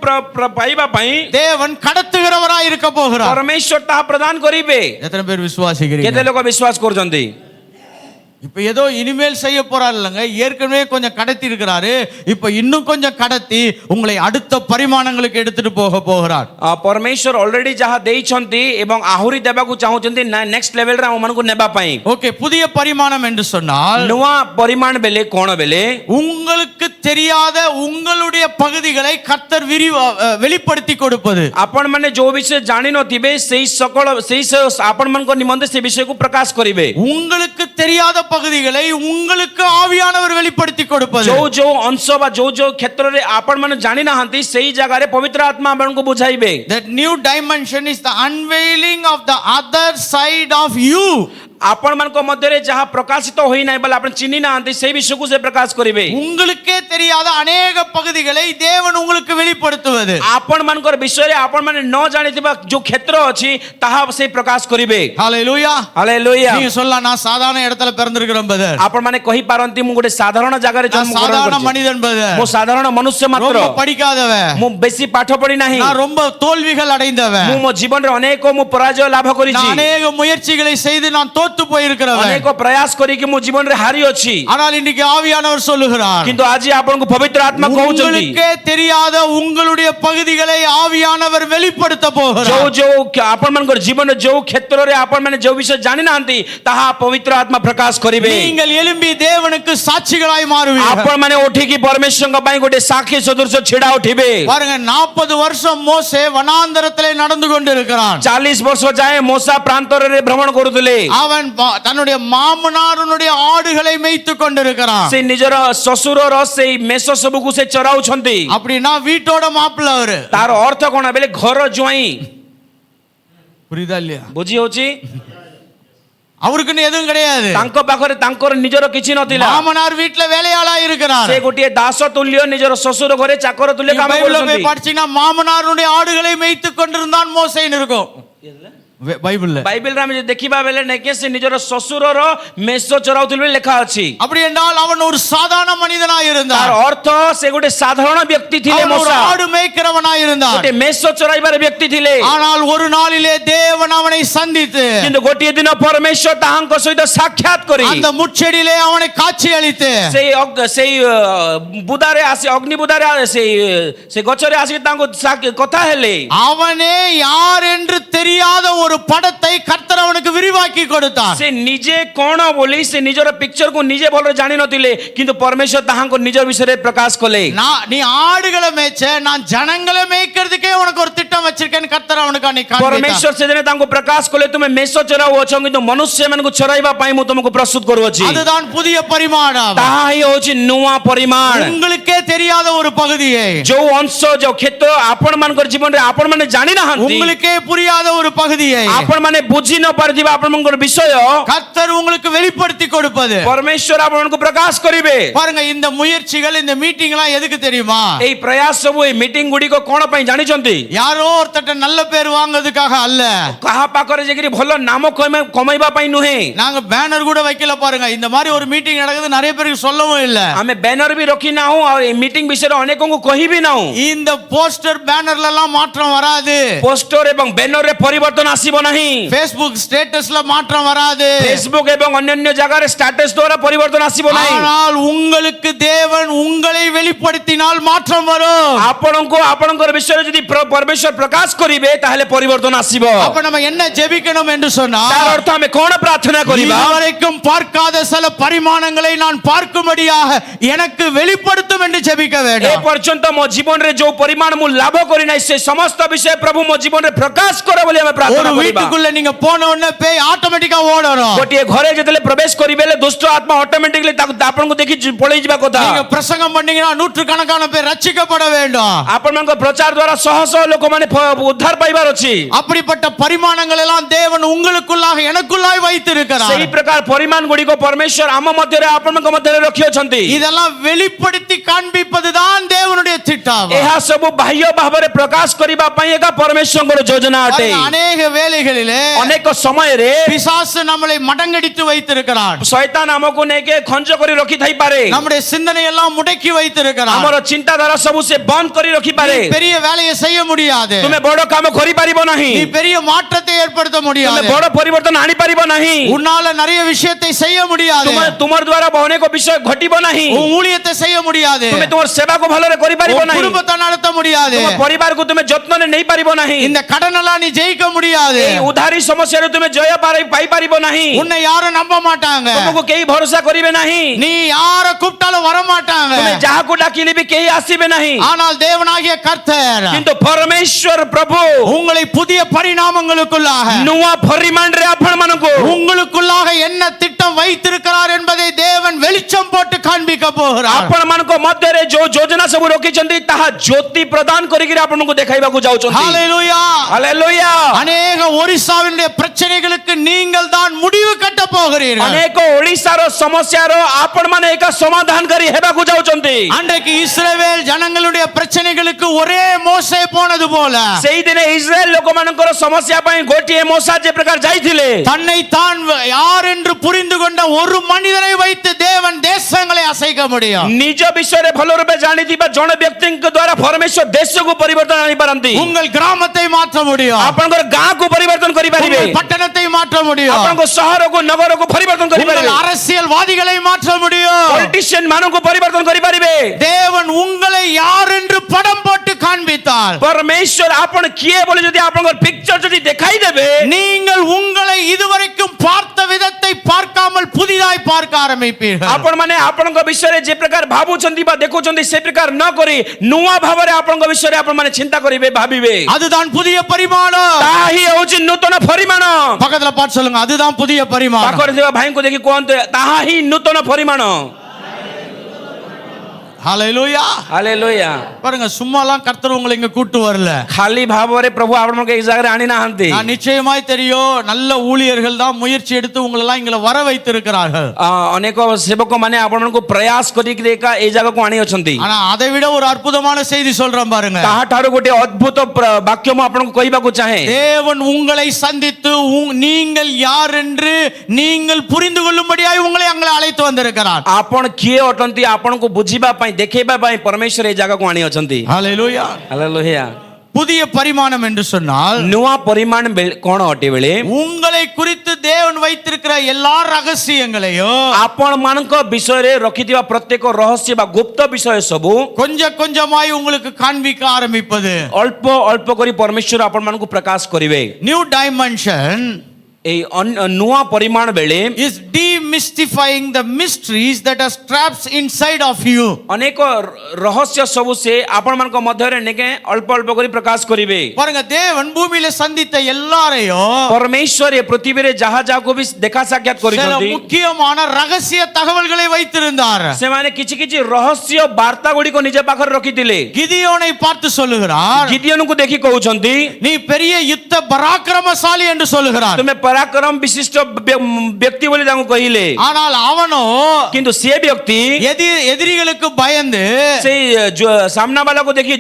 S2: पाइबा पई
S1: தேவன் கடத்துகிறவராய் இருக்க போகிறார்.
S2: परमेश्वर ता प्रदान करिबे.
S1: எத்தனை பேர் விசுவாசிக்கிறீங்க?
S2: केते लोग विश्वास करजंती.
S1: இப்ப ஏதோ இனிமேல் செய்ய போறாரு இல்லங்க, ஏற்கனவே கொஞ்சம் கடத்தி இருக்கிறாரு, இப்ப இன்னும் கொஞ்சம் கடத்தி உங்களை அடுத்த பரிமாணங்களுக்கு எடுத்துட்டு போகிறார்.
S2: परमेश्वर ऑलरेडी जहा देइछंती एवं आहुरी देबा को चाहउचंती नेक्स्ट लेवल रे हम को नेबा पई.
S1: ஓகே, புதிய பரிமாணம் என்று சொன்னால்
S2: नुआ परिमाण बेले कोन बेले
S1: உங்களுக்கு தெரியாத உங்களுடைய பகுதிகளை கர்த்தர் வெளிப்படுத்தி கொடுப்பது.
S2: आपण माने जो विषय जानि नथिबे सेही सकल सेही आपण मन को निमंते से विषय को प्रकाश करिवे.
S1: உங்களுக்கு தெரியாத பகுதிகளை உங்களுக்கு ஆவியானவர் வெளிப்படுத்தி கொடுப்பது.
S2: जो अंश बा जो क्षेत्र रे आपण माने जानि नाहंती सेही जगह रे पवित्र आत्मा आपण को बुझाइबे.
S1: That new dimension is the unveiling of the other side of you.
S2: आपण मान को मध्य रे जहाँ प्रकाशित तो होई नहीं बल आपण चिन्ह ना आंती से विषय को से प्रकाश करिवे
S1: உங்களுக்கே தெரியாத अनेक பகுதிகளை தேவன் உங்களுக்கு வெளிப்படுத்துவது
S2: आपण मान को विषय रे आपण मान न जानिथिबा जो क्षेत्र अछि ताहा से प्रकाश करिवे
S1: ஹalleluya
S2: हालेलुया
S1: நீங்க சொல்லலாம் நான் சாதாரண இடத்துல பிறந்திருக்கிறேன் பிரதர்
S2: आपण माने कहि पारंती मु गोटे साधारण जगह रे जन्म
S1: நான் சாதாரண
S2: ग्रहण
S1: மனிதன் பிரதர்
S2: मु साधारण मनुष्य मात्र
S1: ரொம்ப படிக்காதவன்
S2: मु बेसी पाठ पढ़ी नाही
S1: நான் ரொம்ப தோல்விகள் அடைந்தவன்
S2: मु मो जीवन रे अनेक मु पराजय लाभ करिछि
S1: நான் अनेक முயற்சிகளை செய்து நான் தோத்து போயிருக்கிறவன்
S2: अनेक प्रयास करी कि मु जीवन रे हारी अछि
S1: ஆனால் இன்னைக்கு ஆவியானவர் சொல்லுகிறார்
S2: किंतु आज आपण को पवित्र आत्मा कहउछंती
S1: உங்களுக்கே தெரியாத உங்களுடைய பகுதிகளை ஆவியானவர் வெளிப்படுத்த போகிறார்
S2: जो जो आपण मान जीवन रे जो क्षेत्र रे आपण माने जो विषय जानि नांती ताहा पवित्र आत्मा प्रकाश करिवे
S1: நீங்கள் எழும்பி தேவனுக்கு சாட்சிகளாய் மாறுவீர்கள்
S2: आपण माने उठी की परमेश्वर का बाई गोटे साक्षी सदृश छिड़ा उठिबे
S1: பாருங்க 40 வருஷம் மோசே வனாந்தரத்திலே நடந்து கொண்டிருக்கிறான்
S2: 40 वर्ष जाए मूसा प्रांतर रे भ्रमण करूतले
S1: அவன் தன்னுடைய மாமனாருடைய ஆடுகளை மேய்த்து கொண்டிருக்கிறான்
S2: से निजर ससुर र से मेष सब को से चराउछंती
S1: அப்படினா வீட்டோட மாப்பிள்ளை அவரு
S2: तार अर्थ कोन बेले घर जुआई
S1: புரியுதா இல்லையா
S2: बुझी होची
S1: அவருக்குன்னு எதுவும் கிடையாது
S2: तांको पाखरे तांकर निजर किछि नथिला
S1: மாமனார் வீட்ல வேலையாளா இருக்கிறார்
S2: से गोटे दास तुल्य निजर ससुर घरे चाकर तुल्य काम
S1: பைபிள்ல
S2: करछंती
S1: போய் படிச்சீங்கன்னா மாமனாருடைய ஆடுகளை மேய்த்து கொண்டிருந்தான் மோசேன்னு இருக்கும் பைபிள்ல
S2: बाइबल रे हम देखिबा बेले नेके से निजर ससुर रो मेष चराउतले लेखा अछि
S1: அப்படி என்றால் அவன் ஒரு சாதாரண மனிதனாய்
S2: तार
S1: இருந்தார்
S2: अर्थ से गोटे साधारण व्यक्ति थिले
S1: அவன் ஒரு
S2: मूसा
S1: ஆடு மேய்க்கிறவனாய் இருந்தார்
S2: गोटे मेष चराइबार व्यक्ति थिले
S1: ஆனால் ஒரு நாளிலே தேவன் அவனை சந்தித்து
S2: किंतु गोटे दिन परमेश्वर ताहांक सहित साक्षात करी
S1: அந்த முட்செடியிலே அவனை காட்சி அளித்து
S2: से बुदारे आसी अग्नि बुदारे से गचरे आसी तांको कथा हेले
S1: அவனே யார் என்று தெரியாத ஒரு படத்தை கர்த்தர் அவனுக்கு விரிவாக்கி கொடுத்தார்
S2: से निजे कोन बोली से निजर पिक्चर को निजे भलो जानि नथिले किंतु परमेश्वर ताहांको निजर विषय रे प्रकाश कले
S1: நீ ஆடுகளை மேய்ச்ச நான் ஜனங்களை மேய்க்கிறதுக்கே உனக்கு ஒரு திட்டம் வச்சிருக்கேன்னு கர்த்தர் அவனுக்கு அன்னைக்கு காண்பித்தார்
S2: परमेश्वर से दिने तांको प्रकाश कले तुमे मेष चराओ अछ किंतु मनुष्य मन को चराइबा पाई मु तुमको प्रस्तुत करू अछि
S1: அதுதான் புதிய பரிமாணம்
S2: ताहा ही होछि नुवा परिमाण
S1: உங்களுக்கே தெரியாத ஒரு பகுதியை
S2: जो अंश जो क्षेत्र आपण मानकर जीवन रे आपण माने जानि नाहंती
S1: உங்களுக்கே புரியாத ஒரு பகுதியை
S2: आपण माने बुझी न पारथिबा आपण मनकर विषय
S1: கர்த்தர் உங்களுக்கு வெளிப்படுத்தி கொடுப்பது
S2: परमेश्वर आपण को प्रकाश करिवे
S1: பாருங்க இந்த முயற்சிகள் இந்த மீட்டிங் எல்லாம் எதுக்கு தெரியுமா
S2: एई प्रयास सब ए मीटिंग गुडी को कोन पई जानि चंती
S1: யாரோ ஒருத்தட்ட நல்ல பேர் வாங்குறதுக்காக அல்ல
S2: कहा पाकर जेकरी भलो नाम कमाइबा पई नुहे
S1: நாங்க பேனர் கூட வைக்கல பாருங்க இந்த மாதிரி ஒரு மீட்டிங் நடக்குது நிறைய பேருக்கு சொல்லவும் இல்ல
S2: हमें बैनर भी रखी ना हूं और मीटिंग विषय अनेकों को कहि भी ना हूं
S1: இந்த போஸ்டர் பேனர்ல எல்லாம் மாற்றம் வராது
S2: पोस्टर एवं बैनर रे परिवर्तन आसीबो नहीं
S1: Facebook ஸ்டேட்டஸ்ல மாற்றம் வராது
S2: फेसबुक एवं अन्य जगह रे स्टेटस द्वारा परिवर्तन आसीबो नहीं
S1: ஆனால் உங்களுக்கு தேவன் உங்களை வெளிப்படுத்தினால் மாற்றம் வரும்
S2: आपनको आपनकर विषय यदि परमेश्वर प्रकाश करिवे ताहले परिवर्तन आसीबो
S1: அப்ப நம்ம என்ன ஜெபிக்கணும் என்று சொன்னா
S2: तार अर्थ हमें कोन प्रार्थना करिबा
S1: இதுவரைக்கும் பார்க்காத சில பரிமாணங்களை நான் பார்க்கும்படியாக எனக்கு வெளிப்படுத்தும் என்று ஜெபிக்க
S2: ए
S1: வேண்டும்
S2: पर्यंत मो जीवन रे जो परिमाण मु लाभ करि नै से समस्त विषय प्रभु मो जीवन रे प्रकाश करे बोली हमें
S1: ஒரு
S2: प्रार्थना करिबा
S1: வீட்டுக்குள்ள நீங்க போன உடனே பேய் ஆட்டோமேட்டிக்கா ஓடணும்
S2: गोटे घरे जेतले प्रवेश करिबेले दुष्ट आत्मा ऑटोमेटिकली आपन को देखि पळै जिबा कथा
S1: நீங்க பிரசங்கம் பண்ணீங்கன்னா நூற்றுக்கணக்கான பேர் ரட்சிக்கப்பட வேண்டும்
S2: आपन मन को प्रचार द्वारा सह सह लोक माने उद्धार पाइबार अछि
S1: அப்படிப்பட்ட பரிமாணங்கள் எல்லாம் தேவன் உங்களுக்குள்ளாக எனக்குள்ளாய் வைத்திருக்கிறார்
S2: सही प्रकार परिमाण गुडी को परमेश्वर आम मध्य रे आपन मन मध्य रे रखियो छंती
S1: இதெல்லாம் வெளிப்படுத்தி காண்பிப்பதுதான் தேவனுடைய திட்டம்
S2: एहा सब बाह्य भाव रे प्रकाश करिबा पई एका परमेश्वर को योजना अटे
S1: अनेक வேளைகளிலே
S2: अनेक समय रे
S1: பிசாசு நம்மளை மடங்கடித்து வைத்திருக்கிறான்
S2: शैतान हमको नेके खंज करी रखि थाई पारे
S1: நம்முடைய சிந்தனை எல்லாம் முடக்கி வைத்திருக்கிறான்
S2: हमर चिंताधारा सब से बंद करी रखि पारे
S1: நீ பெரிய வேலையை செய்ய முடியாது
S2: तुमे बड़ काम करि पारिबो नहीं
S1: நீ பெரிய மாற்றத்தை ஏற்படுத்த
S2: तुमे
S1: முடியாது
S2: बड़ परिवर्तन आनी पारिबो नहीं
S1: உன்னால நிறைய விஷயத்தை செய்ய முடியாது
S2: तुमर द्वारा अनेक विषय घटिबो नहीं
S1: உன் ஊழியத்தை செய்ய முடியாது
S2: तुमे तुमर सेवा को भलो रे करि पारिबो
S1: உன்
S2: नहीं
S1: குடும்பத்தை நடத்த முடியாது
S2: तुम परिवार को तुमे जत्न ने नहीं पारिबो नहीं
S1: இந்த கடன் எல்லாம் நீ ஜெயிக்க முடியாது
S2: ए उधारी समस्या रे तुमे जय पाई पारिबो नहीं
S1: உன்னை யாரும் நம்ப மாட்டாங்க
S2: तुमको केही भरोसा करिवे नहीं
S1: நீ யார கூப்பிட்டாலும் வர மாட்டாங்க
S2: तुमे जहा को डाकिले भी केही आसीबे नहीं
S1: ஆனால் தேவனாகிய கர்த்தர்
S2: किंतु परमेश्वर परमेश्वर प्रभु
S1: உங்களை புதிய பரிணாமங்களுக்குள்ளாக
S2: नुआ परिमाण रे आपण मानको
S1: உங்களுக்குள்ளாக என்ன திட்டம் வைத்திருக்கிறார் என்பதை தேவன் வெளிச்சம் போட்டு காண்பிக்க போகிறார்.
S2: आपण मानको मध्य रे जो योजना सब रखी चंदी ताहा ज्योति प्रदान करी कि आपण को देखाइबा को जाउ चंदी.
S1: ஹalleluya
S2: हालेलुया.
S1: अनेक ஒரிசாவினுடைய பிரச்சனைகளுக்கு நீங்கள் தான் முடிவு கட்ட போகிறீர்கள்.
S2: अनेक ओडिसा रो समस्या रो आपण माने एक समाधान करी हेबा को जाउ चंदी.
S1: அன்றைக்கு இஸ்ரவேல் ஜனங்களுடைய பிரச்சனைகளுக்கு ஒரே மோசே போனது போல
S2: सेही दिने इस्राएल लोक मानकर समस्या पई गोटिए मोसा जे प्रकार जाइथिले
S1: தன்னை தான் யார் என்று புரிந்து கொண்ட ஒரு மனிதனை வைத்து தேவன் தேசங்களை அசைக்க முடியும்.
S2: निज विषय रे भलो रूपे जानि दिबा जण व्यक्ति के द्वारा परमेश्वर देश को परिवर्तन आनि पारंती.
S1: உங்கள் கிராமத்தை மாற்ற முடியும்.
S2: आपनकर गां को परिवर्तन करि परिबे.
S1: உங்கள் பட்டணத்தை மாற்ற முடியும்.
S2: आपनको शहर को नगर को परिवर्तन करि
S1: உங்கள்
S2: परिबे.
S1: அரசியல்வாதிகளை மாற்ற முடியும்.
S2: पॉलिटिशियन मानन को परिवर्तन करि परिबे.
S1: தேவன் உங்களை யார் என்று படம் போட்டு காண்பித்தார்.
S2: परमेश्वर आपण किए बोले जदि आपनकर पिक्चर जदि देखाई देबे
S1: நீங்கள் உங்களை இதுவரைக்கும் பார்த்த விதத்தை பார்க்காமல் புதிதாய் பார்க்க ஆரம்பிப்பீர்கள்.
S2: आपण माने आपनक विषय रे जे प्रकार भाबु चंदी बा देखो चंदी से प्रकार न करी नुवा भाव रे आपनक विषय रे आपण माने चिंता करिवे भाबिवे.
S1: அதுதான் புதிய பரிமாணம்.
S2: ताही होची नूतन परिमाण.
S1: பக்கத்துல பார்த்து சொல்லுங்க, அதுதான் புதிய பரிமாணம்.
S2: पाखर देवा भाई को देखि कोंते ताही नूतन परिमाण.
S1: ஹalleluya.
S2: हालेलुया.
S1: பாருங்க, சும்மாலாம் கர்த்தர் உங்களை இங்க கூட்டி வரல.
S2: खाली भाव रे प्रभु आपनक एक जगह रे आनी ना हंती.
S1: நான் நிச்சயமாய் தெரியும், நல்ல ஊழியர்கள் தான் முயற்சி எடுத்து உங்களை எல்லாம் இங்க வர வைத்திருக்கிறார்கள்.
S2: अनेक सेवक माने आपन को प्रयास करी कि एका ए जगह को आनी अछंती.
S1: ஆனா அதை விட ஒரு அற்புதமான செய்தி சொல்றேன் பாருங்க.
S2: ताहा ठारो गोटे अद्भुत वाक्य म आपन को कहिबा को चाहे.
S1: தேவன் உங்களை சந்தித்து நீங்கள் யார் என்று நீங்கள் புரிந்து கொள்ளும்படியாய் உங்களை அங்கே அழைத்து வந்திருக்கிறார்.
S2: आपण किए अटंती आपन को बुझिबा पई देखेबा पई परमेश्वर ए जगह को आनी अछंती.
S1: ஹalleluya.
S2: हालेलुया.
S1: புதிய பரிமாணம் என்று சொன்னால்
S2: नुआ परिमाण कोन अटे बेले
S1: உங்களை குறித்து தேவன் வைத்திருக்கிற எல்லா ரகசியங்களையும்
S2: आपण मानक विषय रे रखिथिबा प्रत्येक रहस्य बा गुप्त विषय सबु
S1: கொஞ்சம் கொஞ்சமாய் உங்களுக்கு காண்பிக்க ஆரம்பிப்பது.
S2: अल्प अल्प करी परमेश्वर आपण मानक प्रकाश करिवे.
S1: நியூ டைமென்ஷன்
S2: ए नुआ परिमाण बेले
S1: is demystifying the mysteries that are trapped inside of you.
S2: अनेक रहस्य सबु से आपण मानक मध्य रे नेके अल्प अल्प करी प्रकाश करिवे.
S1: பாருங்க, தேவன் பூமியில சந்தித்த எல்லாரையும்
S2: परमेश्वर ये पृथ्वी रे जहा जहा को भी देखा साक्षात
S1: சில
S2: करिसंती.
S1: முக்கியமான ரகசிய தகவல்களை வைத்திருந்தார்.
S2: से माने किछि किछि रहस्य वार्ता गुडी को निजे पाखर रखिथिले.
S1: கிதியோனை பார்த்து சொல்லுகிறார்,
S2: गिदियोन को देखि कहउछंती
S1: நீ பெரிய யுத்த பராக்கிரமசாலி என்று சொல்லுகிறார்.
S2: तुमे पराक्रम विशिष्ट व्यक्ति बोली तांको कहिले.
S1: ஆனால் அவனோ
S2: किंतु से व्यक्ति
S1: எதிரிகளுக்கு பயந்து
S2: से सामना वाला को देखि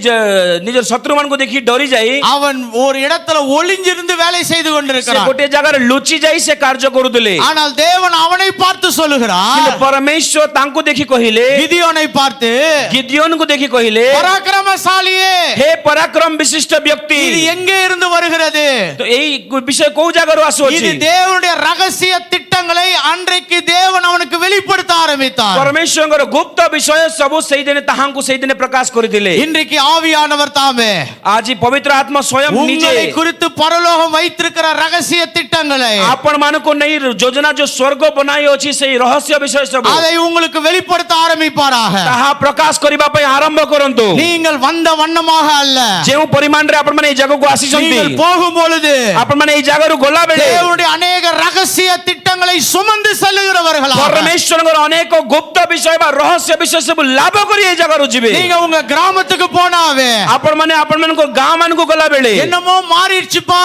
S2: निजर शत्रु मान को देखि डरी जाई
S1: அவன் ஒரு இடத்துல ஒளிஞ்சிருந்து வேலை செய்து
S2: से
S1: கொண்டிருக்கிறான்.
S2: गोटे जगह रे लुचि जाई से कार्य करूदले.
S1: ஆனால் தேவன் அவனை பார்த்து
S2: किंतु
S1: சொல்லுகிறார்,
S2: परमेश्वर तांको देखि कहिले
S1: கிதியோனை பார்த்து,
S2: गिदियोन को देखि कहिले
S1: பராக்கிரமசாலியே,
S2: हे पराक्रम विशिष्ट व्यक्ति.
S1: இது எங்கே இருந்து வருகிறது?
S2: तो एई विषय को जगह रो आसो
S1: இது தேவனுடைய ரகசிய திட்டங்களை அன்றைக்கு தேவன் அவனுக்கு வெளிப்படுத்த ஆரம்பித்தார்.
S2: परमेश्वर गुप्त विषय सब सही दिन ताहांको सही दिन प्रकाश करिदिले.
S1: இன்றைக்கு ஆவியானவர் தாமே
S2: आज पवित्र आत्मा स्वयं
S1: உங்களை
S2: निजे
S1: குறித்து பரலோகம் வைத்திருக்கிற ரகசிய திட்டங்களை
S2: आपण मानको नहीं योजना जो स्वर्ग बनाई अछि से रहस्य विषय सब
S1: அதை உங்களுக்கு வெளிப்படுத்த ஆரம்பிப்பாராக.
S2: ताहा प्रकाश करिबा पय आरंभ करंतु.
S1: நீங்கள் வந்த வண்ணமாக அல்ல,
S2: जेउ परिमाण रे आपण माने ए जगह को आसीसंती.
S1: நீங்கள் போகும் பொழுது
S2: आपण माने ए जगह रो गोला बेले
S1: தேவனுடைய अनेक ரகசிய திட்டங்களை சுமந்து செல்லுகிறவர்களாக
S2: परमेश्वर अनेक गुप्त विषय बा रहस्य विषय सब लाभ करी ए जगह रो जिवे.
S1: நீங்க உங்க கிராமத்துக்கு போனாவே
S2: आपण माने को गांव मान को गला बेले
S1: என்னமோ மாறிடுச்சுப்பா,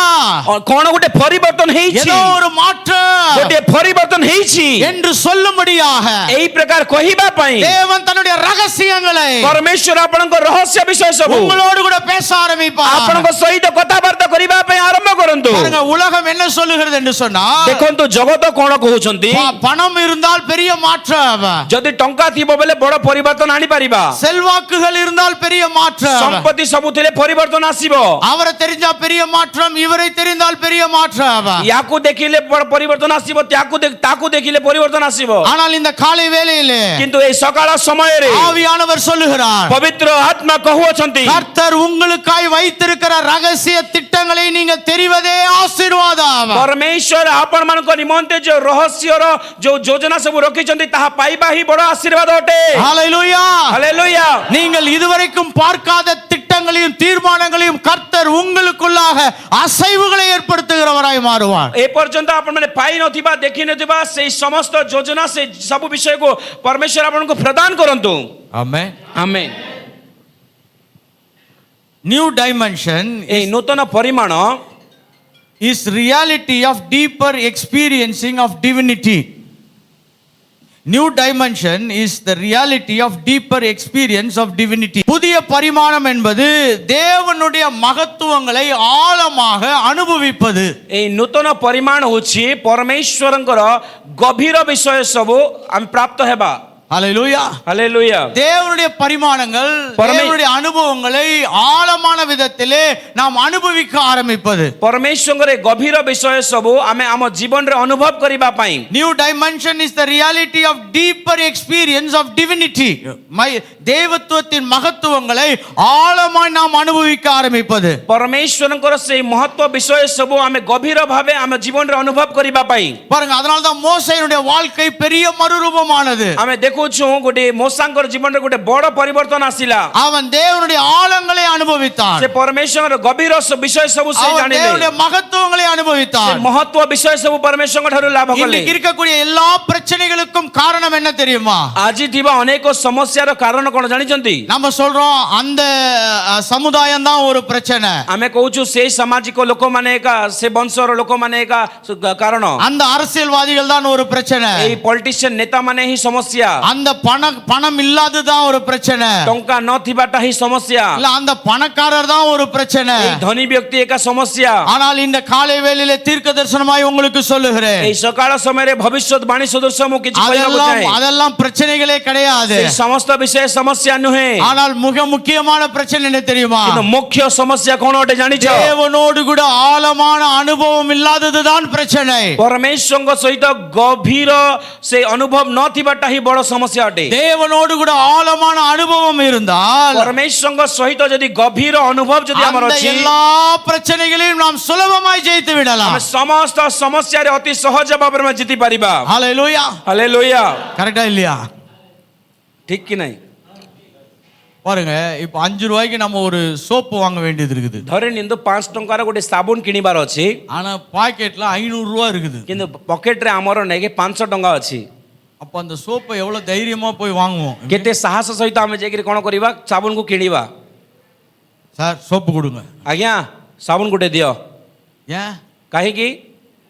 S2: कोन गोटे परिवर्तन हेछि
S1: ஏதோ ஒரு மாற்றம்
S2: गोटे परिवर्तन हेछि
S1: என்று சொல்லும்படியாக
S2: एई प्रकार कहिबा पई
S1: தேவன் தன்னுடைய ரகசியங்களை
S2: परमेश्वर आपण को रहस्य विषय सब
S1: உங்களோடு கூட பேச ஆரம்பிப்பார்.
S2: आपण को सहित कथा वार्ता करिबा पई आरंभ करंतु.
S1: பாருங்க, உலகம் என்ன சொல்லுகிறது என்று சொன்னா,
S2: देखंतु जगत कोन कहउछंती
S1: பணம் இருந்தால் பெரிய மாற்றம்,
S2: जदि टंका थिबो बेले बड़ परिवर्तन आनी परिबा.
S1: செல்வாக்குகள் இருந்தால் பெரிய மாற்றம்,
S2: संपत्ति सबुथिले परिवर्तन आसीबो.
S1: அவரை தெரிஞ்சா பெரிய மாற்றம், இவரை தெரிந்தால் பெரிய மாற்றம்.
S2: याकू देखिले बड़ परिवर्तन आसीबो, ताकू देखिले परिवर्तन आसीबो.
S1: ஆனால் இந்த காலை வேளையிலே
S2: किंतु ए सकाळ समय रे
S1: ஆவியானவர் சொல்லுகிறார்,
S2: पवित्र आत्मा कहउछंती
S1: கர்த்தர் உங்களுக்காய் வைத்திருக்கிற ரகசிய திட்டங்களை நீங்க தெரிவதே ஆசீர்வாதம்.
S2: परमेश्वर आपण मानक निमंते जो रहस्यर जो योजना सब रखिछन्ति ताहा पाइबा ही बड़ आशीर्वाद अटे
S1: ஹalleluya
S2: हालेलुया
S1: நீங்கள் இதுவரைக்கும் பார்க்காத திட்டங்களையும் தீர்மானங்களையும் கர்த்தர் உங்களுக்குள்ளாக அசைவுகளை ஏற்படுத்துகிறவராய் மாறுவார்
S2: ए पर्यंत आपण माने पाइ नथिबा देखि नथिबा से समस्त योजना से सब विषय को परमेश्वर आपण को प्रदान करंतु
S1: ஆமென்
S2: आमेन
S1: न्यू डायमेंशन
S2: ए नूतन परिमाण
S1: is reality of deeper experiencing of divinity. New dimension is the reality of deeper experience of divinity. புதிய பரிமாணம் என்பது தேவனுடைய மகத்துவங்களை ஆழமாக அனுபவிப்பது.
S2: ए नूतन परिमाण होछि परमेश्वरंकर गभीर विषय सब हम प्राप्त हेबा
S1: ஹalleluya
S2: हालेलुया
S1: தேவனுடைய பரிமாணங்கள் தேவனுடைய அனுபவங்களை ஆழமான விதத்திலே நாம் அனுபவிக்க ஆரம்பிப்பது.
S2: परमेश्वर गभीर विषय सब आमे आम जीवन रे अनुभव करिबा पई
S1: New dimension is the reality of deeper experience of divinity. தேவத்துவத்தின் மகத்துவங்களை ஆழமாய் நாம் அனுபவிக்க ஆரம்பிப்பது.
S2: परमेश्वरंकर से महत्व विषय सब आमे गभीर भावे आम जीवन रे अनुभव करिबा पई
S1: பாருங்க அதனால தான் மோசேயினுடைய வாழ்க்கை பெரிய மறுரூபமானது.
S2: आमे देखुछु गोटे मोसांकर जीवन रे गोटे बड़ परिवर्तन आसिला
S1: அவன் தேவனுடைய ஆழங்களை அனுபவித்தான்.
S2: से परमेश्वर गभीर विषय सब से
S1: அவன்
S2: जानिले
S1: தேவனுடைய மகத்துவங்களை அனுபவித்தான்.
S2: महत्व विषय सब परमेश्वर ठारू लाभ कले
S1: இன்னைக்கு இருக்கக்கூடிய எல்லா பிரச்சனைகளுக்கும் காரணம் என்ன தெரியுமா?
S2: आज थिबा अनेक समस्या रो कारण कोन जानि छंती
S1: நம்ம சொல்றோம் அந்த சமுதாயம் தான் ஒரு பிரச்சனை.
S2: आमे कहूछु से सामाजिक लोक माने का से वंशर लोक माने का कारण
S1: அந்த அரசியல்வாதிகள் தான் ஒரு பிரச்சனை.
S2: ए पॉलिटिशियन नेता माने ही समस्या
S1: அந்த பணம் இல்லாததான் ஒரு பிரச்சனை.
S2: टंका न थिबाटा ही समस्या
S1: இல்ல அந்த பணக்காரர் தான் ஒரு பிரச்சனை.
S2: ए धनी व्यक्ति एका समस्या
S1: ஆனால் இந்த காலை வேளையிலே தீர்க்க தரிசனமாய் உங்களுக்கு சொல்லுகிறேன்
S2: ए सकाळ समय रे भविष्यवाणी सदृश मु किछि कहबो चाहे
S1: அதெல்லாம் பிரச்சனைகளே கிடையாது.
S2: ए समस्त विषय समस्या नुहे
S1: ஆனால் மிக முக்கியமான பிரச்சனை என்ன தெரியுமா?
S2: किंतु मुख्य समस्या कोन ओटे जानि छ
S1: தேவனோடு கூட ஆழமான அனுபவம் இல்லாததுதான் பிரச்சனை.
S2: परमेश्वरଙ୍କ सहित गभीर से अनुभव न थिबाटा ही बड़ समस्या अटे
S1: தேவனோடு கூட ஆழமான அனுபவம் இருந்தால்
S2: परमेश्वरଙ୍କ सहित यदि गभीर अनुभव यदि हमर
S1: அந்த
S2: अछि
S1: எல்லா பிரச்சனைகளையும் நாம் சுலபமாய் ஜெயித்து விடலாம்.
S2: हम समस्त समस्या रे अति सहज भाव में जीति परिबा
S1: ஹalleluya
S2: हालेलुया
S1: கரெக்ட்டா இல்லையா?
S2: ठीक कि नहीं
S1: பாருங்க இப்போ 5 ரூபாய்க்கு நம்ம ஒரு சோப்பு வாங்க வேண்டியது இருக்குது.
S2: धरे निंदु 5 टंकार गोटे साबुन किनिबार अछि
S1: ஆனா பாக்கெட்ல 500 ரூபாய் இருக்குது.
S2: किंतु पॉकेट रे हमर नै के 500 टंका अछि
S1: அப்ப அந்த சோப்பை எவ்வளவு தைரியமா போய் வாங்குவோம்.
S2: केते साहस सहित हम जेकि कोन करिबा साबुन को किनिबा
S1: சார் சோப்பு கொடுங்க.
S2: आज्ञा साबुन गोटे दियो
S1: ஏன்
S2: काहे कि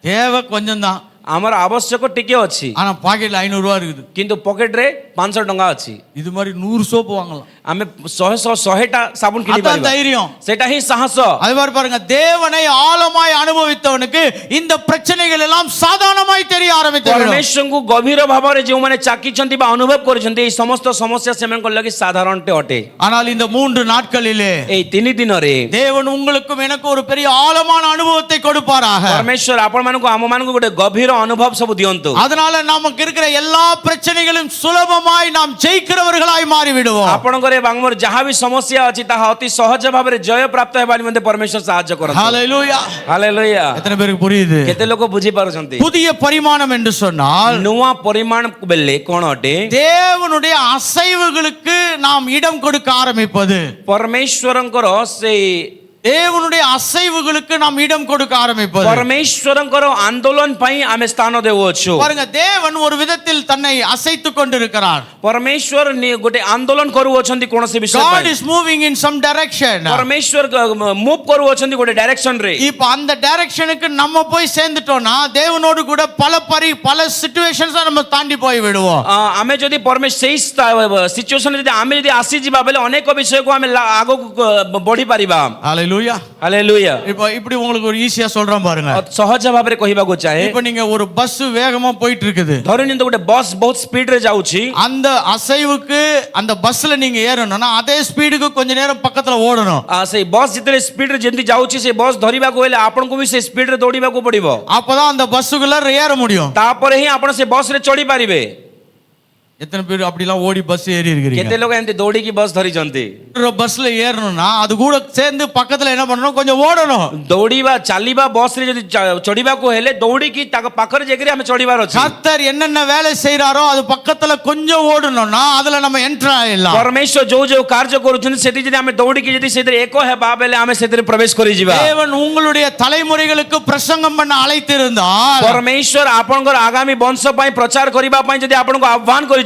S1: தேவை கொஞ்சம் தான்.
S2: हमर आवश्यक टिके अछि
S1: ஆனா பாக்கெட்ல 500 ரூபாய் இருக்குது.
S2: किंतु पॉकेट रे 500 टंका अछि
S1: இது மாதிரி 100 சோப்பு வாங்கலாம்.
S2: हमें 100 टा साबुन किनि
S1: அதான்
S2: परिबा
S1: தைரியம்.
S2: सेटा ही साहस
S1: அது மாதிரி பாருங்க தேவனை ஆழமாய் அனுபவித்தவனுக்கு இந்த பிரச்சனைகள் எல்லாம் சாதாரணமாய் தெரிய ஆரம்பித்தது.
S2: परमेश्वर को गभीर भाव रे जो माने चाकी छंती बा अनुभव कर छंती ए समस्त समस्या सेमन को लगी साधारणते अटे.
S1: ஆனால் இந்த 3 நாட்களிலே
S2: ए 3 दिन रे
S1: தேவன் உங்களுக்கும் எனக்கு ஒரு பெரிய ஆழமான அனுபவத்தை கொடுப்பாராக.
S2: परमेश्वर आपण मान को हम मान को गोटे गभीर अनुभव सब दियंतु.
S1: அதனால நமக்கு இருக்கிற எல்லா பிரச்சனைகளும் சுலபமாய் நாம் ஜெயிக்கிறவர்களாய் மாறி விடுவோம்.
S2: आपण करे बांगमर जहां भी समस्या अछि ताहा अति सहज भाव रे जय प्राप्त हेबानी मध्ये परमेश्वर सहाय्य करत.
S1: ஹalleluya
S2: हालेलुया
S1: எத்தனை பேருக்கு புரியுது?
S2: केते लोक बुझी पारो छंती
S1: புதிய பரிமாணம் என்று சொன்னால்
S2: नुवा परिमाण बेले कोन अटे
S1: தேவனுடைய அசைவுகளுக்கு நாம் இடம் கொடுக்க ஆரம்பிப்பது.
S2: परमेश्वरंकर से
S1: தேவனுடைய அசைவுகளுக்கு நாம் இடம் கொடுக்க ஆரம்பிப்பது.
S2: परमेश्वरंकर आंदोलन पई आमे स्थान देवछु.
S1: பாருங்க தேவன் ஒரு விதத்தில் தன்னை அசைத்துக் கொண்டிருக்கிறார்.
S2: परमेश्वर गोटे आंदोलन करू अछंती कोनसे विषय
S1: God
S2: पई
S1: is moving in some direction.
S2: परमेश्वर मूव करू अछंती गोटे डायरेक्शन रे.
S1: இப்போ அந்த டைரக்ஷனுக்கு நம்ம போய் சேர்ந்துட்டோம்னா தேவனோடு கூட பல சிச்சுவேஷன்ஸ் நம்ம தாண்டி போய் விடுவோம்.
S2: आमे जदी परमेश्वर सेही सिचुएशन जदी आमे जदी आसी जिबा बेले अनेक विषय को आमे आगो बढ़ी परिबा.
S1: ஹalleluya
S2: हालेलुया
S1: இப்போ இப்படி உங்களுக்கு ஒரு ஈஸியா சொல்றேன் பாருங்க.
S2: सहज भाव रे कहिबा को चाहे
S1: இப்போ நீங்க ஒரு பஸ் வேகமா போயிட்டு இருக்குது.
S2: धरनिंद गोटे बस बहुत स्पीड रे जाउची.
S1: அந்த அசைவுக்கு அந்த பஸ்ல நீங்க ஏறணும்னா அதே ஸ்பீடுக்கு கொஞ்ச நேரம் பக்கத்துல ஓடணும்.
S2: से बस जितने स्पीड रे जंती जाउची से बस धरिबा को हेले आपन को भी से स्पीड रे दौड़ीबा को पड़िबो.
S1: அப்பதான் அந்த பஸ்ஸுக்குள்ள ஏற முடியும்.
S2: तापर ही आपण से बस रे चढ़ी पारिबे.
S1: எத்தனை பேர் அப்படிலாம் ஓடி பஸ் ஏறி இருக்கிறீங்க?
S2: କେତେ ଲୋକ ଏମିତି ଦୌଡ଼ିକି ବସ୍ ଧରିଛନ୍ତି?
S1: பஸ்ல ஏறணும்னா அது கூட சேர்ந்து பக்கத்துல என்ன பண்ணணும், கொஞ்சம் ஓடணும்.
S2: ଦୌଡ଼ିବା ଚାଲିବା ବସ୍ ରେ ଯଦି ଚଢିବାକୁ ହେଲେ ଦୌଡ଼ିକି ତାଙ୍କ ପାଖରେ ଯାଇକରି ଆମେ ଚଢିବାର ଅଛି।
S1: கர்த்தர் என்னென்ன வேலை செய்றாரோ அது பக்கத்துல கொஞ்சம் ஓடணும்னா அதுல நம்ம என்டர் ஆயிடலாம்.
S2: ପରମେଶ୍ୱର ଯୋଉ ଯୋଉ କାର୍ଯ୍ୟ କରୁଛନ୍ତି ସେଠି ଯଦି ଆମେ ଦୌଡ଼ିକି ଯଦି ସେଥିରେ ଏକ ହେବା ବେଲେ ଆମେ ସେଥିରେ ପ୍ରବେଶ କରି ଯିବା।
S1: தேவன் உங்களுடைய தலைமுறைகளுக்கு பிரசங்கம் பண்ண அழைத்திருந்தால்,
S2: ପରମେଶ୍ୱର ଆପଣଙ୍କର ଆଗାମୀ ବଂଶ ପାଇଁ ପ୍ରଚାର କରିବା ପାଇଁ ଯଦି ଆପଣଙ୍କୁ ଆହ୍ୱାନ କରିଛନ୍ତି,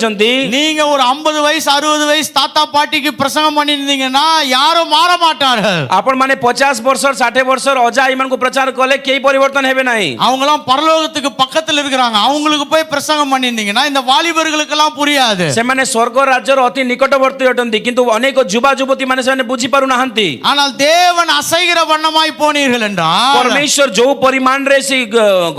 S1: நீங்க ஒரு 50 வயசு 60 வயசு தாத்தா பாட்டிக்கு பிரசங்கம் பண்ணிருந்தீங்கன்னா யாரும் மாற மாட்டார்கள்.
S2: ଆପଣ ମାନେ 50 ବର୍ଷ 60 ବର୍ଷର ଅଜା ଆଈମାନଙ୍କୁ ପ୍ରଚାର କଲେ କେହି ପରିବର୍ତ୍ତନ ହେବେ ନାହିଁ।
S1: அவங்கலாம் பரலோகத்துக்கு பக்கத்துல இருக்கிறாங்க, அவங்களுக்கு போய் பிரசங்கம் பண்ணிருந்தீங்கன்னா இந்த வாலிபர்களுக்கு எல்லாம் புரியாது.
S2: ସେମାନେ ସ୍ୱର୍ଗ ରାଜ୍ୟର ଅତି ନିକଟବର୍ତ୍ତୀ ଅଟନ୍ତି, କିନ୍ତୁ ଅନେକ ଯୁବା ଯୁବତୀ ମାନେ ସେମାନେ ବୁଝି ପାରୁନାହାନ୍ତି।
S1: ஆனால் தேவன் அசைகிற வண்ணமாய் போனீர்கள் என்றால்,
S2: ପରମେଶ୍ୱର ଯୋଉ ପରିମାଣରେ ସେ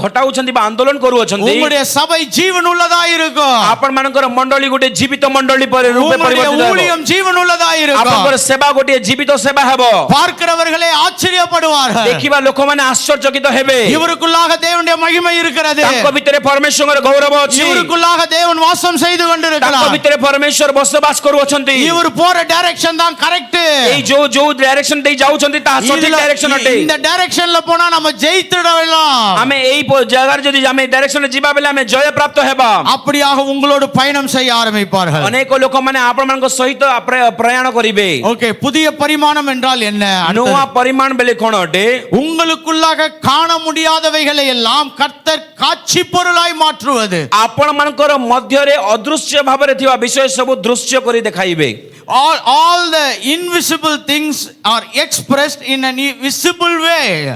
S2: ଘଟାଉଛନ୍ତି ବା ଆନ୍ଦୋଳନ କରୁଅଛନ୍ତି,
S1: உங்களுடைய சபை ஜீவன் உள்ளதா இருக்கும்.
S2: ଆପଣ ମାନଙ୍କର ମଣ୍ଡଳୀ ଗୋଟେ ଜୀବିତ ମଣ୍ଡଳୀ ରୂପେ
S1: உங்களுடைய
S2: ପରିବର୍ତ୍ତିତ ହେବ।
S1: ஊழியம் ஜீவன் உள்ளதா இருக்கும்.
S2: ଆପଣଙ୍କର ସେବା ଗୋଟେ ଜୀବିତ ସେବା ହେବ।
S1: பார்க்கிறவர்களே ஆச்சரியப்படுவார்கள்.
S2: ଦେଖିବା ଲୋକମାନେ ଆଶ୍ଚର୍ଯ୍ୟଚକିତ ହେବେ।
S1: இவருக்குள்ளாக தேவனுடைய மகிமை இருக்கிறது,
S2: ତାଙ୍କ ଭିତରେ ପରମେଶ୍ୱରଙ୍କର ଗୌରବ ଅଛି।
S1: இவருக்குள்ளாக தேவன் வாசம் செய்து
S2: ତାଙ୍କ
S1: கொண்டிருக்கிறார்.
S2: ଭିତରେ ପରମେଶ୍ୱର ବସବାସ କରୁଅଛନ୍ତି।
S1: இவர் போற டைரக்ஷன் தான் கரெக்ட்.
S2: ଏଇ ଯୋଉ ଯୋଉ ଡାଇରେକ୍ସନ ଦେଇ ଯାଉଛନ୍ତି ତାହା ସଠିକ ଡାଇରେକ୍ସନ ଅଟେ।
S1: இந்த டைரக்ஷன்ல போனா நம்ம ஜெயித்திடலாம்.
S2: ଆମେ ଏଇ ଜାଗାରେ ଯଦି ଆମେ ଡାଇରେକ୍ସନରେ ଯିବା ବେଲେ ଆମେ ଜୟ ପ୍ରାପ୍ତ ହେବା।
S1: அப்படியாக உங்களோடு பயணம் செய்ய ஆரம்பிப்பார்கள்.
S2: ଅନେକ ଲୋକମାନେ ଆପଣମାନଙ୍କ ସହିତ ପ୍ରୟାଣ କରିବେ।
S1: ஓகே, புதிய பரிமாணம் என்றால் என்ன?
S2: ନୂଆ ପରିମାଣ ବେଲେ କ'ଣ ଅଟେ?
S1: உங்களுக்குள்ளாக காண முடியாதவைகளை எல்லாம் கர்த்தர் காட்சி பொருளாய் மாற்றுவது.
S2: ଆପଣମାନଙ୍କର ମଧ୍ୟରେ ଅଦୃଶ୍ୟ ଭାବରେ ଥିବା ବିଷୟ ସବୁ ଦୃଶ୍ୟ କରି ଦେଖାଇବେ।
S1: all the invisible things are expressed in an visible way.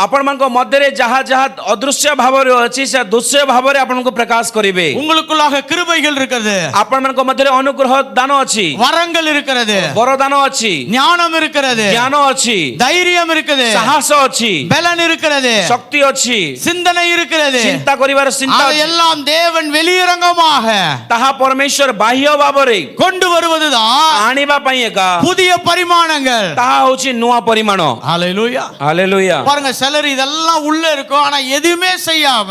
S2: ଆପଣମାନଙ୍କ ମଧ୍ୟରେ ଯାହା ଯାହା ଅଦୃଶ୍ୟ ଭାବରେ ଅଛି ସେ ଦୃଶ୍ୟ ଭାବରେ ଆପଣଙ୍କୁ ପ୍ରକାଶ କରିବେ।
S1: உங்களுக்குள்ளாக கிருபைகள் இருக்கிறது,
S2: ଆପଣମାନଙ୍କ ମଧ୍ୟରେ ଅନୁଗ୍ରହ ଦାନ ଅଛି,
S1: வரங்கள் இருக்கிறது,
S2: ବରଦାନ ଅଛି,
S1: ஞானம் இருக்கிறது,
S2: ଜ୍ଞାନ ଅଛି,
S1: தைரியம் இருக்குது,
S2: ସାହସ ଅଛି,
S1: பலன் இருக்கிறது,
S2: ଶକ୍ତି ଅଛି,
S1: சிந்தனை இருக்கிறது.
S2: ଚିନ୍ତା କରିବାର ଚିନ୍ତା ଅଛି।
S1: அதையெல்லாம் தேவன் வெளியரங்கமாக
S2: ତାହା ପରମେଶ୍ୱର ବାହ୍ୟ ଭାବରେ
S1: கொண்டு வருவதுதான்
S2: ଆଣିବା ପାଇଁ ଏକା
S1: புதிய பரிமாணங்கள்.
S2: ତାହା ହେଉଛି ନୂଆ ପରିମାଣ।
S1: ஹalleluya.
S2: ହାଲେଲୁୟା।
S1: பாருங்க, சிலர் இதெல்லாம் உள்ள இருக்கும் ஆனா எதுவுமே செய்யாம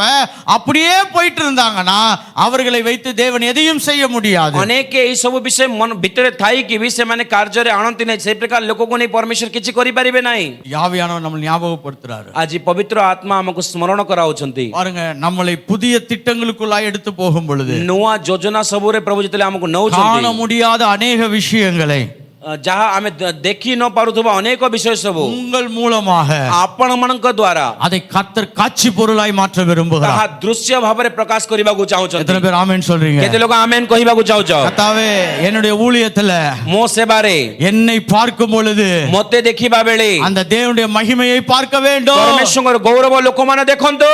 S1: அப்படியே போயிட்டு இருந்தாங்கன்னா அவர்களை வைத்து தேவன் எதையும் செய்ய முடியாது.
S2: ଅନେକ ଏଇ ସବୁ ବିଷୟ ମନ ଭିତରେ ଥାଇକି ବି ସେମାନେ କାର୍ଯ୍ୟରେ ଆଣନ୍ତି ନାହିଁ, ସେ ପ୍ରକାର ଲୋକକୁ ନେଇ ପରମେଶ୍ୱର କିଛି କରିପାରିବେ ନାହିଁ।
S1: யாவியானவர் நம்ம ஞாபகப்படுத்துறாரு.
S2: ଆଜି ପବିତ୍ର ଆତ୍ମା ଆମକୁ ସ୍ମରଣ କରାଉଛନ୍ତି।
S1: பாருங்க, நம்மளை புதிய திட்டங்களுக்குள்ளாய் எடுத்து போகும் பொழுது
S2: ନୂଆ ଯୋଜନା ସବୁରେ ପ୍ରଭୁ ଯେତେବେଳେ ଆମକୁ
S1: காண
S2: ନଉଛନ୍ତି,
S1: முடியாத அநேக விஷயங்களை
S2: ଯାହା ଆମେ ଦେଖି ନ ପାରୁଥିବା ଅନେକ ବିଷୟ ସବୁ
S1: உங்கள் மூலமாக
S2: ଆପଣମାନଙ୍କ ଦ୍ୱାରା
S1: அதை கர்த்தர் காட்சி பொருளாய் மாற்ற விரும்புகிறார்.
S2: ତାହା ଦୃଶ୍ୟ ଭାବରେ ପ୍ରକାଶ କରିବାକୁ ଚାହୁଁଛନ୍ତି।
S1: எத்தனை பேர் ஆமென் சொல்றீங்க?
S2: କେତେ ଲୋକ ଆମେନ୍ କହିବାକୁ ଚାହୁଁଛ?
S1: கர்த்தாவே, என்னுடைய ஊழியத்துல
S2: ମୋ ସେବାରେ
S1: என்னை பார்க்கும் பொழுது
S2: ମୋତେ ଦେଖିବା ବେଳେ
S1: அந்த தேவனுடைய மகிமையை பார்க்க வேண்டும்.
S2: ପରମେଶ୍ୱରଙ୍କର ଗୌରବ ଲୋକମାନେ ଦେଖନ୍ତୁ।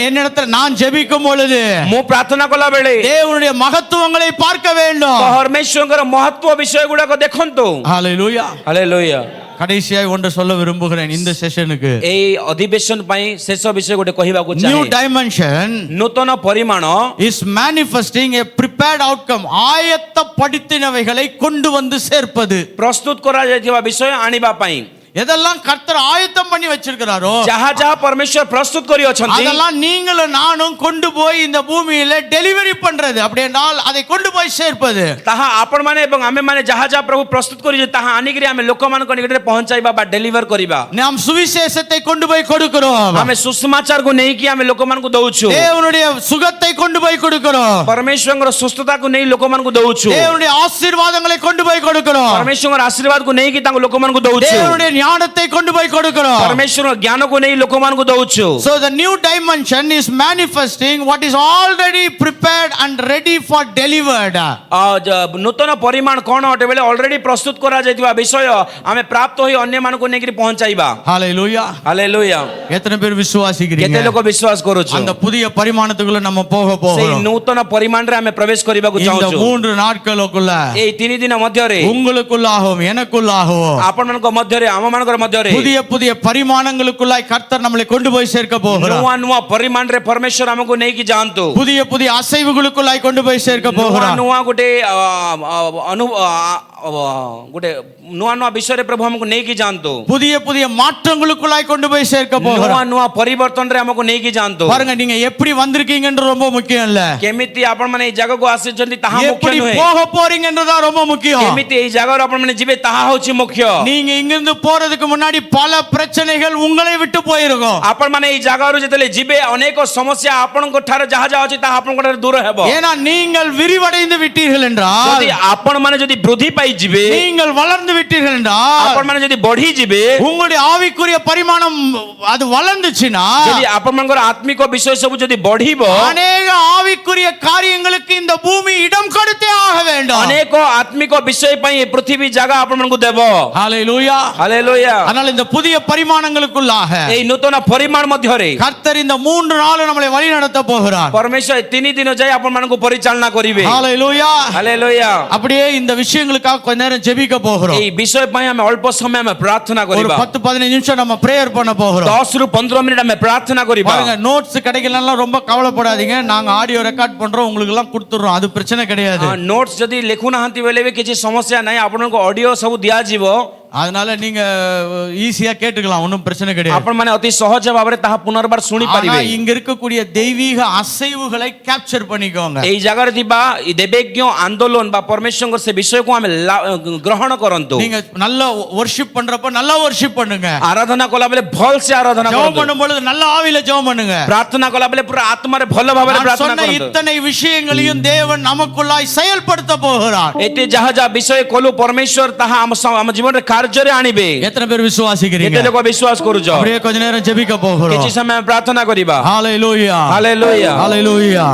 S1: என்னிடத்தில் நான் ஜெபிக்கும் பொழுது
S2: ମୁଁ ପ୍ରାର୍ଥନା କଲା ବେଳେ
S1: தேவனுடைய மகத்துவங்களை பார்க்க வேண்டும்.
S2: ପରମେଶ୍ୱରଙ୍କର ମହତ୍ଵ ବିଷୟ ଗୁଡାକ ଦେଖନ୍ତୁ।
S1: ஹalleluya.
S2: ହାଲେଲୁୟା।
S1: கடைசியாய் ஒன்று சொல்ல விரும்புகிறேன் இந்த செஷனுக்கு.
S2: ଏଇ ଅଧିବେଶନ ପାଇଁ ଶେଷ ବିଷୟ ଗୋଟେ କହିବାକୁ
S1: New
S2: ଚାହେଁ।
S1: dimension
S2: ନୂତନ ପରିମାଣ
S1: is manifesting a prepared outcome. ஆயத்தப்படுத்தினவைகளை கொண்டு வந்து சேர்ப்பது.
S2: ପ୍ରସ୍ତୁତ କରାଯାଇଥିବା ବିଷୟ ଆଣିବା ପାଇଁ
S1: எதெல்லாம் கர்த்தர் ஆயத்தம் பண்ணி வச்சிருக்கிறாரோ
S2: ଯାହା ଯାହା ପରମେଶ୍ୱର ପ୍ରସ୍ତୁତ କରି ଅଛନ୍ତି,
S1: அதெல்லாம் நீங்களும் நானும் கொண்டு போய் இந்த பூமியில டெலிவரி பண்றது. அப்படினால் அதை கொண்டு போய் சேர்ப்பது.
S2: ତାହା ଆପଣମାନେ ଏବଂ ଆମେମାନେ ଯାହା ଯାହା ପ୍ରଭୁ ପ୍ରସ୍ତୁତ କରିଛନ୍ତି ତାହା ଆଣିକିରି ଆମେ ଲୋକମାନଙ୍କ ନିକଟରେ ପହଞ୍ଚାଇବା ବା ଡେଲିଭର କରିବା।
S1: நாம் சுவிசேஷத்தை கொண்டு போய் கொடுக்கிறோம்.
S2: ଆମେ ସୁସମାଚାରକୁ ନେଇକି ଆମେ ଲୋକମାନଙ୍କୁ ଦଉଛୁ।
S1: தேவனுடைய சுகத்தை கொண்டு போய் கொடுக்கிறோம்.
S2: ପରମେଶ୍ୱରଙ୍କର ସୁସ୍ଥତାକୁ ନେଇ ଲୋକମାନଙ୍କୁ ଦଉଛୁ।
S1: தேவனுடைய ஆசீர்வாதங்களை கொண்டு போய் கொடுக்கிறோம்.
S2: ପରମେଶ୍ୱରଙ୍କର ଆଶୀର୍ବାଦକୁ ନେଇକି ତାଙ୍କୁ ଲୋକମାନଙ୍କୁ ଦଉଛୁ।
S1: தேவனுடைய ஞானத்தை கொண்டு போய் கொடுக்கிறோம்.
S2: ପରମେଶ୍ୱରଙ୍କ ଜ୍ଞାନକୁ ନେଇ ଲୋକମାନଙ୍କୁ ଦଉଛୁ।
S1: So the new dimension is manifesting what is already prepared and ready for delivered.
S2: ନୂତନ ପରିମାଣ କ'ଣ ଅଟେ ବେଳେ ଅଲରେଡି ପ୍ରସ୍ତୁତ କରାଯାଇଥିବା ବିଷୟ ଆମେ ପ୍ରାପ୍ତ ହୋଇ ଅନ୍ୟମାନଙ୍କୁ ନେଇକି ପହଞ୍ଚାଇବା।
S1: ஹalleluya.
S2: ହାଲେଲୁୟା।
S1: எத்தனை பேர் விசுவாசிக்கிறீங்க?
S2: କେତେ ଲୋକ ବିଶ୍ୱାସ କରୁଛୁ?
S1: அந்த புதிய பரிமாணத்துக்குள்ள நம்ம போக
S2: ସେଇ
S1: போகிறோம்.
S2: ନୂତନ ପରିମାଣରେ ଆମେ ପ୍ରବେଶ କରିବାକୁ
S1: இந்த
S2: ଚାହୁଁଛୁ।
S1: 3 நாட்களுக்குள்ள
S2: ଏଇ 3 ଦିନ ମଧ୍ୟରେ
S1: உங்களுக்குள்ளாகவும் எனக்குள்ளாகவும்
S2: ଆପଣମାନଙ୍କ ମଧ୍ୟରେ ଆମ ଆମମାନଙ୍କର ମଧ୍ୟରେ
S1: புதிய புதிய பரிமாணங்களுக்குள்ளாய் கர்த்தர் நம்மளை கொண்டு போய் சேர்க்க போகிறார்.
S2: ନୂଆ ନୂଆ ପରିମାଣରେ ପରମେଶ୍ୱର ଆମକୁ ନେଇକି ଯାଆନ୍ତୁ।
S1: புதிய புதிய அசைவுகளுக்குள்ளாய் கொண்டு போய் சேர்க்க
S2: ନୂଆ
S1: போகிறார்.
S2: ନୂଆ ଗୋଟେ ଗୋଟେ ନୂଆ ନୂଆ ବିଷୟରେ ପ୍ରଭୁ ଆମକୁ ନେଇକି ଯାଆନ୍ତୁ।
S1: புதிய புதிய மாற்றங்களுக்குள்ளாய் கொண்டு போய் சேர்க்க
S2: ନୂଆ
S1: போகிறார்.
S2: ନୂଆ ପରିବର୍ତ୍ତନରେ ଆମକୁ ନେଇକି ଯାଆନ୍ତୁ।
S1: பாருங்க, நீங்க எப்படி வந்திருக்கீங்கன்றது ரொம்ப முக்கியம் இல்ல,
S2: କେମିତି ଆପଣମାନେ ଏଇ ଜାଗାକୁ ଆସିଛନ୍ତି ତାହା ମୁଖ୍ୟ
S1: எப்படி
S2: ନୁହେଁ।
S1: போக போறீங்கன்றதா ரொம்ப முக்கியம்.
S2: କେମିତି ଏଇ ଜାଗାରୁ ଆପଣମାନେ ଯିବେ ତାହା ହେଉଛି ମୁଖ୍ୟ।
S1: நீங்க இங்கிருந்து போறதுக்கு முன்னாடி பல பிரச்சனைகள் உங்களை விட்டு போயிருக்கும்.
S2: ଆପଣମାନେ ଏଇ ଜାଗାରୁ ଯେତେବେଳେ ଯିବେ ଅନେକ ସମସ୍ୟା ଆପଣଙ୍କ ଠାରେ ଯାହା ଯାହା ଅଛି ତାହା ଆପଣଙ୍କ ଠାରେ ଦୂର ହେବ।
S1: ஏன்னா நீங்கள் விரிவடைந்து விட்டீர்கள் என்றால்,
S2: ଯଦି ଆପଣମାନେ ଯଦି ବୃଦ୍ଧି ପାଇଯିବେ,
S1: நீங்கள் வளர்ந்து விட்டீர்கள் என்றால்,
S2: ଆପଣମାନେ ଯଦି ବଢି ଯିବେ,
S1: உங்களுடைய ஆவிக்குரிய பரிமாணம் அது வளர்ந்துச்சுன்னா,
S2: ଯଦି ଆପଣଙ୍କର ଆତ୍ମିକ ବିଷୟ ସବୁ ଯଦି ବଢିବ,
S1: அநேக ஆவிக்குரிய காரியங்களுக்கு இந்த பூமி இடம் கொடுத்தே ஆக வேண்டும்.
S2: ଅନେକ ଆତ୍ମିକ ବିଷୟ ପାଇଁ ଏ ପୃଥିବୀ ଜାଗା ଆପଣମାନଙ୍କୁ ଦେବ।
S1: ஹalleluya.
S2: ହାଲେଲୁୟା।
S1: அதனால இந்த புதிய பரிமாணங்களுக்குள்ளாக
S2: ଏଇ ନୂତନ ପରିମାଣ ମଧ୍ୟରେ
S1: கர்த்தர் இந்த 3 நாள் நம்மளை வழி நடத்த போகிறார்.
S2: ପରମେଶ୍ୱର 3 ଦିନ ଯାଇ ଆପଣମାନଙ୍କୁ ପରିଚାଳନା କରିବେ।
S1: ஹalleluya.
S2: ହାଲେଲୁୟା।
S1: அப்படியே இந்த விஷயங்களுக்காக கொஞ்ச நேரம் ஜெபிக்க போகிறோம்.
S2: ଏଇ ବିଷୟ ପାଇଁ ଆମେ ଅଳ୍ପ ସମୟ ଆମେ ପ୍ରାର୍ଥନା
S1: ஒரு
S2: କରିବା।
S1: 10-15 நிமிஷம் நம்ம பிரேயர் பண்ண போகிறோம்.
S2: 10 ରୁ 15 ମିନିଟ୍ ଆମେ ପ୍ରାର୍ଥନା କରିବା।
S1: பாருங்க, நோட்ஸ் கிடைக்கலன்னா ரொம்ப கவலைப்படாதீங்க. நாங்க ஆடியோ ரெக்கார்ட் பண்றோம், உங்களுக்கு எல்லாம் கொடுத்துறோம், அது பிரச்சனை கிடையாது.
S2: ନୋଟ୍ସ ଯଦି ଲେଖୁନାହାନ୍ତି ବେଲେ ବି କିଛି ସମସ୍ୟା ନାହିଁ, ଆପଣଙ୍କୁ ଅଡିଓ ସବୁ ଦିଆଯିବ।
S1: அதனால நீங்க ஈஸியா கேட்டுக்கலாம், ஒன்றும் பிரச்சனை கிடையாது.
S2: ଆପଣମାନେ ଅତି ସହଜ ଭାବରେ ତାହା ପୁନର୍ବାର ଶୁଣି
S1: ஆனா
S2: ପାରିବେ।
S1: இங்க இருக்கக்கூடிய தெய்வீக அசைவுகளை கேப்சர் பண்ணிக்கோங்க.
S2: ଏଇ ଜାଗାରେ ଥିବା ଦେବେଜ୍ଞ ଆନ୍ଦୋଳନ ବା ପରମେଶ୍ୱରଙ୍କ ସେ ବିଷୟକୁ ଆମେ ଗ୍ରହଣ କରନ୍ତୁ।
S1: நீங்க நல்ல வொர்ஷிப் பண்றப்ப நல்லா வொர்ஷிப் பண்ணுங்க.
S2: ଆରାଧନା କଲା ବେଲେ ଭଲ ସେ ଆରାଧନା
S1: ஜெபம்
S2: କରନ୍ତୁ।
S1: பண்ணும் பொழுது நல்ல ஆவியில ஜெபம் பண்ணுங்க.
S2: ପ୍ରାର୍ଥନା କଲା ବେଲେ ପୁରା ଆତ୍ମାରେ ଭଲ ଭାବରେ
S1: நான்
S2: ପ୍ରାର୍ଥନା
S1: சொன்ன
S2: କରନ୍ତୁ।
S1: இத்தனை விஷயங்களையும் தேவன் நமக்குள்ளாய் செயல்படுத்த போகிறார்.
S2: ଏତେ ଯାହା ଯାହା ବିଷୟ କଲୁ ପରମେଶ୍ୱର ତାହା ଆମ ଜୀବନରେ କାର୍ଯ୍ୟରେ ଆଣିବେ।
S1: எத்தனை பேர் விசுவாசிக்கிறீங்க?
S2: କେତେ ଲୋକ ବିଶ୍ୱାସ କରୁଛ?
S1: அப்படியே கொஞ்ச நேரம் ஜெபிக்க போகிறோம்.
S2: କିଛି ସମୟ ପ୍ରାର୍ଥନା କରିବା।
S1: ஹalleluya.
S2: ହାଲେଲୁୟା।
S1: ஹalleluya.